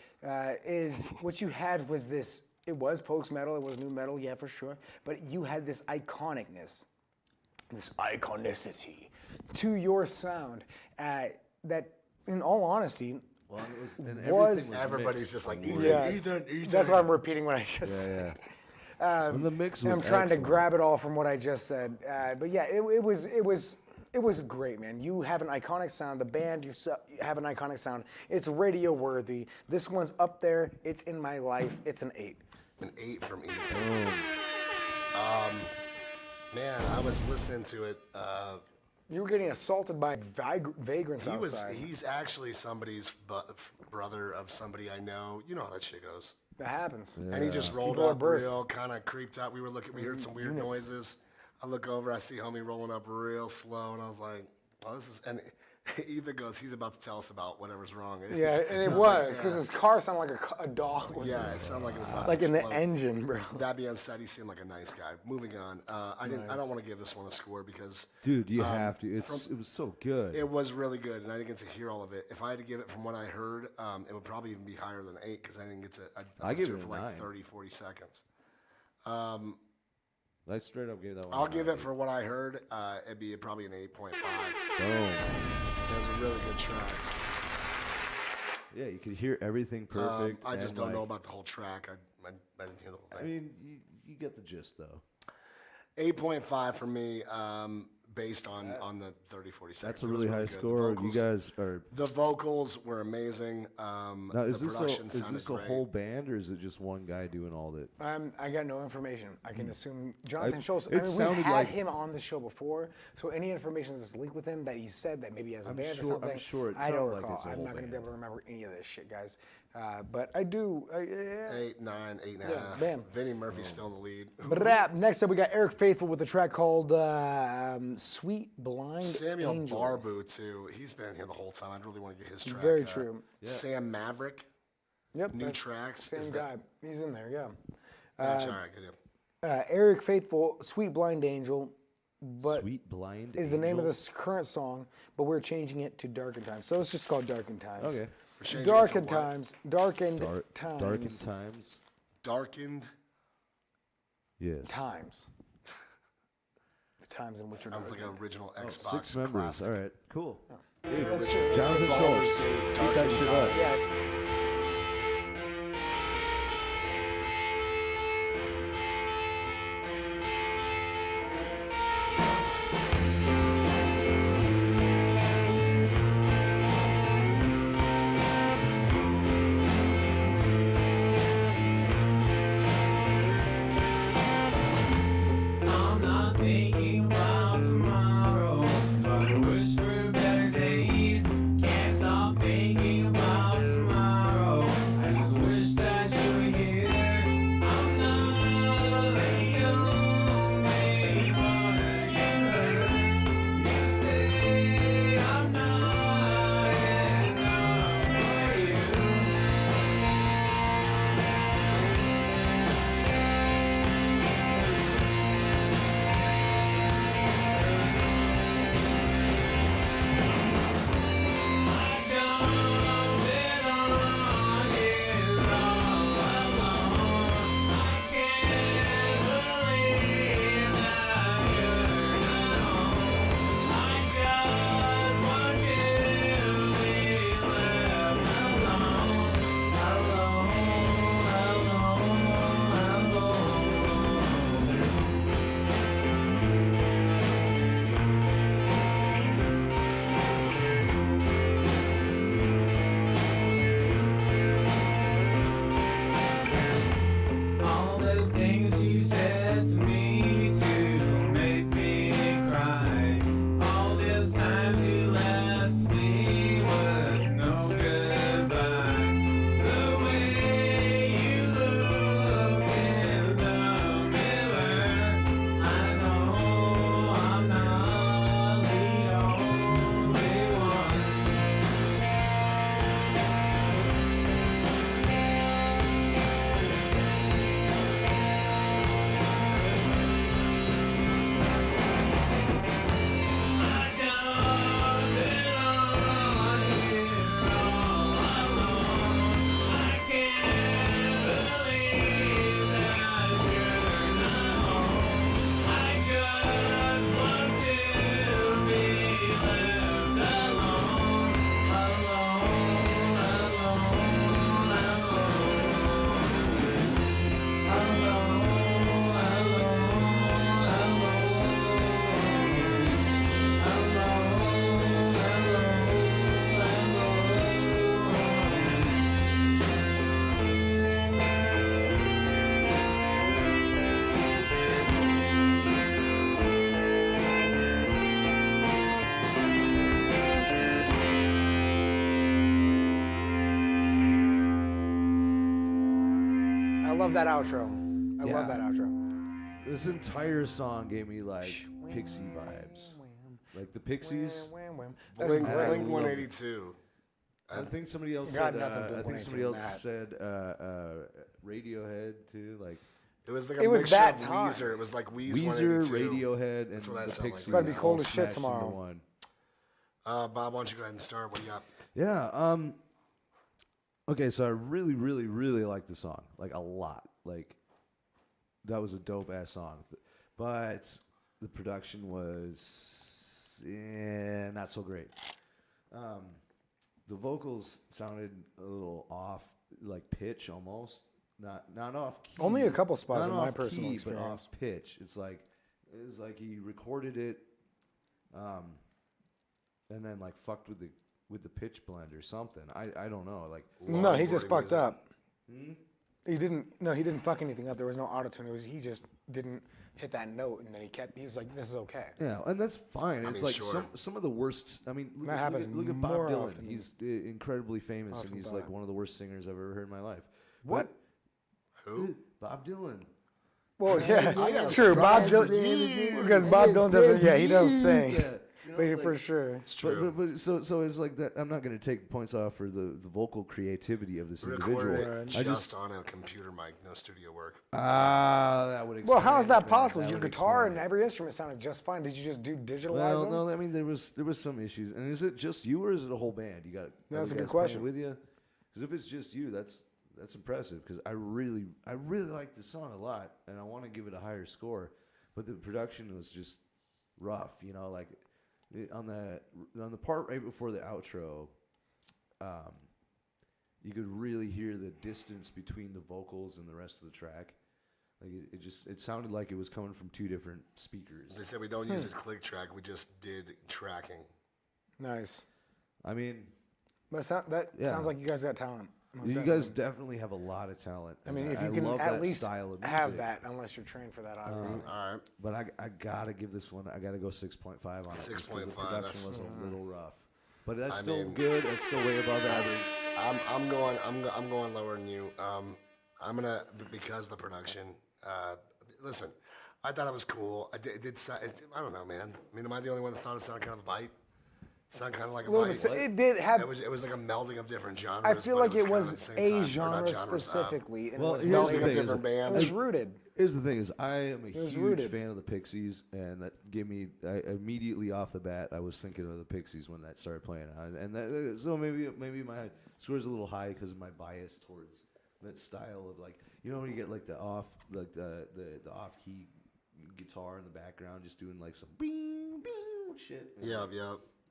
is what you had was this. It was post metal, it was new metal, yeah, for sure. But you had this iconicness, this iconicity to your sound that, in all honesty, Well, it was, and was everybody's mixed just like, a lot. yeah. That's why I'm repeating what I just said. Yeah. And the mix was I'm trying excellent. to grab it all from what I just said. But yeah, it was great, man. You have an iconic sound. The band, you have an iconic sound. It's radio worthy. This one's up there. It's in my life. It's an 8. An 8 from E22. Man, I was listening to it. You were getting assaulted by vagrants outside. He's actually somebody's brother of somebody I know. You know how that shit goes. That happens. And he just rolled People are up birthed. real, kind of creeped out. We heard some weird Units. noises. I look over, I see homie rolling up real slow, and I was like, oh, this is, and Ethan goes, he's about to tell us about whatever's wrong. Yeah, and it I was, like, because his car sounded like a dog. Was Yeah, it sounded like it was about like to in the explode. engine, bro. That being said, he seemed like a nice guy. Moving on. I don't want to give this one a score because Dude, you have to. It was so good. it was really good, and I didn't get to hear all of it. If I had to give it from what I heard, it would probably even be higher than 8 because I didn't get to. I give listened it to a for like 9. 30, 40 seconds. I straight up gave that one. I'll a give 9. it for what I heard. It'd be probably an 8.5. Boom. It was a really good track. Yeah, you could hear everything perfect. I just and, don't know like, about the whole track. I didn't hear the whole I thing. mean, you get the gist though. 8.5 for me, based on the 30, 40 seconds. That's a It was really high good. The score. You vocals- guys are. The vocals were amazing. Now, is the this production is sounded this a great. whole band or is it just one guy doing all that? I got no information. I can assume Jonathan Schultz. it I mean, we've sounded had like- him on the show before, so any information that's leaked with him that he said that maybe he has a I'm band sure- or something, I'm sure it I don't sounded like recall. it's a I'm whole not going to be band. able to remember any of this shit, guys. But I do. 8, 9, 8.5. Yeah, bam. Vinnie Murphy's still in the lead. But next up, we got Eric Faithful with a track called "Sweet Blind Samuel Angel." Barbu too. He's been here the whole time. I'd really want to get his track. Very true. Sam Maverick. Yep, New that's tracks. Same Is guy. that- He's in there. Yeah. That's all right. Good. Eric Faithful, "Sweet Blind Angel," but Sweet Blind is the name of Angel? this current song, but we're changing it to Darkened Times. So it's just called Darkened Times. Okay. We're changing it to Darkened what? Times. Darkened Darkened Times. Times. Darkened. Yes. Times. The times in which are Sounds like darkened. an original Xbox. 6 members. classic. All right. Cool. That's true. Jonathan Schultz. Keep that shit up. Yeah. I'm not thinking about tomorrow, but I wish for better days. Can't stop thinking about tomorrow. love that outro. I love that outro. This entire song gave me like Pixie vibes, like the Pixies. Blink 182. I think somebody else Got said. nothing I think somebody Blink-182 else said Radiohead too. Like It was like It a was mixture that of time. Weezer. It was like Weezer, Weezer, 182. Radiohead, and That's what I the sound like. Pixies. It's gotta be cold all as shit smashed into tomorrow. one. Bob, why don't you go ahead and start? What do you got? Yeah. Okay, so I really, really, really like the song, like a lot. Like that was a dope ass song, but the production was not so great. The vocals sounded a little off, like pitch almost, not off key. Only a couple spots not in my off personal key, experience. but off pitch. It's like he recorded it, and then like fucked with the pitch blend or something. I don't know. Like No, he just fucked up. Hmm? He didn't fuck anything up. There was no autotune. He just didn't hit that note, and then he was like, "This is okay." Yeah, and that's fine. It's mean, like sure. some of the worst. I mean, That happens look at Bob more Dylan. often He's incredibly famous, often and he's than like not. one of the worst singers I've ever heard in my life. What? Who? Bob Dylan. Well, yeah, true. Bob Dylan, because Bob Dylan doesn't. Yeah, he doesn't sing. But for sure. It's true. But so it's like that. I'm not going to take points off for the vocal creativity of this individual. Recorded it I just just on a computer mic, no studio work. that would. Well, how is explain that it, possible? man. That Your would guitar explain and it. every instrument sounded just fine. Did you just digitalize Well, them? no, I mean there was some issues. And is it just you or is it a whole band? You got That's other a good guys playing question. with you. Because if it's just you, that's impressive. Because I really like the song a lot, and I want to give it a higher score. But the production was just rough, like on the part right before the outro. You could really hear the distance between the vocals and the rest of the track. Like it sounded like it was coming from two different speakers. They said we don't use a click track. We just did tracking. Nice. I mean, But that Yeah. sounds like you guys got talent. Most you definitely. guys definitely have a lot of talent. I mean, and if you I can love at that least style of music. have that, unless you're trained for that, obviously. All right. But I gotta give this one. I gotta go 6.5 on it. just 'cause 6.5, The production that's- was a little rough, but that's I still mean- good. That's still way above average. I'm going lower than you. I'm gonna because of the production. Listen, I thought it was cool. I don't know, man. I mean, am I the only one that thought it sounded kind of a bite? Sounded kind of like a Little bite. bit- it did have. It was like a melding of different genres. I feel but like it kind of was at the same a time, or not genre genres, specifically, and Well, it was here's the melding of thing is- different It bands. was rooted. Here's the thing: is I am a was huge rooted. fan of the Pixies, and that gave me immediately off the bat. I was thinking of the Pixies when that started playing, and so maybe my score's a little high because of my bias towards that style of like when you get like the off the off key guitar in the background, just doing like some bing bing shit. Yeah.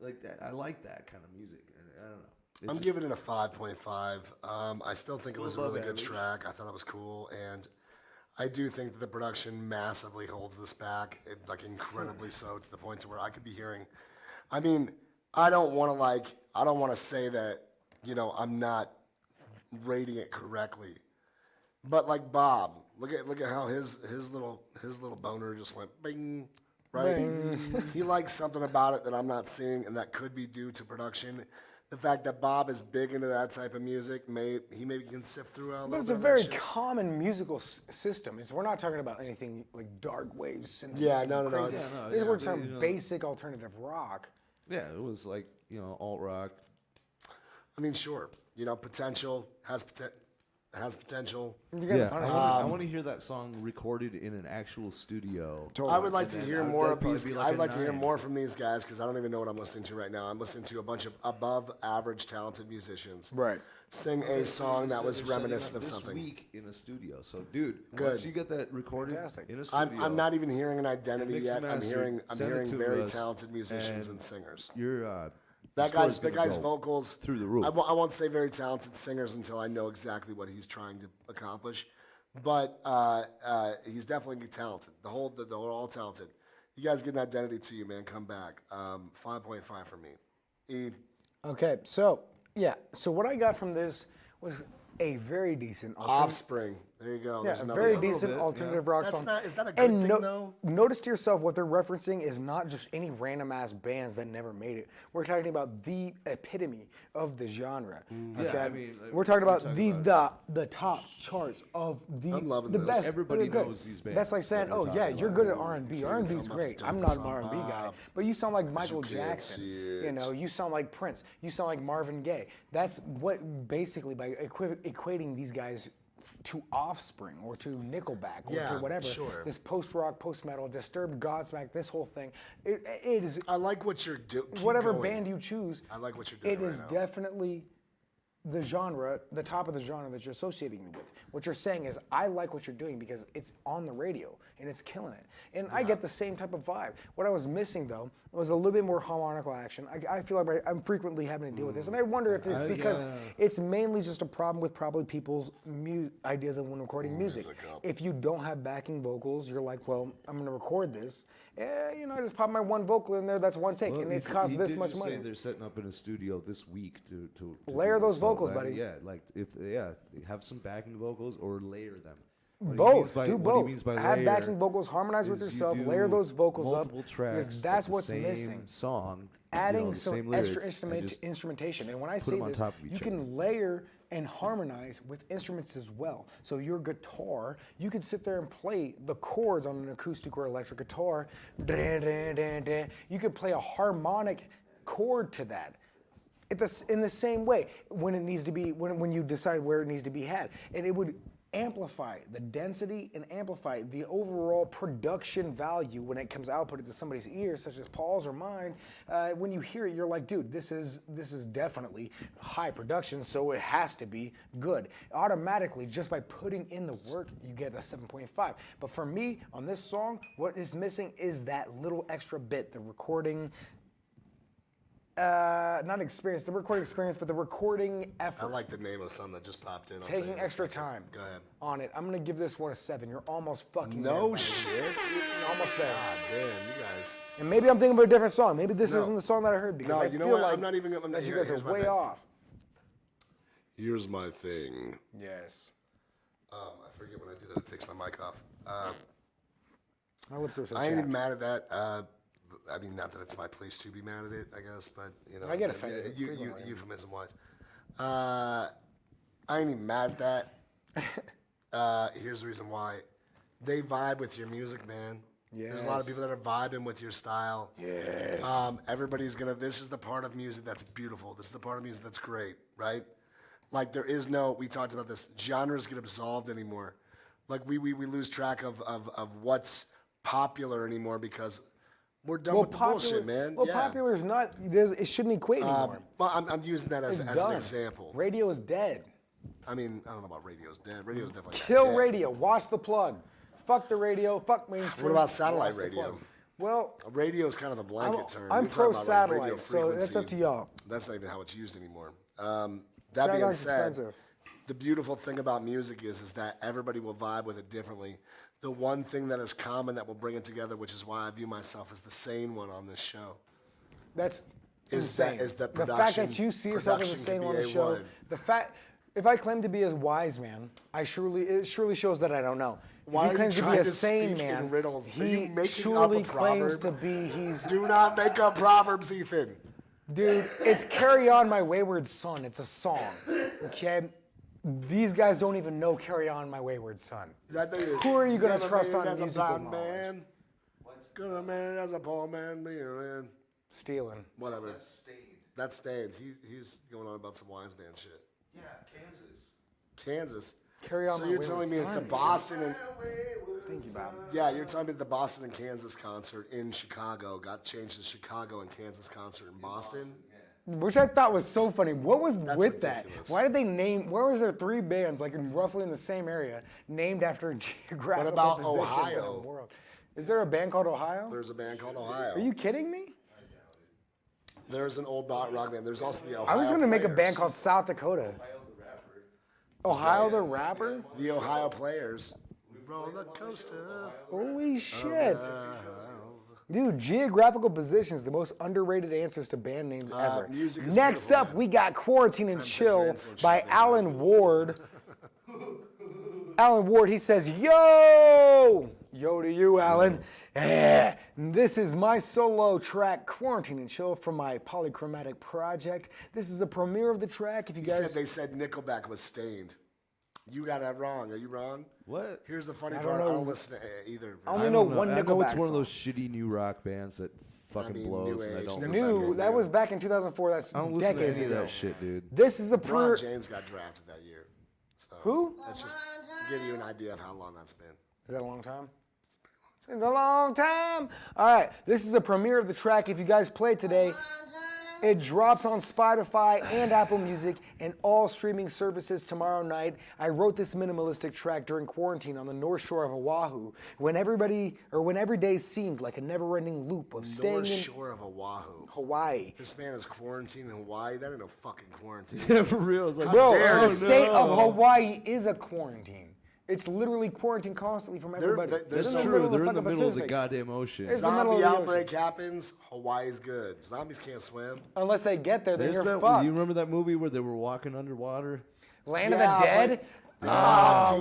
Like that. I like that kind of music. I don't know. It's I'm just- giving it a 5.5. I still think it was a Still above really good average. track. I thought it was cool, and I do think that the production massively holds this back, like incredibly so, to the point to where I could be hearing. I mean, I don't want to say that I'm not rating it correctly, but like Bob, look at how his little boner just went bing. Right, Bing. he likes something about it that I'm not seeing, and that could be due to production. The fact that Bob is big into that type of music, he maybe can sift through a little But it's bit a of very that shit. common musical system. We're not talking about anything like dark waves. Yeah, no, crazy. it's- Yeah, no, This yeah, works but, on basic alternative rock. Yeah, it was like alt rock. I mean, sure, potential has potential. You're getting Yeah, punished. I want to hear that song recorded in an actual studio. I would like And to then hear that'd more of probably these. be like I'd a like to hear 9. more from these guys because I don't even know what I'm listening to right now. I'm listening to a bunch of above average talented musicians Right. sing a song that was They're setting reminiscent up of this something. week in a studio. So, dude, Good. once you get that recorded Fantastic. in a studio, I'm not even hearing an identity mix yet. and I'm master, hearing send it hearing to very us, talented musicians and and singers. Your That score's guy's gonna go vocals through the roof. I won't say very talented singers until I know exactly what he's trying to accomplish, but he's definitely talented. They're all talented. You guys get an identity to you, man. Come back. 5.5 for me. Okay, so what I got from this was a very decent alternative. Offspring. There you go. Yeah, There's a another very one. decent alternative rock That's song. not- is that a good thing, though? Notice to yourself what they're referencing is not just any random ass bands that never made it. We're talking about the epitome of the genre. Okay? Yeah, I mean, we're talking we're about talking the top charts of the I'm loving the this. best. Everybody They're good. knows these That's like bands saying, that we're oh yeah, talking you're about. good at R&B. R&B is tell great. me I'm to not an dump R&B this guy, up. but you sound like Michael can't Jackson. see You it. know, you sound like Prince. You sound like Marvin Gaye. That's what basically by equating these guys to Offspring or to Nickelback or Yeah, to whatever. sure. This post-rock, post-metal, Disturbed, Godsmack, this whole thing. It is I like what you're doing. whatever band you choose. I like what you're doing It right is now. definitely the genre, the top of the genre that you're associating it with. What you're saying is, I like what you're doing because it's on the radio and it's killing it. And I get the same type of vibe. What I was missing though was a little bit more harmonical action. I feel like I'm frequently having to deal with this, and I wonder if it's because it's mainly just a problem with probably people's ideas of when recording music. If you don't have backing vocals, you're like, well, I'm going to record this. You know, I just pop my one vocal in there. That's one take, and it's cost this much money. They're setting up in a studio this week to Layer do those this, vocals, so, buddy. Yeah, like have some backing vocals or layer them. Both. Do What he both. means by Have layer backing vocals, harmonize with is you yourself, do layer those vocals up. multiple tracks Because that's of the what's same missing. Song, Adding the some same extra lyrics, and just instrumentation. And when I put say them on this, top of each you can other. layer and harmonize with instruments as well. So your guitar, you can sit there and play the chords on an acoustic or electric guitar. You could play a harmonic chord to that. In the same way, when it needs to be, when you decide where it needs to be had, and it would amplify the density and amplify the overall production value when it comes outputted to somebody's ears, such as Paul's or mine. When you hear it, you're like, dude, this is definitely high production, so it has to be good. Automatically, just by putting in the work, you get a 7.5. But for me, on this song, what is missing is that little extra bit, the recording. Not experience, the recording experience, but the recording effort. I like the name of something that just popped in. I'll Taking tell you extra this. time Go ahead. on it. I'm gonna give this one a 7. You're almost fucking there, No buddy. shit. You're almost there. God damn, you guys. And maybe I'm thinking about a different song. Maybe this No. isn't the song that I heard because No, I you know feel what? like I'm not even gonna- that you here- guys here's are my way thing. off. Here's my thing. Yes. I forget when I do that. It takes my mic off. My lips are so I ain't chapped. even mad at that. I mean, not that it's my place to be mad at it, I guess, but you know, I get offended You, frequently. euphemism wise. I ain't even mad at that. Here's the reason why. They vibe with your music, man. There's a lot of people that are vibing with your style. Yes. Everybody's gonna. This is the part of music that's beautiful. This is the part of music that's great, right? Like there is no. We talked about this. Genres get absolved anymore. Like we lose track of what's popular anymore because we're done with the bullshit, man. Well, yeah. popular is not. It shouldn't equate anymore. Well, I'm using that as It's an done. example. Radio is dead. I mean, I don't know about radio's dead. Radio's definitely not Kill dead. radio. Watch the plug. Fuck the radio. Fuck mainstream. What about satellite watch the radio? plug. Well, Radio is kind of a blanket term. I'm You're talking about, like, radio pro-satellite, so that's up frequency. to y'all. That's not even how it's used anymore. That being Satellite's said, expensive. the beautiful thing about music is that everybody will vibe with it differently. The one thing that is common that will bring it together, which is why I view myself as the sane one on this show. That's Is that- insane. is that the fact production- that you see yourself as the production same can on be the show. A1. The fact, if I claim to be a wise man, it surely shows that I don't know. Why are if he you claims to be trying a to sane speak in man, riddles? Are you he making surely up a claims proverb? to be. He's Do not make up proverbs, Ethan. dude. It's "Carry On, My Wayward Son." It's a song. Okay. These guys don't even know "Carry On, My Wayward Son." Who are you gonna trust on musical knowledge? man? Good a man as a poor man, be a man. Stealing. Whatever. That's Stayed. He's going on about some wise man shit. Yeah, Kansas. Kansas. Carry On, So My you're Wayward telling me that the Son. Boston and Thank you, Bob. yeah, you're telling me that the Boston and Kansas concert in Chicago got changed to Chicago and Kansas concert in Boston? Which I thought was so funny. What was That's with that? ridiculous. Why did they name? Where was there 3 bands like roughly in the same area named after geographical about positions in Ohio? the world? Is there a band called Ohio? There's a band called Ohio. Are you kidding me? There's an old rock band. There's also the Ohio I was gonna make a band Players. called South Dakota. Ohio the rapper? The Ohio Players. Roller coaster. Holy shit. Dude, geographical positions, the most underrated answers to band names ever. music is Next beautiful, up, we got Quarantine and Chill Grand Slam by Champion. Alan Ward. Alan Ward, he says, yo! Yo to you, Alan. Yeah. This is my solo track, Quarantine and Chill, from my polychromatic project. This is a premiere of the track. If you guys... They said Nickelback was Stained. You got that wrong. Are you wrong? What? Here's the funny I part. don't know. I don't listen to either. I only know one I know Nickelback it's one of song. those shitty new rock bands that fucking blows, new and I age. don't. New, that was back in 2004. That's I don't listen to decades any of ago. that shit, dude. This is a LeBron James got drafted that year. So Who? That's just to give you an idea of how long that's been. Is that a long time? It's a long time. All right, this is a premiere of the track. If you guys play today, it drops on Spotify and Apple Music and all streaming services tomorrow night. I wrote this minimalistic track during quarantine on the North Shore of Oahu, when every day seemed like a never-ending loop of staying North in Shore of Oahu. Hawaii. This man is quarantined in Hawaii. That ain't no fucking quarantine. Yeah, for real. It's like, Bro, dare the you. state of Hawaii is a quarantine. It's literally quarantined constantly from everybody. That's It's That's in the true. middle of They're the in the fucking middle of the Pacific. goddamn ocean. It's the middle of Zombie the ocean. outbreak happens. Hawaii's good. Zombies can't swim. Unless they get there, then There's you're that. fucked. You remember that movie where they were walking underwater? Land Yeah, of the Dead? but-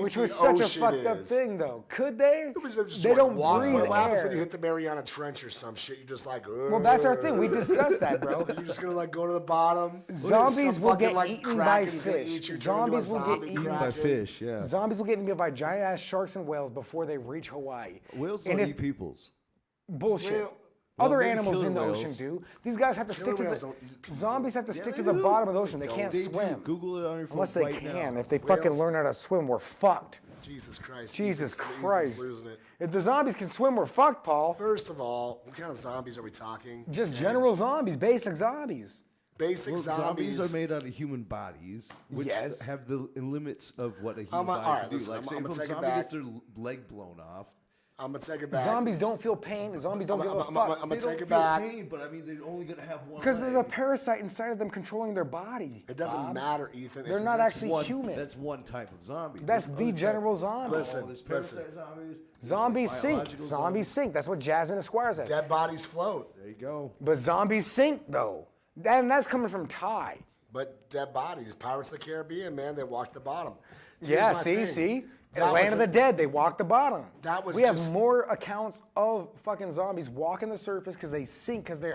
Which was the such a ocean fucked up is. thing, though. Could they? Just They like don't walk- breathe What happens when you air. hit the Mariana Trench or some shit? You're just like, Well, that's our thing. We discussed that, bro. You're just gonna like go to the bottom. Zombies Some will fucking, get like, eaten by kraken's gonna fish. eat you, turn into a Zombies will get zombie eaten Eaten by kraken. fish, yeah. Zombies will get eaten by giant ass sharks and whales before they reach Hawaii. Whales And don't if- eat peoples. Bullshit. Well, Other maybe animals killer in the whales. ocean do. These guys have to Killer stick to whales the. don't eat people. Zombies have to Yeah, stick to they the do. bottom of the ocean. They can't They do. swim. Google it on your phone Unless they right can. now. If they fucking Whales- learn how to swim, we're fucked. Jesus Christ. Jesus Ethan's Christ. losing it. If the zombies can swim, we're fucked, Paul. First of all, what kind of zombies are we talking? Just general zombies, basic zombies. Basic Well, zombies. zombies are made out of human bodies, which Yes. have the limits of what a human I'm a- body alright, can do. listen, Like, I'm say gonna if a take it zombie back. gets their leg blown off, I'm gonna take it back. Zombies don't feel pain. Zombies don't give a I'm fuck. gonna they take don't it feel back. pain, but I mean, they're only gonna have one. Because there's a leg. parasite inside of them controlling their body. It doesn't Bob. matter, Ethan. They're If not it's actually One- human. That's one type of zombie. That's There's the other general type- zombie. Listen, there's listen. parasite zombies. there's Zombies like sink. biological Zombies sink. That's what Jasmine Esquire said. Dead bodies float, There you go. But zombies sink, though. And that's coming from Ty. but dead bodies. Pirates of the Caribbean, man, they walk the bottom. Here's Yeah, my see, thing. see? That Land was of the a- Dead, they walk the bottom. That was we have just- more accounts of fucking zombies walking the surface because they sink because they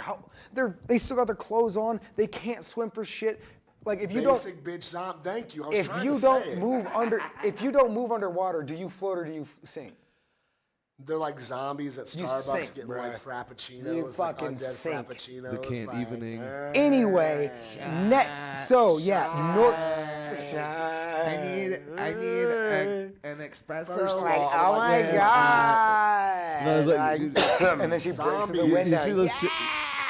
still got their clothes on. They can't swim for shit. Like if you Basic bitch zombie. Thank you. I was if trying you to don't say it. move under if you don't move underwater, do you float or do you sink? They're like zombies at You Starbucks sink, getting bruh. like frappuccinos. You like fucking undead sink. Frappuccinos. The can't like, evening. Anyway, so yeah, I need an espresso. First of like, all, oh my like, god! No, it's like- and then she breaks through the Zombies. window. You see those?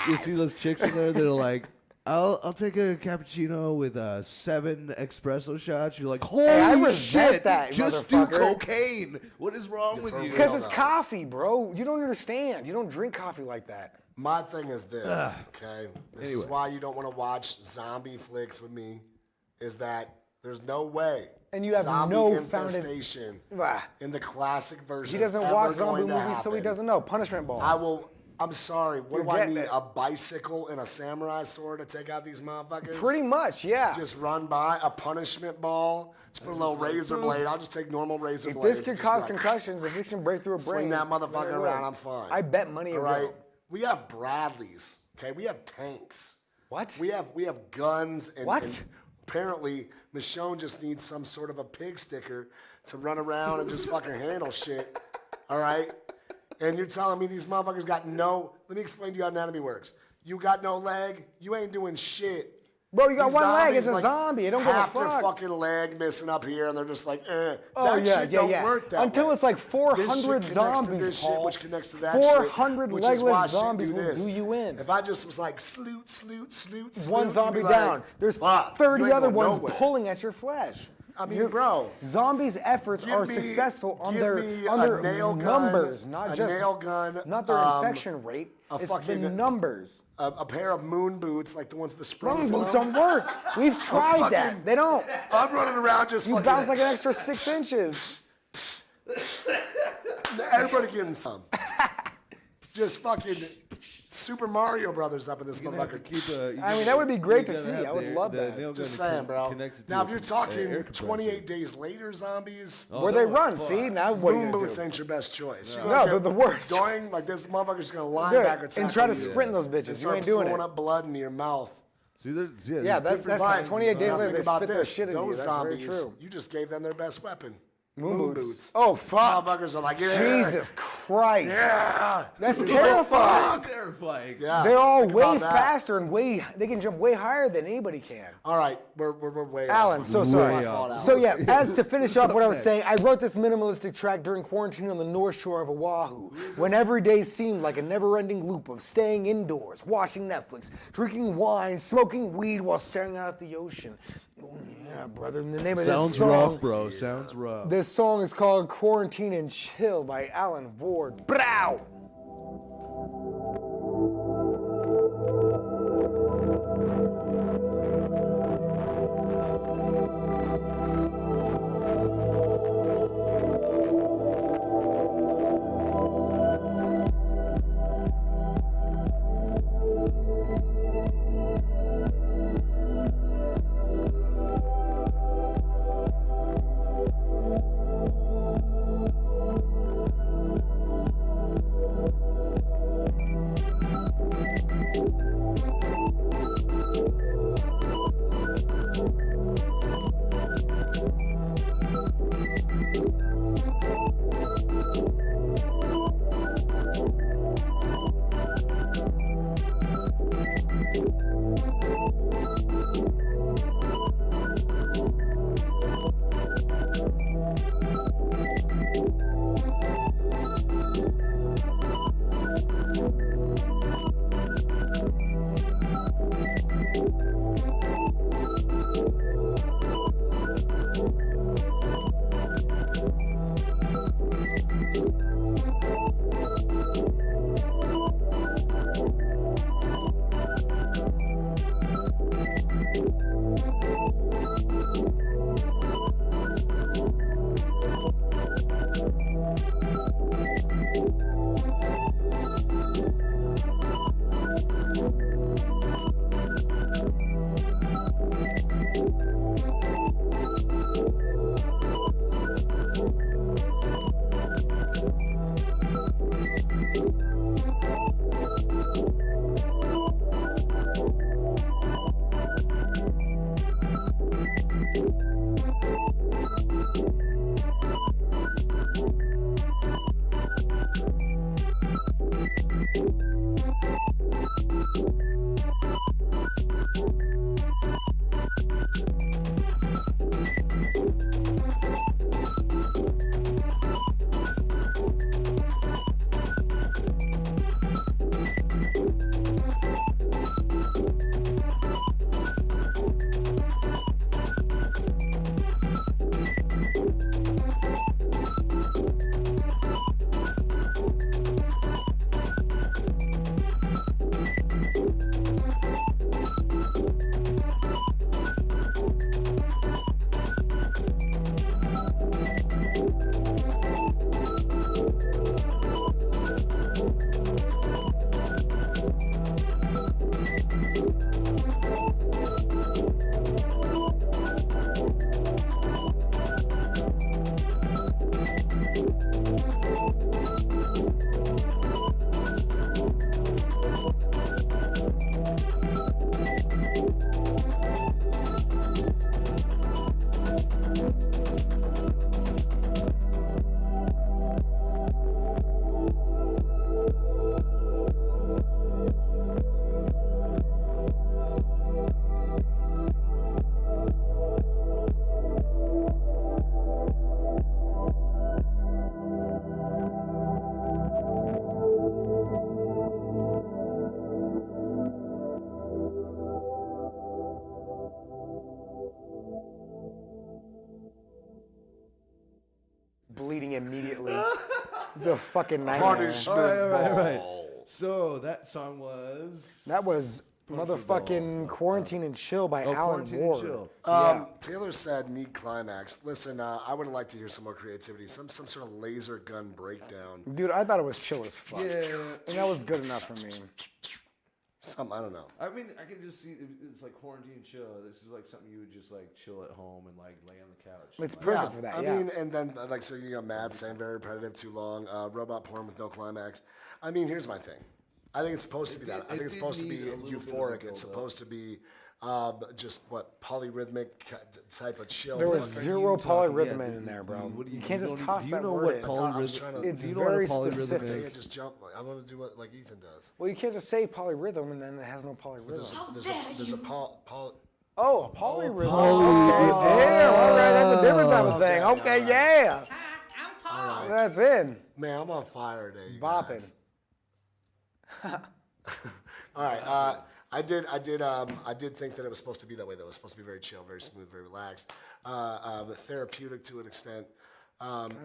You see those chicks in there? They're like, I'll take a cappuccino with 7 espresso shots. You're like, holy I resent shit! that, just do motherfucker. cocaine. What is wrong with you? Because it's coffee, bro. You don't understand. You don't drink coffee like that. My thing is this, okay? This Anyway. is why you don't want to watch zombie flicks with me, is that there's no way. And you have zombie no founded- infestation Ah. in the classic version. He doesn't is watch ever zombie going to movies, so he happen. doesn't know. Punishment Ball. I will. I'm sorry. What You're do I getting need? it. A bicycle and a samurai sword to take out these motherfuckers? Pretty much, yeah. Just run by a punishment ball. Just put a little razor blade. I'll just take normal razor if blades. this can just cause like, concussions, if this can break through a brain, Swing that then motherfucker it will. around. I'm fine. I bet money it All right. will. We have Bradleys. Okay. We have tanks. What? We have guns and, What? and apparently Michonne just needs some sort of a pig sticker to run around and just fucking handle shit. All right? And you're telling me these motherfuckers got no. Let me explain to you how anatomy works. You got no leg, you ain't doing shit. Bro, you got These one leg. It's zombies, a like, zombie. It don't give a half their fuck. fucking leg missing up here, and they're just like, eh. Oh, that yeah, shit yeah, don't yeah. work that Until way. it's like This shit 400 connects to zombies, this shit, Paul. which connects to that 400 shit, which is why legless shit zombies will this. do you in. If I just was like, sloot, One you'd zombie be like, down. There's fuck, 30 you ain't other going ones nowhere. pulling at your flesh. I mean, bro. Zombies' efforts Give are me- successful on give their me on a their nail gun, numbers, not a just nail gun, not their infection rate. a It's the fucking- numbers. A pair of moon boots, like the ones with the springs. Moon in boots them. don't work. We've tried fucking- that. They don't. I'm running around just You fucking. bounce like an extra 6 inches. Everybody getting some. Just fucking Super Mario Brothers up in this You're gonna have to motherfucker. keep I mean, that would be great to you gotta see. have I would love that. nail gun Just saying, bro. connected Now, to if you're air talking compressor. 28 days later zombies, Oh, Where they those run, are see? fun. Now what are you boom gonna boots do? ain't your best choice. You No, gonna they're get the worst. Doing, like this motherfucker's gonna Good. linebacker And tackle try to you sprint those and bitches. You start ain't doing pulling it. up blood into your mouth. See, there's Yeah, that's different fine. kinds 28 of days Now later, think they about spit their this. shit in you. Those That's very zombies, true. you just gave them their best weapon. Moon boots. Oh, fuck. Motherfuckers are like, yeah. Jesus Christ. Yeah. That's terrifying. That's terrifying. Yeah. They're all Think way about that. faster and they can jump way higher than anybody can. All right, we're way Alan, off. so Way sorry. off. So yeah, as to finish off what I was next? saying, I wrote this minimalistic track during quarantine on the north shore of Oahu, when every day seemed like a never-ending loop of staying indoors, watching Netflix, drinking wine, smoking weed while staring out at the ocean. Yeah, brother. And the name of Sounds this song, rough, bro. Sounds rough. This song is called "Quarantine and Chill" by Alan Ward. Brow. Bleeding immediately. It's a fucking nightmare. All right. So that song was. That was motherfucking Quarantine and Chill by Alan Quarantine and Ward. Chill. Taylor said need climax. Listen, I would like to hear some more creativity, some sort of laser gun breakdown. Dude, I thought it was chill as fuck. Yeah. And that was good enough for me. Something, I don't know. I mean, I can just see it's like quarantine chill. This is like something you would just like chill at home and like lay on the couch. It's Like, perfect for that. I Yeah. mean, and then like so you got Mad saying very repetitive, too long, robot porn with no climax. I mean, here's my thing. I think it's supposed to be that. I think it's supposed to be euphoric. It's supposed to be just what polyrhythmic type of chill. There was What are zero you talking- polyrhythm yeah, in there, bro. what do You can't just don't- toss do that you know word what in. polyrhythm? It's do you know what a very polyrhythm specific. is? I just jump. I want to do what like Ethan does. Well, you can't just say polyrhythm and then it has no polyrhythm. There's a Oh, a polyrhythm. Okay, damn. All right, that's a different type of thing. Okay, yeah. That's in. Man, I'm on fire today. you Bopping. guys. All right. I did think that it was supposed to be that way. That it was supposed to be very chill, very smooth, very relaxed, therapeutic to an extent.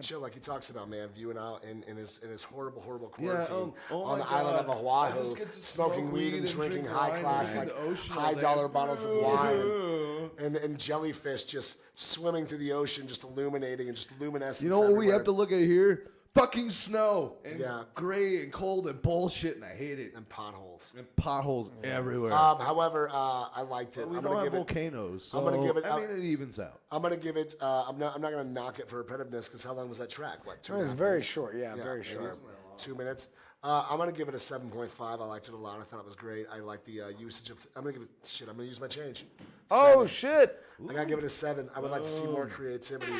Chill, like he talks about, man, viewing out in his horrible quarantine on the island of Oahu, smoking weed and drinking high class, like high dollar bottles of wine, and jellyfish just swimming through the ocean, just illuminating and just luminescence. You know what we everywhere. have to look at here? Fucking snow and Yeah. gray and cold and bullshit, and I hate it. And potholes. And potholes everywhere. However, I liked it. But we I'm don't gonna have give it. volcanoes, so I'm gonna give it. I mean, it evens out. I'm gonna give it. I'm not gonna knock it for repetitiveness because how long was that track? What? It was very short. Yeah, very maybe short. 2 minutes. I'm gonna give it a 7.5. I liked it a lot. I thought it was great. I like the usage of. I'm gonna give it. Shit. I'm gonna use my change. Oh 7. shit! I gotta give it a 7. I would like to see more creativity.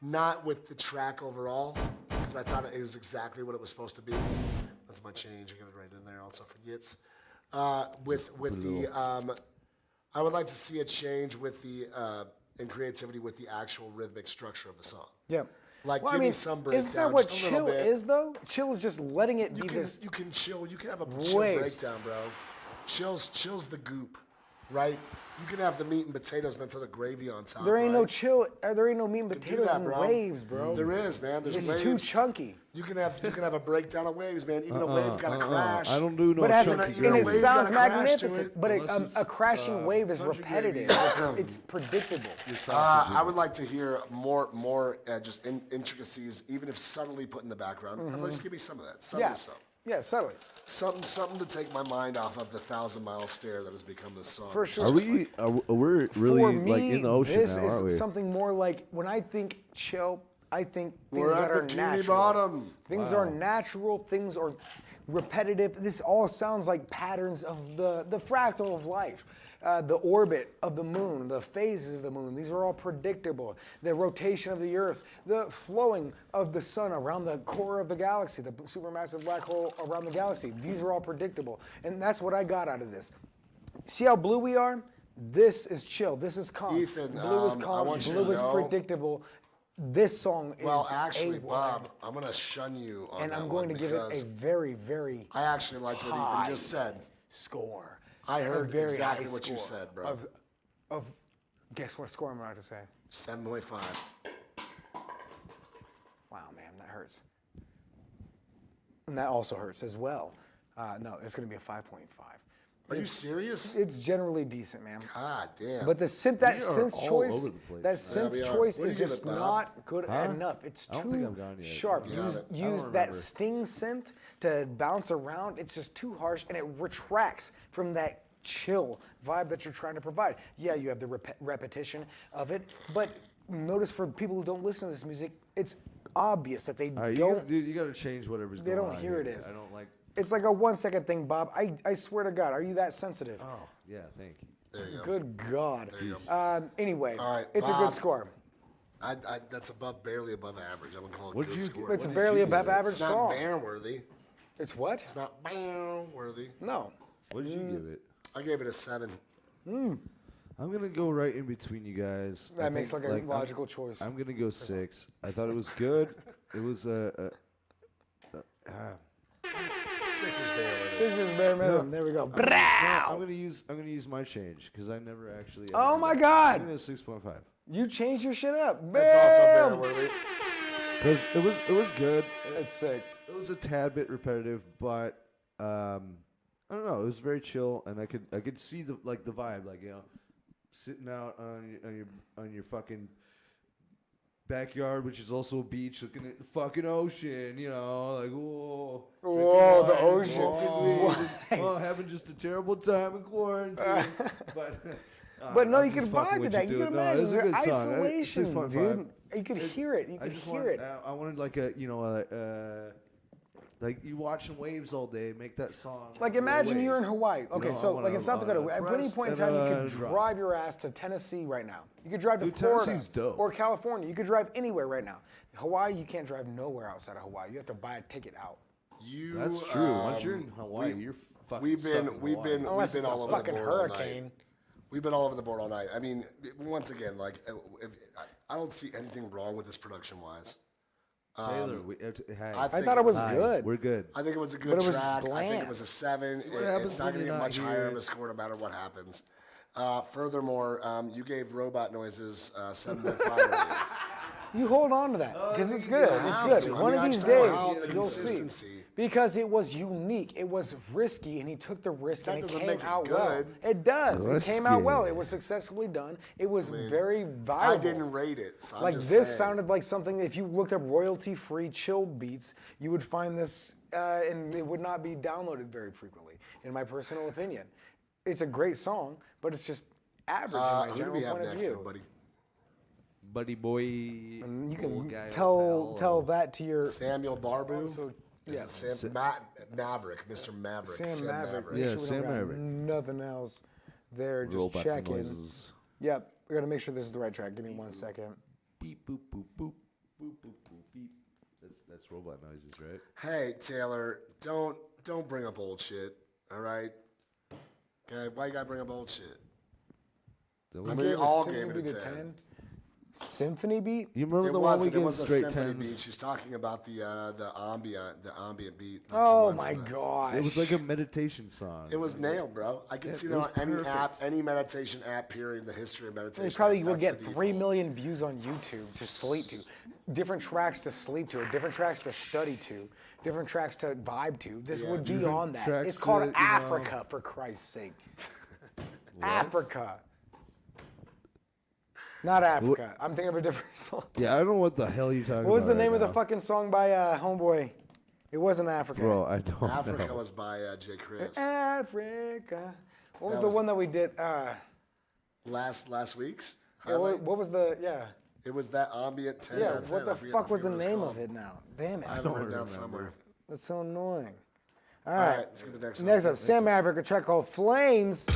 Not with the track overall, because I thought it was exactly what it was supposed to be. That's my change. I got it right in there. Also forgets. With the I would like to see a change with the in creativity with the actual rhythmic structure of the song. Yeah. Like, Well, give I mean, me some isn't breakdown. that what just a little chill bit. is, though? Chill is just letting it You be can this. you can chill. You can have a chill Waves. breakdown, bro. Chill's the goop, right? You can have the meat and potatoes and then throw the gravy on top. There ain't no right? chill. There ain't no meat and You can do potatoes that, and bro. waves, bro. There is, man. There's It's waves. too chunky. You can have a breakdown of waves, man. Even a wave got to crash. I don't do no But as chunky and gravy. it Wave sounds gotta crash to magnificent. it. But Unless a it's, crashing wave is country repetitive. gravy. It's predictable. I would like to hear more just intricacies, even if subtly put in the background. At least give me some of that. Subtly Yeah. so. Yeah, subtly. Something to take my mind off of the 1,000-mile stare that has become this song. For sure. Are we? We're really For me, like in the ocean this now, is aren't we? something more like when I think chill, I think things We're that at are Bikini natural. Bottom. Things are natural. Things are repetitive. This all sounds like patterns of the fractal of life. The orbit of the moon, the phases of the moon, these are all predictable. The rotation of the earth, the flowing of the sun around the core of the galaxy, the supermassive black hole around the galaxy, these are all predictable. And that's what I got out of this. See how blue we are? This is chill. This is calm. Ethan, blue is I calm. want you Blue to is know- predictable. This song is Well, actually, A1. Bob, I'm going to shun you on And that I'm going one to give it a because very, very I actually liked what high Ethan just said. score. I A heard very exactly high what you score said, bro. Of guess what score I'm about to say? 7.5. Wow, man, that hurts. And that also hurts as well. No, it's going to be a 5.5. Are you serious? It's generally decent, man. God damn. But that We are synth all choice, over the place. that Yeah, synth we are. choice What do is you give just it, Bob? not good Huh? enough. It's I don't too think I've gone yet. sharp. Yeah, Use I don't use that remember. sting synth to bounce around. It's just too harsh, and it retracts from that chill vibe that you're trying to provide. Yeah, you have the repetition of it, but notice for people who don't listen to this music, it's obvious that they All right, don't. you got to change whatever's They going don't on. hear here. it is. I don't like. It's like a 1 second thing, Bob. I swear to God, are you that sensitive? Oh yeah, thank you. There you go. Good God. you go. Anyway, All right, it's a Bob. good score. That's barely above average. I'm going to call it What'd good you score. get? It's What did barely you above give it? average It's not song. bear worthy. It's what? It's not bear worthy. No. What did you give it? I gave it a 7. I'm gonna go right in between you guys. That I makes think, like a I'm- logical choice. I'm gonna go 6. I thought it was good. It was 6 is bear worthy. Six is bare minimum. There we go. I'm gonna use my change because I never actually. ever Oh do my that. God. I'm gonna 6.5 You changed your shit up. That's also bear Bam! worthy. because it was good. That's sick. It was a tad bit repetitive, but I don't know. It was very chill, and I could see the vibe, like, you know, sitting out on your fucking backyard, which is also a beach, looking at the fucking ocean. You know, like whoa, Whoa, the drinking wine, ocean. smoking weed, oh, having just a terrible time in quarantine. But no, I'm you could just fucking vibe to with that. You dude. could No, imagine it's a the good song. isolation, 6.5. dude. You could hear it. You I could just hear want, it. I wanted like a, you know, like you watching waves all day, make that song. Like go imagine away. you're in Hawaii. Okay, know, so I like wanna- in South I Dakota, wanna at any press point in and, time, you could drop. drive your ass to Tennessee right now. You could drive to Dude, Florida Tennessee's dope. or California. You could drive anywhere right now. Hawaii, you can't drive nowhere outside of Hawaii. You have to buy a ticket out. That's true. Once you're in Hawaii, you're fucking We've stuck been in we've Hawaii. been Unless we've been it's a all over the fucking board all hurricane. night. We've been all over the board all night. I mean, once again, like I don't see anything wrong with this production wise. Taylor, hey, I thought it was hi, good. We're good. I think it was a good But it was track. I think bland. it was a 7. what happens It's not when going to you're get not much higher of here? a score no matter what happens. Furthermore, you gave Robot Noises 7.5 rating. You hold on to that because it's good. It's have good. to. I One mean, of I these just days, don't know the you'll see. consistency. Because it was unique. It was risky, and he took the risk, That and it doesn't came make it out well. good. It does. It came out well. Risky. It was successfully done. It was very viable. I didn't rate it. So I'm Like just this saying. sounded like something. If you looked up royalty-free chilled beats, you would find this, and it would not be downloaded very frequently, in my personal opinion. It's a great song, but it's just average in my Who do general we have point of next, view. everybody? Buddy boy. And you old can guy, tell old pal, that to your Samuel Barbu. So, Is yeah. it Maverick, Mr. Maverick. Sam Maverick. Make Yeah, sure we Sam don't got Maverick. Nothing else there. Just Robots and checking. noises. Yep. We gotta make sure this is the right track. Give me 1 second. Beep boop boop boop boop boop boop beep. That's robot noises, right? Hey Taylor, don't bring up old shit. All right. Okay, why you gotta bring up old shit? That You was- We gave all Symphony gave it a Beat 10. Symphony beat? You remember It the one we wasn't. It gave was a straight symphony beat. tens? She's talking about the ambient beat. like the Oh one my from the- gosh. It was like a meditation song. It was nailed, bro. I can Yeah, see it that was on any perfect. app, any meditation app. Period. In the history of meditation. You probably apps, will that's get the 3 default. million views on YouTube to sleep to. Different tracks to sleep to, or different tracks to study to, different tracks to vibe to. This would be different on that. tracks It's called to, you know- Africa, for Christ's sake. Africa. Not Africa. I'm thinking of a different song. Yeah, I don't know what the hell you're talking about. What was the name right of the now. fucking song by Homeboy? It wasn't Africa. Bro, I don't Africa know. was by J. Chris. Africa. What was That the was- one that we did? Last week's. Yeah, what was the, yeah. It was that ambient 10 Yeah, out of 10. what the I forget- fuck I was the forget what it's name called. of it now? Damn it. I have it written down somewhere. That's so annoying. All All right. right, let's get the next one. Next up, Sam Maverick, a track called Flames.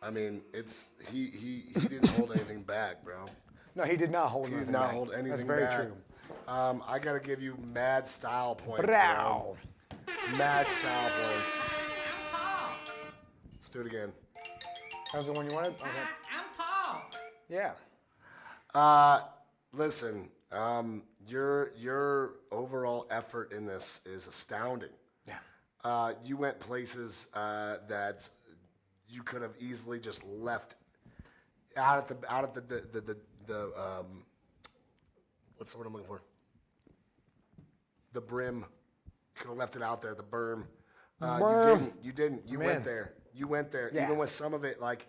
I mean, he didn't hold anything back, bro. No, he did not hold He anything did not back. hold anything That's very back. true. I gotta give you mad style points, bro. Brow. Mad style points. Let's do it again. That was the one you wanted? Okay. I'm Paul. Yeah. Listen, your overall effort in this is astounding. Yeah. You went places that you could have easily just left out at the what's the word I'm looking for? The brim. You could have left it out there, the berm. You didn't. You Man. went there. You went there. Yeah. Even with some of it, like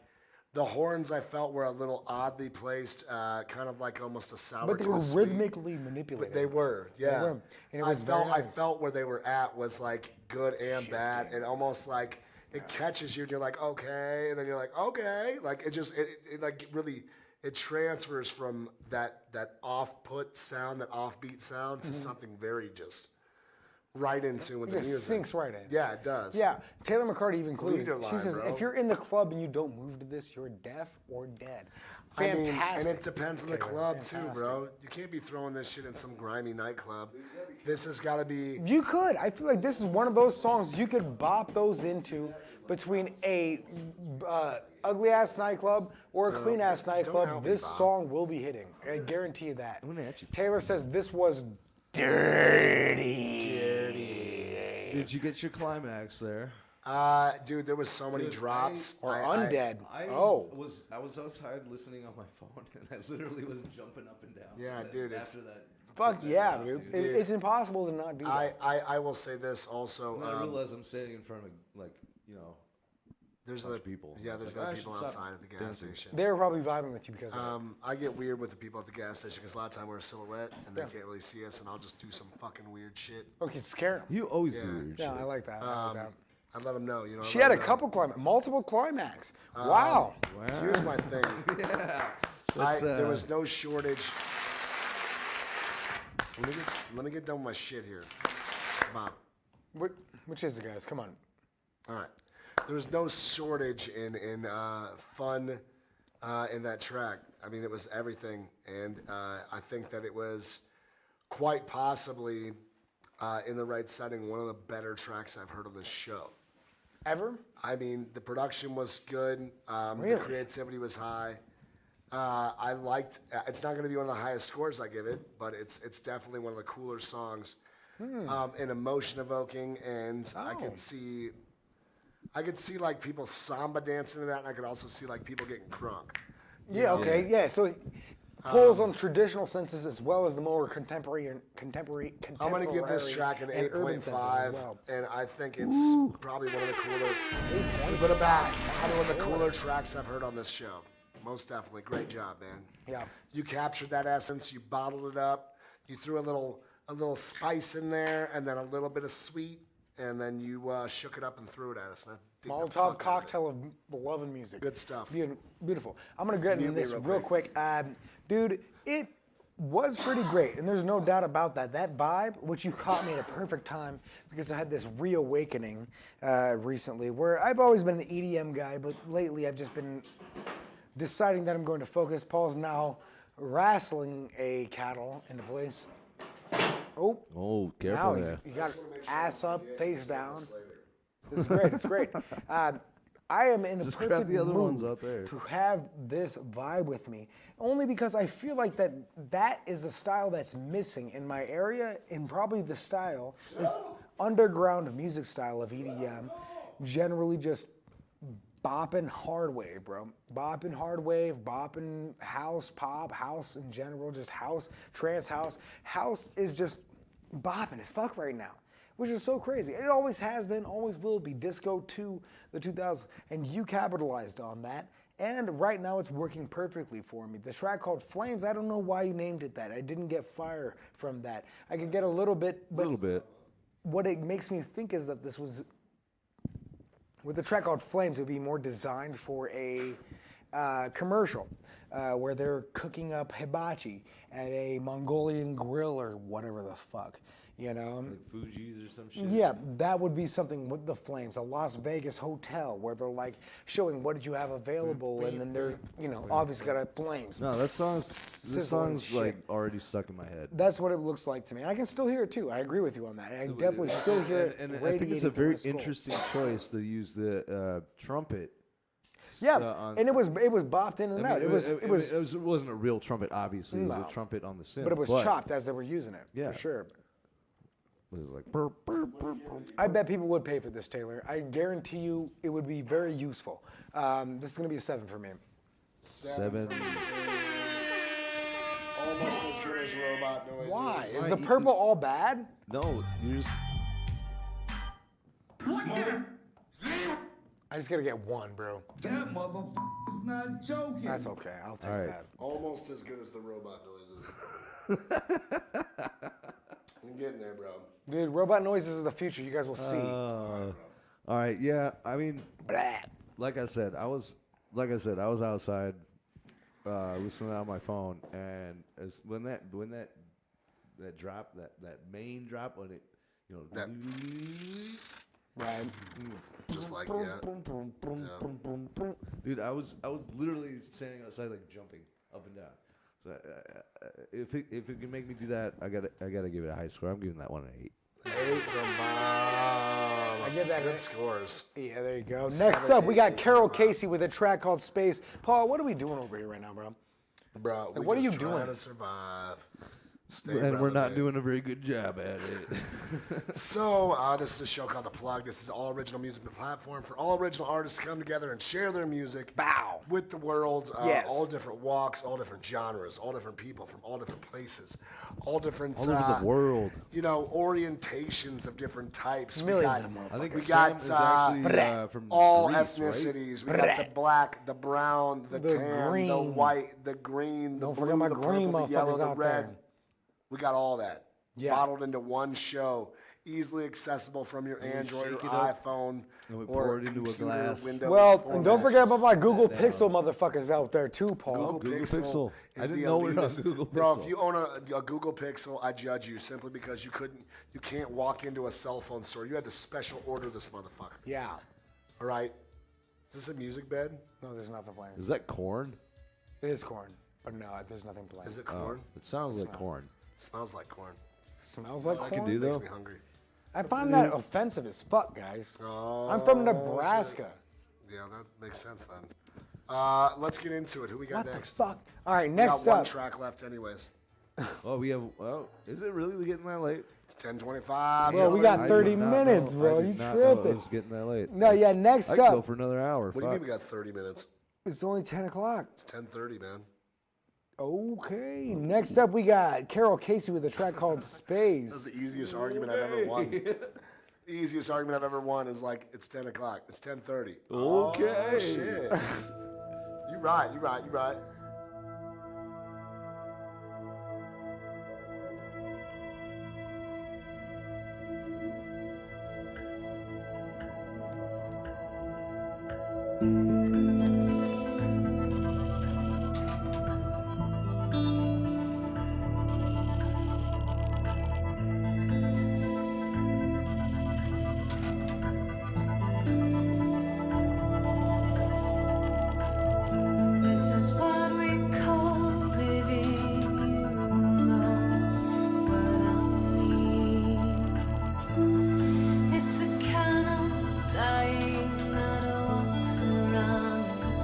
the horns, I felt were a little oddly placed, kind of like almost a sour. But they to a were sweet. rhythmically manipulated. They were, yeah. were. And it was very I nice. felt where they were at was like good and bad, and almost like it catches you, and you're like, okay, and then you're like, okay, like it like really it transfers from that off-put sound, that offbeat sound, to something very just right into with It the just music. sinks right in. Yeah, it does. Yeah, Taylor McCarty even included. Leader She line, says, bro. if you're in the club and you don't move to this, you're deaf or dead. I mean, Fantastic. and it depends on the Taylor, club too, fantastic. bro. You can't be throwing this shit in some grimy nightclub. This has got to be. You could. I feel like this is one of those songs you could bop those into between a ugly ass nightclub or a clean ass help nightclub. me, This Bob. song will be hitting. I guarantee you that. I'm gonna at you. Taylor says this was dirty. Did you get your climax there? Dude, there was so many drops. Or I- undead. I Oh. was outside listening on my phone, and I literally was jumping up and down. Yeah, dude, it's- After that, Fuck yeah, dude. It's impossible to not do that. I will say this also. when I realized I'm standing in front of there's bunch other of people. Yeah, It's there's like, other I people should stop outside at the gas dancing. station. They were probably vibing with you because of it. I get weird with the people at the gas station because a lot of time we're a silhouette and they can't really see us, and I'll just do some fucking weird shit. Okay, scare 'em. You always Yeah. do weird Yeah, shit. I like that. I like that. I let them know, you know. She had a couple multiple climax. Wow. Here's my thing. There was no shortage. Let me get done with my shit here, Bob. Which is it, guys? Come on. All right. There was no shortage in fun in that track. I mean, it was everything, and I think that it was quite possibly in the right setting one of the better tracks I've heard on this show. Ever? I mean, the production was good. Really? The creativity was high. I liked. It's not going to be one of the highest scores I give it, but it's definitely one of the cooler songs, and emotion evoking. And I could see like people samba dancing to that, and I could also see like people getting crunk. Yeah. Okay. Yeah. So it pulls on traditional senses as well as the more contemporary. I'm going to give this track an and urban senses as 8.5, well. and I think it's probably one of the cooler. But about one of the cooler tracks I've heard on this show. Most definitely, great job, man. Yeah. You captured that essence. You bottled it up. You threw a little spice in there, and then a little bit of sweet, and then you shook it up and threw it at us. And I dig the fuck out Molotov of it. cocktail of love and music. Good stuff. Beautiful. I'm gonna get into Mute me this real real quick, dude. It was pretty great, and there's no doubt about that. That vibe, which you caught me at a perfect time, because I had this reawakening recently, where I've always been an EDM guy, but lately I've just been deciding that I'm going to focus. Paul's now wrestling a cattle into place. Oh, Oh, now careful he's there. he got ass up, face down. This is great. It's great. I am in a Just grab perfect the other mood ones out there. to have this vibe with me, only because I feel like that is the style that's missing in my area, and probably the style, this underground music style of EDM, generally just bopping hard wave, bro. Bopping hard wave, bopping house, pop, house in general, just house, trance house. House is just bopping as fuck right now, which is so crazy. It always has been, always will be. Disco to the 2000s, and you capitalized on that. And right now it's working perfectly for me. The track called Flames, I don't know why you named it that. I didn't get fire from that. I could get a little bit, but what it makes me think is that this was, with the track called Flames, it would be more designed for a commercial where they're cooking up hibachi at a Mongolian grill or whatever the fuck. You know? Like Fuji's or some shit. Yeah, that would be something with the flames. A Las Vegas hotel where they're like showing what did you have available, and then they're, obviously got flames. No, this song's like already stuck in my head. That's what it looks like to me. And I can still hear it too. I agree with you on that. I definitely still hear it. And I think it's a very interesting choice to use the trumpet. Yeah, and it was bopped in and out. It wasn't a real trumpet, obviously. It was a trumpet on the synth. But it was chopped as they were using it, for sure. It was like burp, burp, burp, burp. I bet people would pay for this, Taylor. I guarantee you it would be very useful. This is going to be a 7 for me. 7. Almost as good as robot noises. Why? Is the purple all bad? No, you just... I just got to get 1, bro. That motherfucker's not joking. That's okay. I'll take that. Almost as good as the robot noises. I'm getting there, bro. Dude, robot noises is the future. You guys will see. All right, yeah. I mean, like I said, I was outside listening on my phone, and when that drop, that main drop, when it, That- Right. Just like that. Dude, I was literally standing outside like jumping up and down. So if it can make me do that, I gotta give it a high score. I'm giving that one an 8. 8 from Bob. I give that good scores. Yeah, there you go. Next up, we got Carol Casey with a track called Space. Paul, what are we doing over here right now, bro? Bro, Like, what are you just trying doing? to survive. Stay And we're not relevant. doing a very good job at it. So, this is a show called The Plug. This is all original music platform for all original artists to come together and share their music with the world. Yes. All different walks, all different genres, all different people from all different places, all different All over the world. orientations of different types. Millions of I think we Sam got is actually from all Greece, right? ethnicities. We got the black, the brown, the tan, green. the white, the green, the Don't blue, forget my the green purple, the yellow, motherfuckers the out red. there. We got all that Yeah. bottled into one show, easily accessible from your Android shake or it up, iPhone and we or pour it into a computer glass. Windows Well, and format. don't forget about my Google Pixel motherfuckers out there too, Paul. Google Pixel. is I didn't the know we were on elitist- Google Bro, Pixel. if you own a Google Pixel, I judge you simply because you can't walk into a cell phone store. You had to special order this motherfucker. Yeah. All right. Is this a music bed? No, there's nothing playing. Is that corn? It is corn, but no, there's nothing playing. Is it corn? It sounds like corn. Smells like corn. Smells like corn. I can do Makes though. me hungry. I find that offensive as fuck, guys. Oh, I'm from Nebraska. Yeah, that makes sense then. Let's get into it. Who we got What next? the fuck? All right, We next got one up. track left anyways. Oh, we have. Oh, is it really getting that late? It's 10:25. Bro, we got I 30 did not minutes, know- bro. I did You not know tripping. It was getting that late. No, yeah, next I could go up. for another hour. What do you Fuck. mean we got 30 minutes? It's only 10 o'clock. It's 10:30, man. Okay, next up we got Carol Casey with a track called That's Space. the easiest argument I've ever won. The easiest argument I've ever won is like, it's 10 o'clock. It's 10:30. Okay. Oh, shit. You right. This is what we call living, you know what I mean. It's a kind of dying that walks around and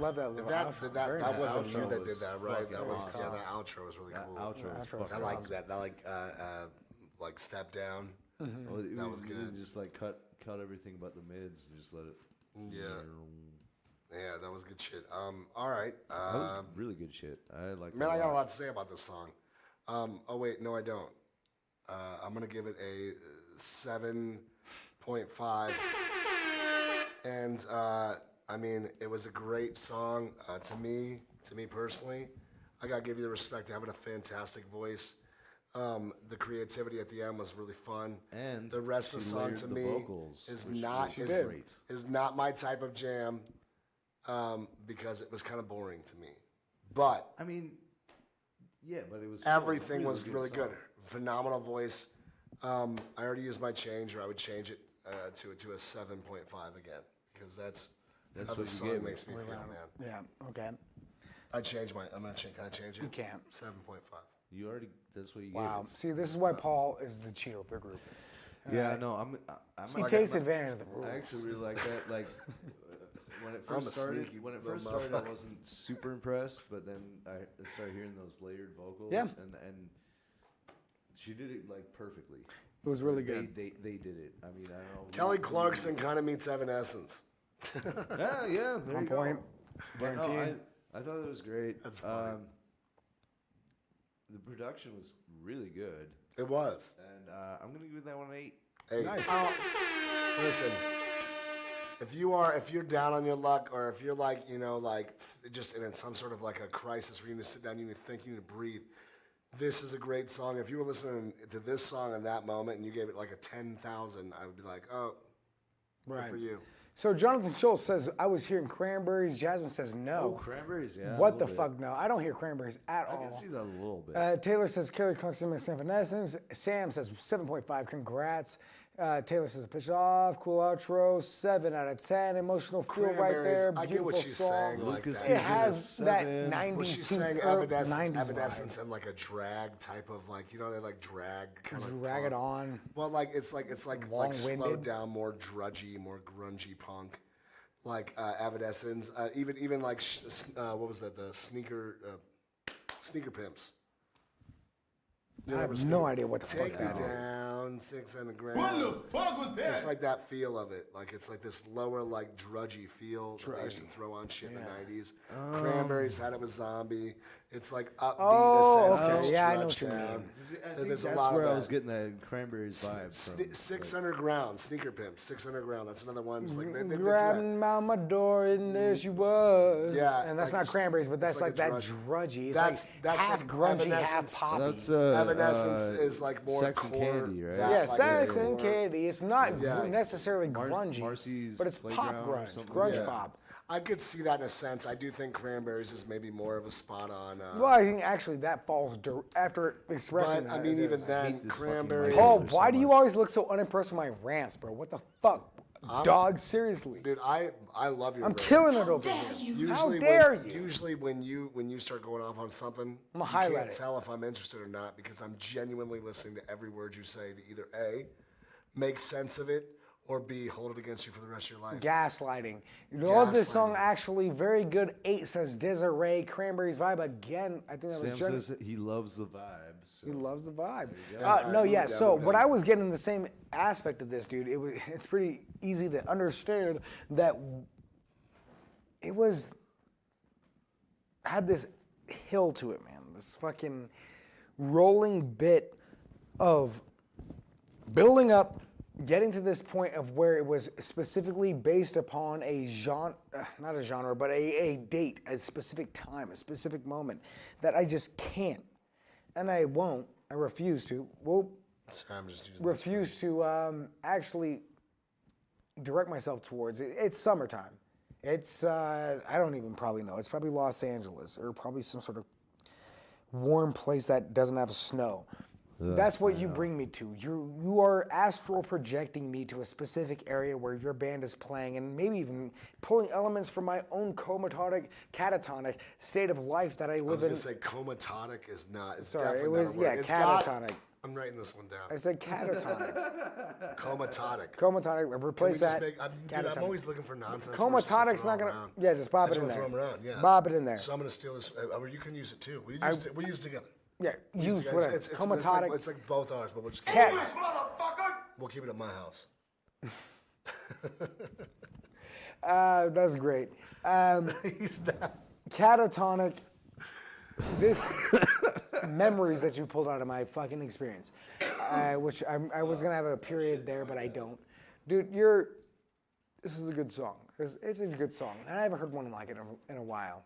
love that little That outro. that, Very that nice wasn't outro. you that was did that, right? fucking That was awesome. that outro was really cool. Outro was Outro was fucking I like awesome. that. That like step down. Well, That was we good. just like cut everything but the mids and just let it. Yeah. Yeah, that was good shit. All right. That was really good shit. I like. Man, that I got a lot. lot to say about this song. Oh wait, no, I don't. I'm gonna give it a 7.5. And I mean, it was a great song to me personally. I gotta give you the respect to having a fantastic voice. The creativity at the end was really fun. And the rest of the she song layered to the me vocals, is which not was is, great. is not my type of jam because it was kind of boring to me. But I mean, yeah, but it was still a everything was really song. good. Phenomenal voice. I already used my change, or I would change it to a 7.5 again because that's how what the you song gave makes it. me feel, man. Yeah. Okay. I changed my. I'm gonna change. Can I change it? You can't. 7.5. You already. That's what you Wow. gave. See, this is why Paul is the cheater of the group. Yeah, no, I'm He takes advantage of the rules. I actually really like that. Like when it I'm first a started, sneaky when it little first started, I motherfucker. wasn't super impressed. But then I started hearing those layered vocals. Yeah. And she did it like perfectly. It was really good. They did it. I mean, I don't know. Kelly Clarkson kind of meets Evanescence. Yeah. There On you go. point. But no, Guaranteed. I thought it was great. That's funny. The production was really good, It was. and I'm gonna give that one an 8. Hey, Nice. listen. If you're down on your luck, or if you're like, just in some sort of like a crisis where you need to sit down, you need to think, you need to breathe, this is a great song. If you were listening to this song in that moment and you gave it like a 10,000, I would be like, oh, good Right. for you. So Jonathan Schultz says, I was hearing Cranberries. Jasmine says Oh, no. Cranberries, yeah. What a the little fuck? No, I don't hear Cranberries at bit. I all. can see that a little bit. Taylor says Kelly Clarkson makes Evanescence. Sam says 7.5. Congrats. Taylor says pitch off. Cool outro. 7 out of 10. Emotional feel right Cranberries, there. I get Beautiful what she's song. saying like Lucas that. It gives it a has that 7. 90s Was she to saying or Evanescence, 90s Evanescence vibe. and like a drag type of like, they like drag kind of Drag it on. Well, like it's like Long-winded. slowed down, more drudgy, more grungy punk, like Evanescence. Even like what was that? The sneaker pimps. You I remember have no idea what the Take fuck me that is. down, 6 on the ground. What the fuck was that? It's like that feel of it. Like it's like this lower, like drudgy feel that they used to throw on shit in the 90s. Cranberries had it with Zombie. It's like upbeat. Oh, a sense, okay. it's Yeah, I know what stretched you mean. down. I think There's a that's lot where of I was that. getting that Cranberries vibe from. 6 Underground, Sneaker Pimp, 6 Underground. That's another one. It's like they do that. Grabbing out my door and there she was. Yeah, and that's like- not Cranberries, but that's it's like like, a that drudgy. It's That's- like that's half like grungy, half Evanescence. poppy. That's Evanescence is like more Sex and core, Candy, right? that, yeah, like, Sex more- and Candy. It's not Yeah. necessarily grungy, Marcy's but it's pop Playground or grunge, something. grunge Yeah. pop. I could see that in a sense. I do think Cranberries is maybe more of a spot on. Well, I think actually that falls after expressing but that. I mean, it even is. then, hate this fucking Cranberries. mic. Paul, There's so why do you much. always look so unimpressed with my rants, bro? What the fuck? Dog, seriously. Dude, I love your. I'm rants. killing it over here. Usually How dare when, you? Usually when you start going off on something, I'ma you highlight can't it. tell if I'm interested or not because I'm genuinely listening to every word you say to either A, make sense of it, or B, hold it against you for the rest of your life. Gaslighting. Love this song, Gaslighting. actually. Very good. 8 says Desiree. Cranberries vibe. Again, I think that Sam was says that he loves the vibe. So. He loves the vibe. There you go. No, Alright, yeah. move down, So move what down. I was getting the same aspect of this, dude. It's pretty easy to understand that it had this hill to it, man. This fucking rolling bit of building up, getting to this point of where it was specifically based upon a genre, not a genre, but a date, a specific time, a specific moment that I just can't, and I won't, I refuse to, Sorry, I'm just using refuse to actually direct myself towards it. It's summertime. It's, I don't even probably know. It's probably Los Angeles or probably some sort of warm place that doesn't have snow. That's what you bring me to. You are astral projecting me to a specific area where your band is playing, and maybe even pulling elements from my own catatonic state of life that I I was live gonna in. say comatonic is not. It's Sorry, it definitely was not a word. It's catatonic. I'm writing this one down. I said catatonic. Comatonic. Comatonic. Replace that. Dude, I'm catatonic. always looking for nonsense. Comatonic's not gonna. Yeah, just pop it in there. Throw them around. Yeah. Bob it in there. So I'm gonna steal this. You can use it too. We use it together. Yeah, use together. whatever. It's Comatotic. It's like both ours, but we'll just Cat. we'll keep it at my house. That's great. He's not. Catatonic. This memories that you pulled out of my fucking experience, which I was gonna have a period there, but I don't. Dude, this is a good song. It's a good song, and I haven't heard one like it in a while.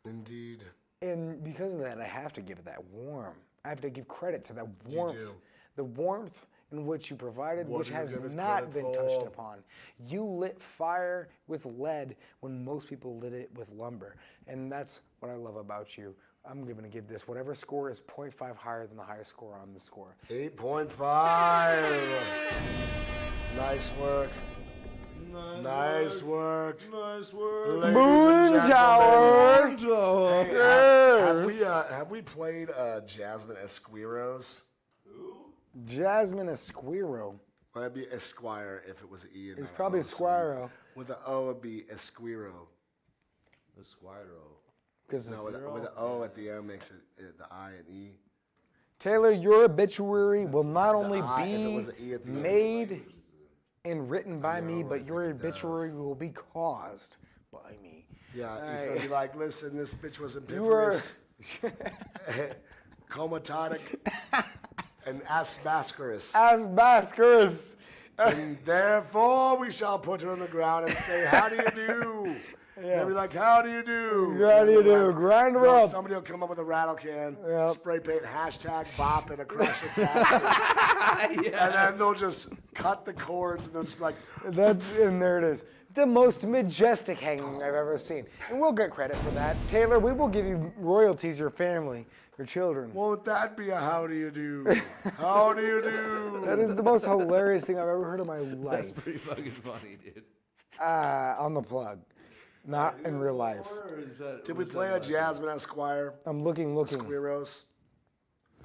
Indeed. And because of that, I have to give it that warm. I have to give credit to that warmth. do. The warmth in which you provided, What which do you has give it not credit been touched for? upon. You lit fire with lead when most people lit it with lumber. And that's what I love about you. I'm going to give this, whatever score is 0.5 higher than the highest score on the score. 8.5. Nice work. Nice work. Nice work. Ladies Moon and Tower. gentlemen. Hey, have we played Jasmine Esquiros? Jasmine Esquiro. Well, that'd be Esquire if it was an E. It's probably Esquiro. With the O, it'd be Esquiro. Esquiro. No, with the O at the end makes it the I and E. Taylor, your obituary will not only I, if it be was an E at the end. made and written by me, but your obituary will be caused by me. Yeah, All you're right. gonna be like, listen, this bitch was You are impiferous, comatonic, and asbascarous. Asbascarous. And therefore we shall put her on the ground and say, how do you do? They'll be like, how do you do? How do you do? Like, Grind her up. Somebody will come up with a rattle can, Yep. spray paint, #bop, and a crush of basket. And then they'll just cut the cords and they'll just be like, And there it is. The most majestic hanging I've ever seen. And we'll get credit for that. Taylor, we will give you royalties, your family, your children. won't that be a how do you do? How do you do? That is the most hilarious thing I've ever heard in my life. That's pretty fucking funny, dude. On the plug. Not in real life. Did we play a Jasmine Esquire? I'm looking. Esquiros?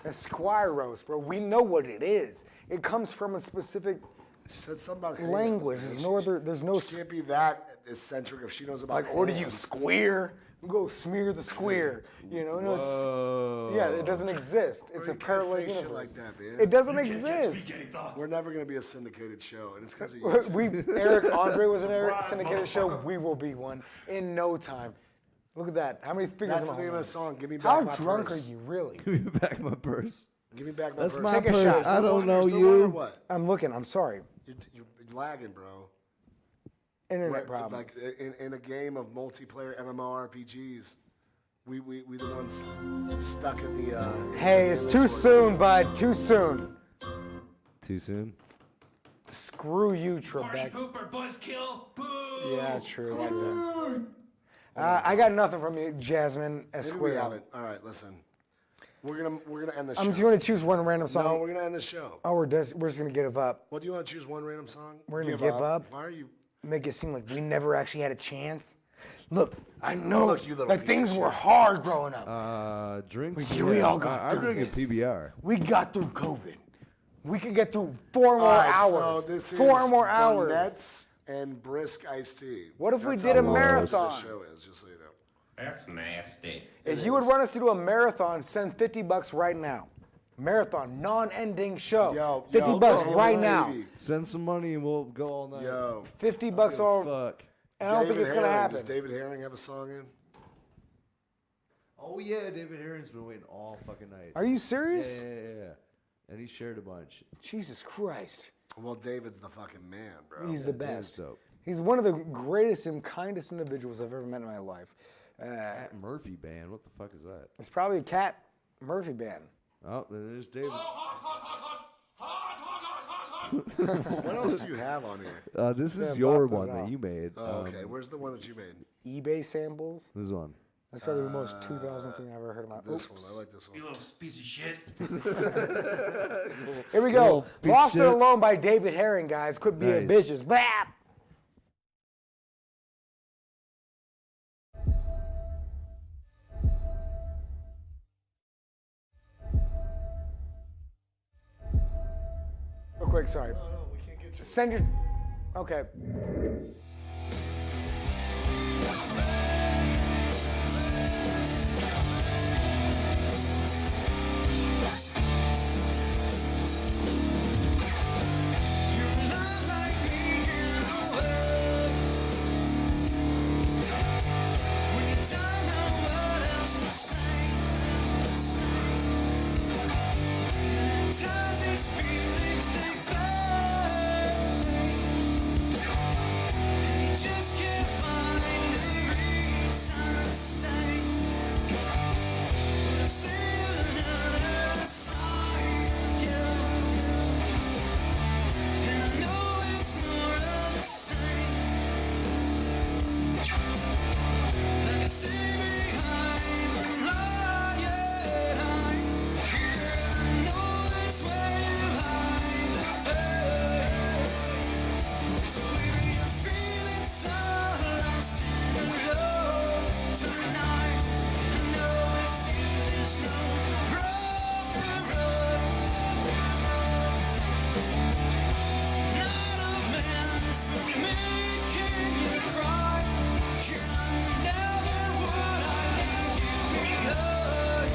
Esquiros, bro. We know what it is. It comes from a specific Said something about language. There's no other. There's no. She can't be that eccentric if she knows about. Like, what do you hands. squeer? We go smear the squeer. You know, no, it's, yeah, it doesn't exist. It's a You can't parallel say universe. shit like that, man. It doesn't exist. We're never gonna be a syndicated show, and it's because of you. Eric Andre was an Eric syndicated show. We will be one in no time. Look at that. How many figures That's am the I name of on? the song. Give me back How my drunk purse. are you, really? Give me back my purse. Give me back my That's purse. my Take a purse. shot. I don't know There's no one or you. what? I'm looking. I'm sorry. You're lagging, bro. Internet problems. Like in a game of multiplayer MMORPGs, we the ones stuck in the. Hey, it's too soon, bud. Too soon. Too soon? Screw you, Party Trebek. pooper, buzzkill, boo! Yeah, true. I got nothing from you, Jasmine Maybe we Esquire. haven't. All right, listen. We're gonna end the show. I'm just going to choose one random song. No, we're gonna end the show. Oh, we're just gonna give up. What do you want to choose? One random song? We're gonna give up. Why are you? Make it seem like we never actually had a chance. Look, I know Look, you little that piece things of were shit. hard growing up. Drinks. We all got I'm through drinking this. PBR. We got through COVID. We could get through 4 more All right, hours. So this 4 is more hours. Nets and brisk iced tea. What if we That's did how a long marathon? This show is, just so you know. That's nasty. If you would run us to do a marathon, send $50 right now. Marathon, non-ending show. Yo, $50 yo, right yo, now. baby. Send some money and we'll go all night. Yo, $50 all. Fuck. And I don't think David it's gonna Herring. happen. Does David Herring have a song in? Oh yeah, David Herring's been waiting all fucking night. Are you serious? Yeah. And he shared a bunch. Jesus Christ. Well, David's the fucking man, bro. He's the David's best. dope. He's one of the greatest and kindest individuals I've ever met in my life. Pat Murphy band. What the fuck is that? It's probably a Cat Murphy band. Oh, then there's David. What else do you have on here? This is Yeah, your Bob one was that out. you made. Oh, okay, where's the one that you made? eBay samples. This one. That's probably the most 2000 thing I've ever heard about. This one, I like this one. You little piece of shit. Here we go. big Lost It shit. Alone by David Herring, guys. Quit being Nice. bitches. Blah! Real quick, sorry. No, we can't get to it. Send your. Okay. These feelings they fade, and you just can't find a reason to stay. But I've seen another side of you, and I know it's more of the same. I can see behind the lying eyes, yeah, I know it's where you hide the pain. So if you're feeling so lost in love tonight, I know with you there's no broken road. Not a man for making you cry. Can never would I leave you behind.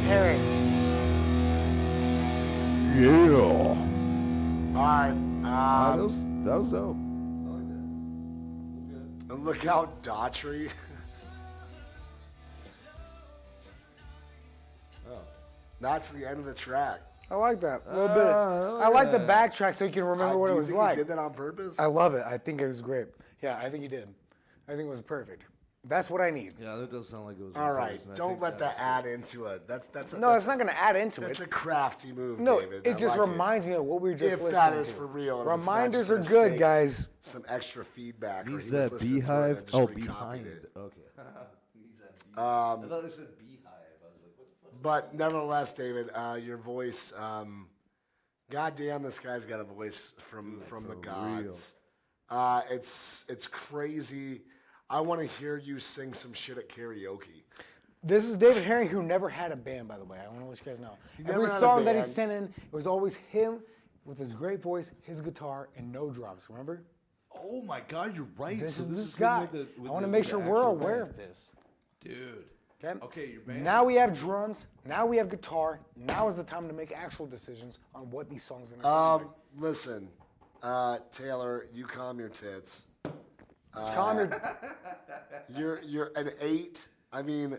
Herring. Yeah. All right. That was dope. Look out, Daughtry. That's the end of the track. I like that. A little bit. I like the backtrack so you can remember what Do it you was think like. He did that on purpose? I love it. I think it was great. Yeah, I think he did. I think it was perfect. That's what I need. Yeah, that does sound like it was. All right. Don't let that add into it. That's No, it's not going to add into That's it. a crafty move, No, David. it I just like reminds me of what we were just If listening that is to. for real. and if it's not Reminders just are a good, mistake, guys. Some extra feedback. or He's he was that listening to it beehive. and just Oh, recopied behind. it. Okay. He's that beehive. I thought they said beehive. I was like, what the fuck? But nevertheless, David, your voice. Goddamn, this guy's got a voice from the gods. It's crazy. I want to hear you sing some shit at karaoke. This is David Herring, who never had a band, by the way. I want to let you guys know. never Every had a song that he band. sent in, it was always him with his great voice, his guitar, and no drums. Remember? Oh my God, you're right. This So is this him guy. with the- with I want to the- make with sure the we're actual aware band. of this. Dude. Okay? Okay, your band. Now we have drums. Now we have guitar. Now is the time to make actual decisions on what these songs are going to sound like. Listen, Taylor, you calm your tits. Calm your... You're an 8. I mean,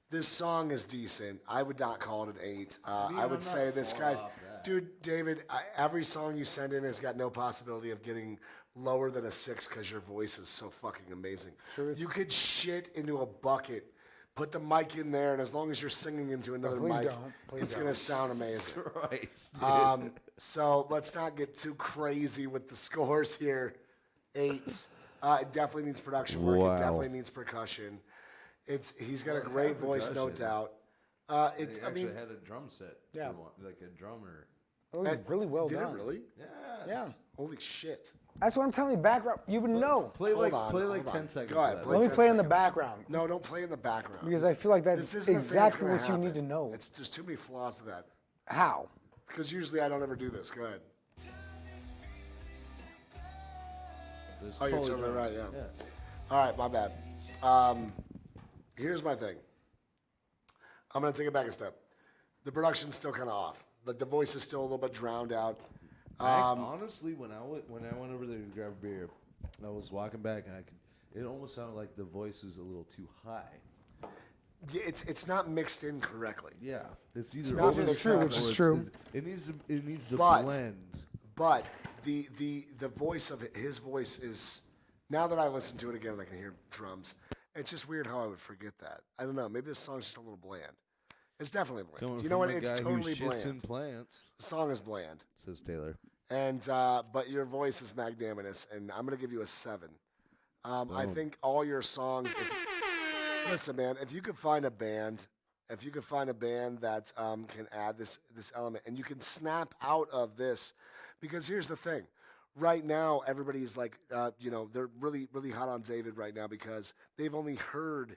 this song is decent. I would not call it an 8. I would I'm say not this far guy. off that. Dude, David, every song you send in has got no possibility of getting lower than a 6 because your voice is so fucking amazing. Truth. You could shit into a bucket, put the mic in there, and as long as you're singing into another please mic, don't. Please it's going to sound amazing. Christ, dude. So let's not get too crazy with the scores here. 8s. It definitely needs production work. Wow. It definitely needs percussion. He's got a great voice, no percussion. doubt. They I actually mean, had a drum set. Yeah. Like a drummer. It was really well did done. it really? Yeah. Yeah. Holy shit. That's what I'm telling you. Background, you would know. Play Hold like on, play like hold 10 on. seconds. Go ahead, of that. play Let me 10 play in the seconds. background No, don't play in the background. because I feel like that's This isn't a thing exactly that's what gonna you need to happen. know. There's too many flaws to that. How? Because usually I don't ever do this. Go ahead. There's Oh, you're totally totally right, drums. yeah. All right, my bad. Here's my thing. I'm going to take it back a step. The production's still kind of off. Like the voice is still a little bit drowned out. Honestly, when I went over there to grab a beer, I was walking back and it almost sounded like the voice was a little too high. Yeah, it's not mixed in correctly. Yeah, it's either not over really the true, top which or is it's- true. It needs to But- blend. But the voice of his voice is, now that I listen to it again and I can hear drums, it's just weird how I would forget that. I don't know. Maybe this song's just a little bland. It's definitely bland. Coming You know what? from a It's guy totally who shits bland. in plants, The song is bland. says Taylor. And but your voice is magnanimous, and I'm gonna give you a 7. I think all your songs. Listen, man, if you could find a band that can add this element, and you can snap out of this, because here's the thing. Right now, everybody's like, they're really, really hot on David right now because they've only heard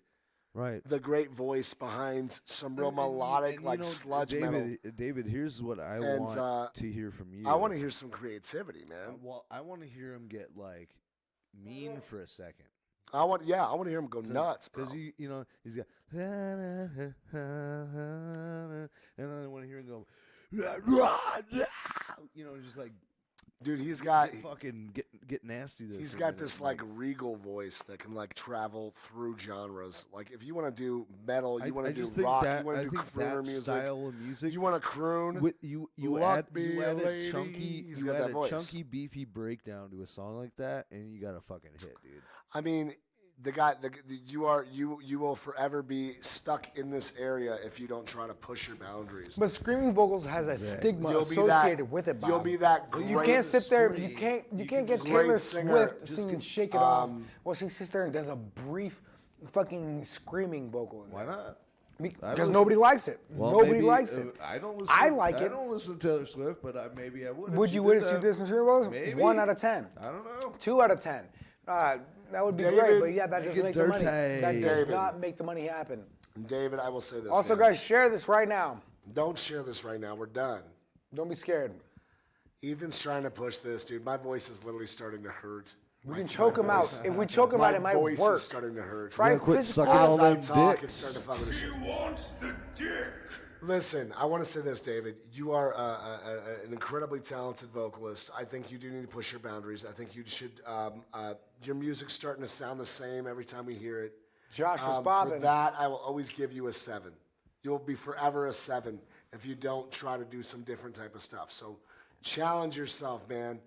Right. the great voice behind some real melodic, and, like sludge metal. David, here's what I And, want to hear from you. I want to hear some creativity, man. Well, I want to hear him get like mean for a second. I want to hear him go nuts, bro. Because he's got, and I want to hear him go, just like, Dude, he's got fucking get nasty there. he's for a got minute. this like regal voice that can like travel through genres. Like if you want to do metal, you want to do just think rock, that- you want I to do think crooner that music, style of music. you want to croon. With you Luck add be you a add a lady. chunky He's you got add that a voice. chunky beefy breakdown to a song like that, and you got a fucking hit, dude. I mean, you will forever be stuck in this area if you don't try to push your boundaries. But screaming vocals has a stigma You'll be associated that- with it, Bob. you'll be that You great can't sit there. You scream. can't get great Taylor singer. Swift Just singing get- "Shake It Off." Well, she sits there and does a brief, fucking screaming vocal. Why not? Because listen- nobody likes it. Well, Nobody maybe, likes it. I don't listen. I like I it. don't listen to Taylor Swift, but maybe I would. if Would she you did would if she that. did some screaming vocals? Maybe. 1 out of 10. I don't know. 2 out of 10. That would be David, great, but yeah, that make doesn't it make the money. dirty. That does David. not make the money happen. David, I will say this. Also, man. guys, share this right now. Don't share this right now. We're done. Don't be scared. Ethan's trying to push this, dude. My voice is literally starting to hurt. We can choke him out. If we choke him out, it might My voice work. is starting to hurt. Try You and gotta quit physically. sucking all As I them talk, dicks. it's starting to fuck with the shit. wants the dick. Listen, I want to say this, David. You are an incredibly talented vocalist. I think you do need to push your boundaries. I think you should. Your music's starting to sound the same every time we hear it. Josh was For bobbing. that, I will always give you a 7. You'll be forever a 7 if you don't try to do some different type of stuff. So challenge yourself, man.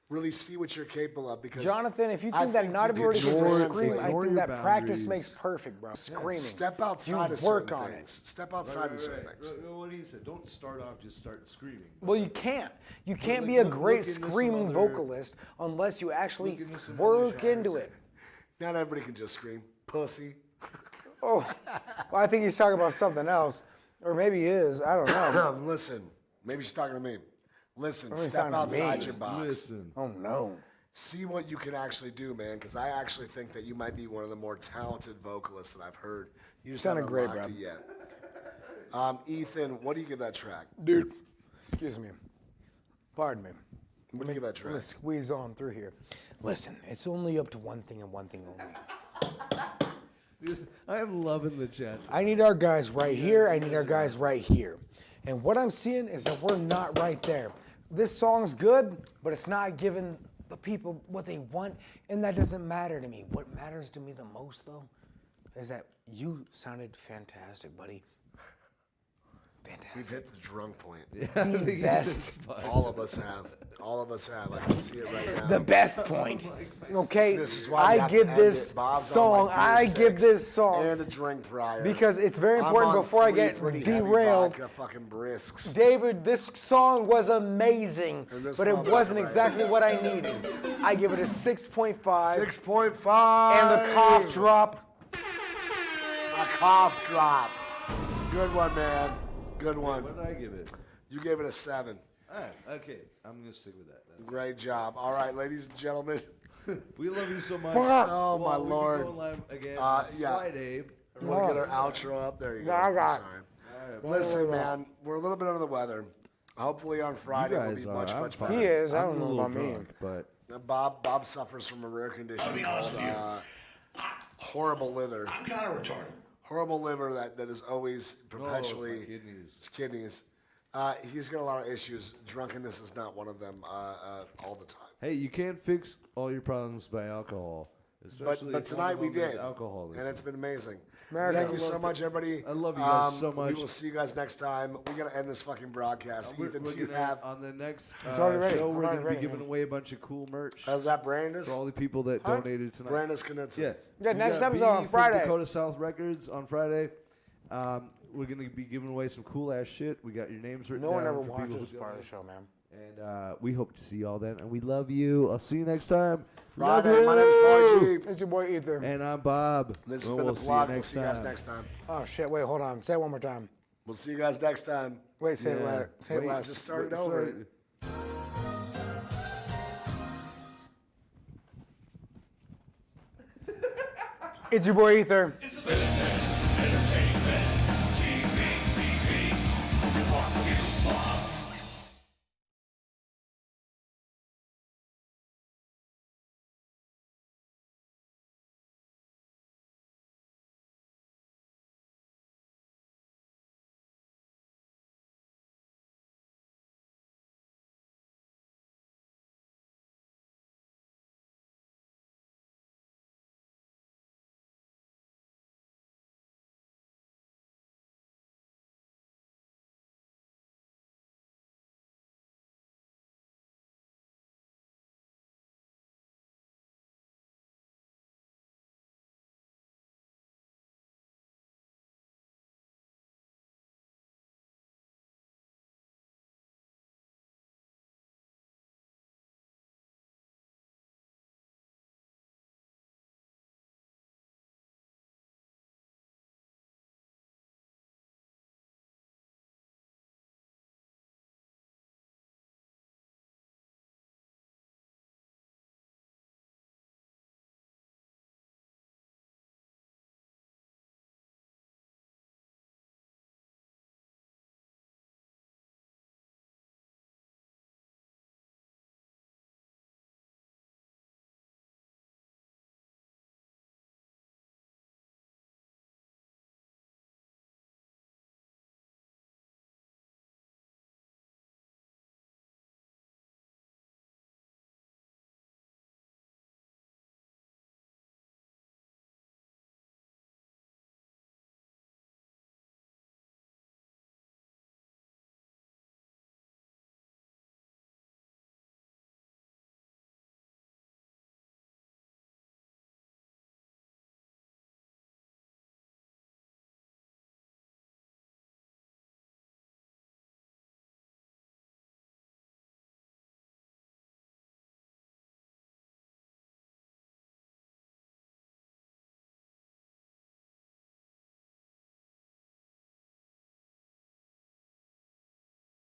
Really see what you're capable of. Because Jonathan, if you I think that not you everybody could can translate. just scream, I Ignore think your that practice boundaries. makes perfect, bro. Screaming. Step outside You of work certain on things. it. Step outside of certain things. What he said. Don't start off just start screaming. Well, you can't. You can't like, be a look great into some screaming other- vocalist unless you actually look into some work other into genres. it. Not everybody can just scream. Pussy. Oh, well, I think he's talking about something else, or maybe he is. I don't know. Listen, maybe she's talking to me. Listen, Maybe he's step talking to me. outside your box. Listen. Oh no. See what you can actually do, man, because I actually think that you might be one of the more talented vocalists that I've heard. You just Sounded haven't great, locked bro. it yet. Ethan, what do you give that track? Dude, excuse me. Pardon me. What do you give that I'm track? gonna squeeze on through here. Listen, it's only up to one thing and one thing only. Dude, I am loving the chat. I need our guys right here. I need our guys right here. And what I'm seeing is that we're not right there. This song's good, but it's not giving the people what they want, and that doesn't matter to me. What matters to me the most, though, is that you sounded fantastic, buddy. We've hit the drunk point. The best. All of us have. All of us have. I can see it right now. The best point. Okay, This is why we I have to give end this it. Bob's on, song. like, I beer give six this song and a drink prior. because it's very I'm important on before I 3 get pretty heavy derailed. vodka fucking brisks. David, this song was amazing, And this but it one, wasn't right. exactly what I needed. I give it a 6.5. 6.5. And the cough drop. A cough drop. Good one, man. Good one. What did I give it? You gave it a 7. All right, okay. I'm going to stick with that. Great job. All right, ladies and gentlemen. We love you so much. Fuck. Oh, my We'll be Lord. going live again Yeah. Friday. You want to get our outro up? There you go. I got it. Sorry. Listen, man, we're a little bit under the weather. Hopefully on Friday You we'll guys be are. much, I'm much fine. better. He is. I I'm don't a know little about me. drunk, but Bob suffers from a rare condition be honest called with you. horrible liver. I'm kind of retarded. Horrible liver that is always no, perpetually it's my kidneys. his kidneys. He's got a lot of issues. Drunkenness is not one of them all the time. Hey, you can't fix all your problems by alcohol. Especially But if one tonight of we them is did, alcoholism. and it's been amazing. America. Thank you so much, everybody. I love you guys so much. We will see you guys next time. We gotta end this fucking broadcast. We're Ethan, do you gonna have? on the next already ready. show. I'm We're already going to ready, be giving man. away a bunch of cool merch How's that, Brandis? for all the people that donated tonight. Brandis Knudsen. Yeah. Yeah, We next got episode B on from Friday. Dakota South Records on Friday. We're going to be giving away some cool ass shit. We got your names written No one down ever for watched people this who part of the donate. show, man. And we hope to see y'all then. And we love you. I'll see you next time. Friday. Love My you. name's Paulie G. It's your boy Ether. And I'm Bob. This has And been we'll the see vlog. you We'll next see you guys time. next time. Oh shit! Wait, hold on. Say it one more time. We'll see you guys next time. Wait, say it Yeah. later. Say it Wait, last. Just start it Wait, over. sorry. It's your boy Ether. It's the best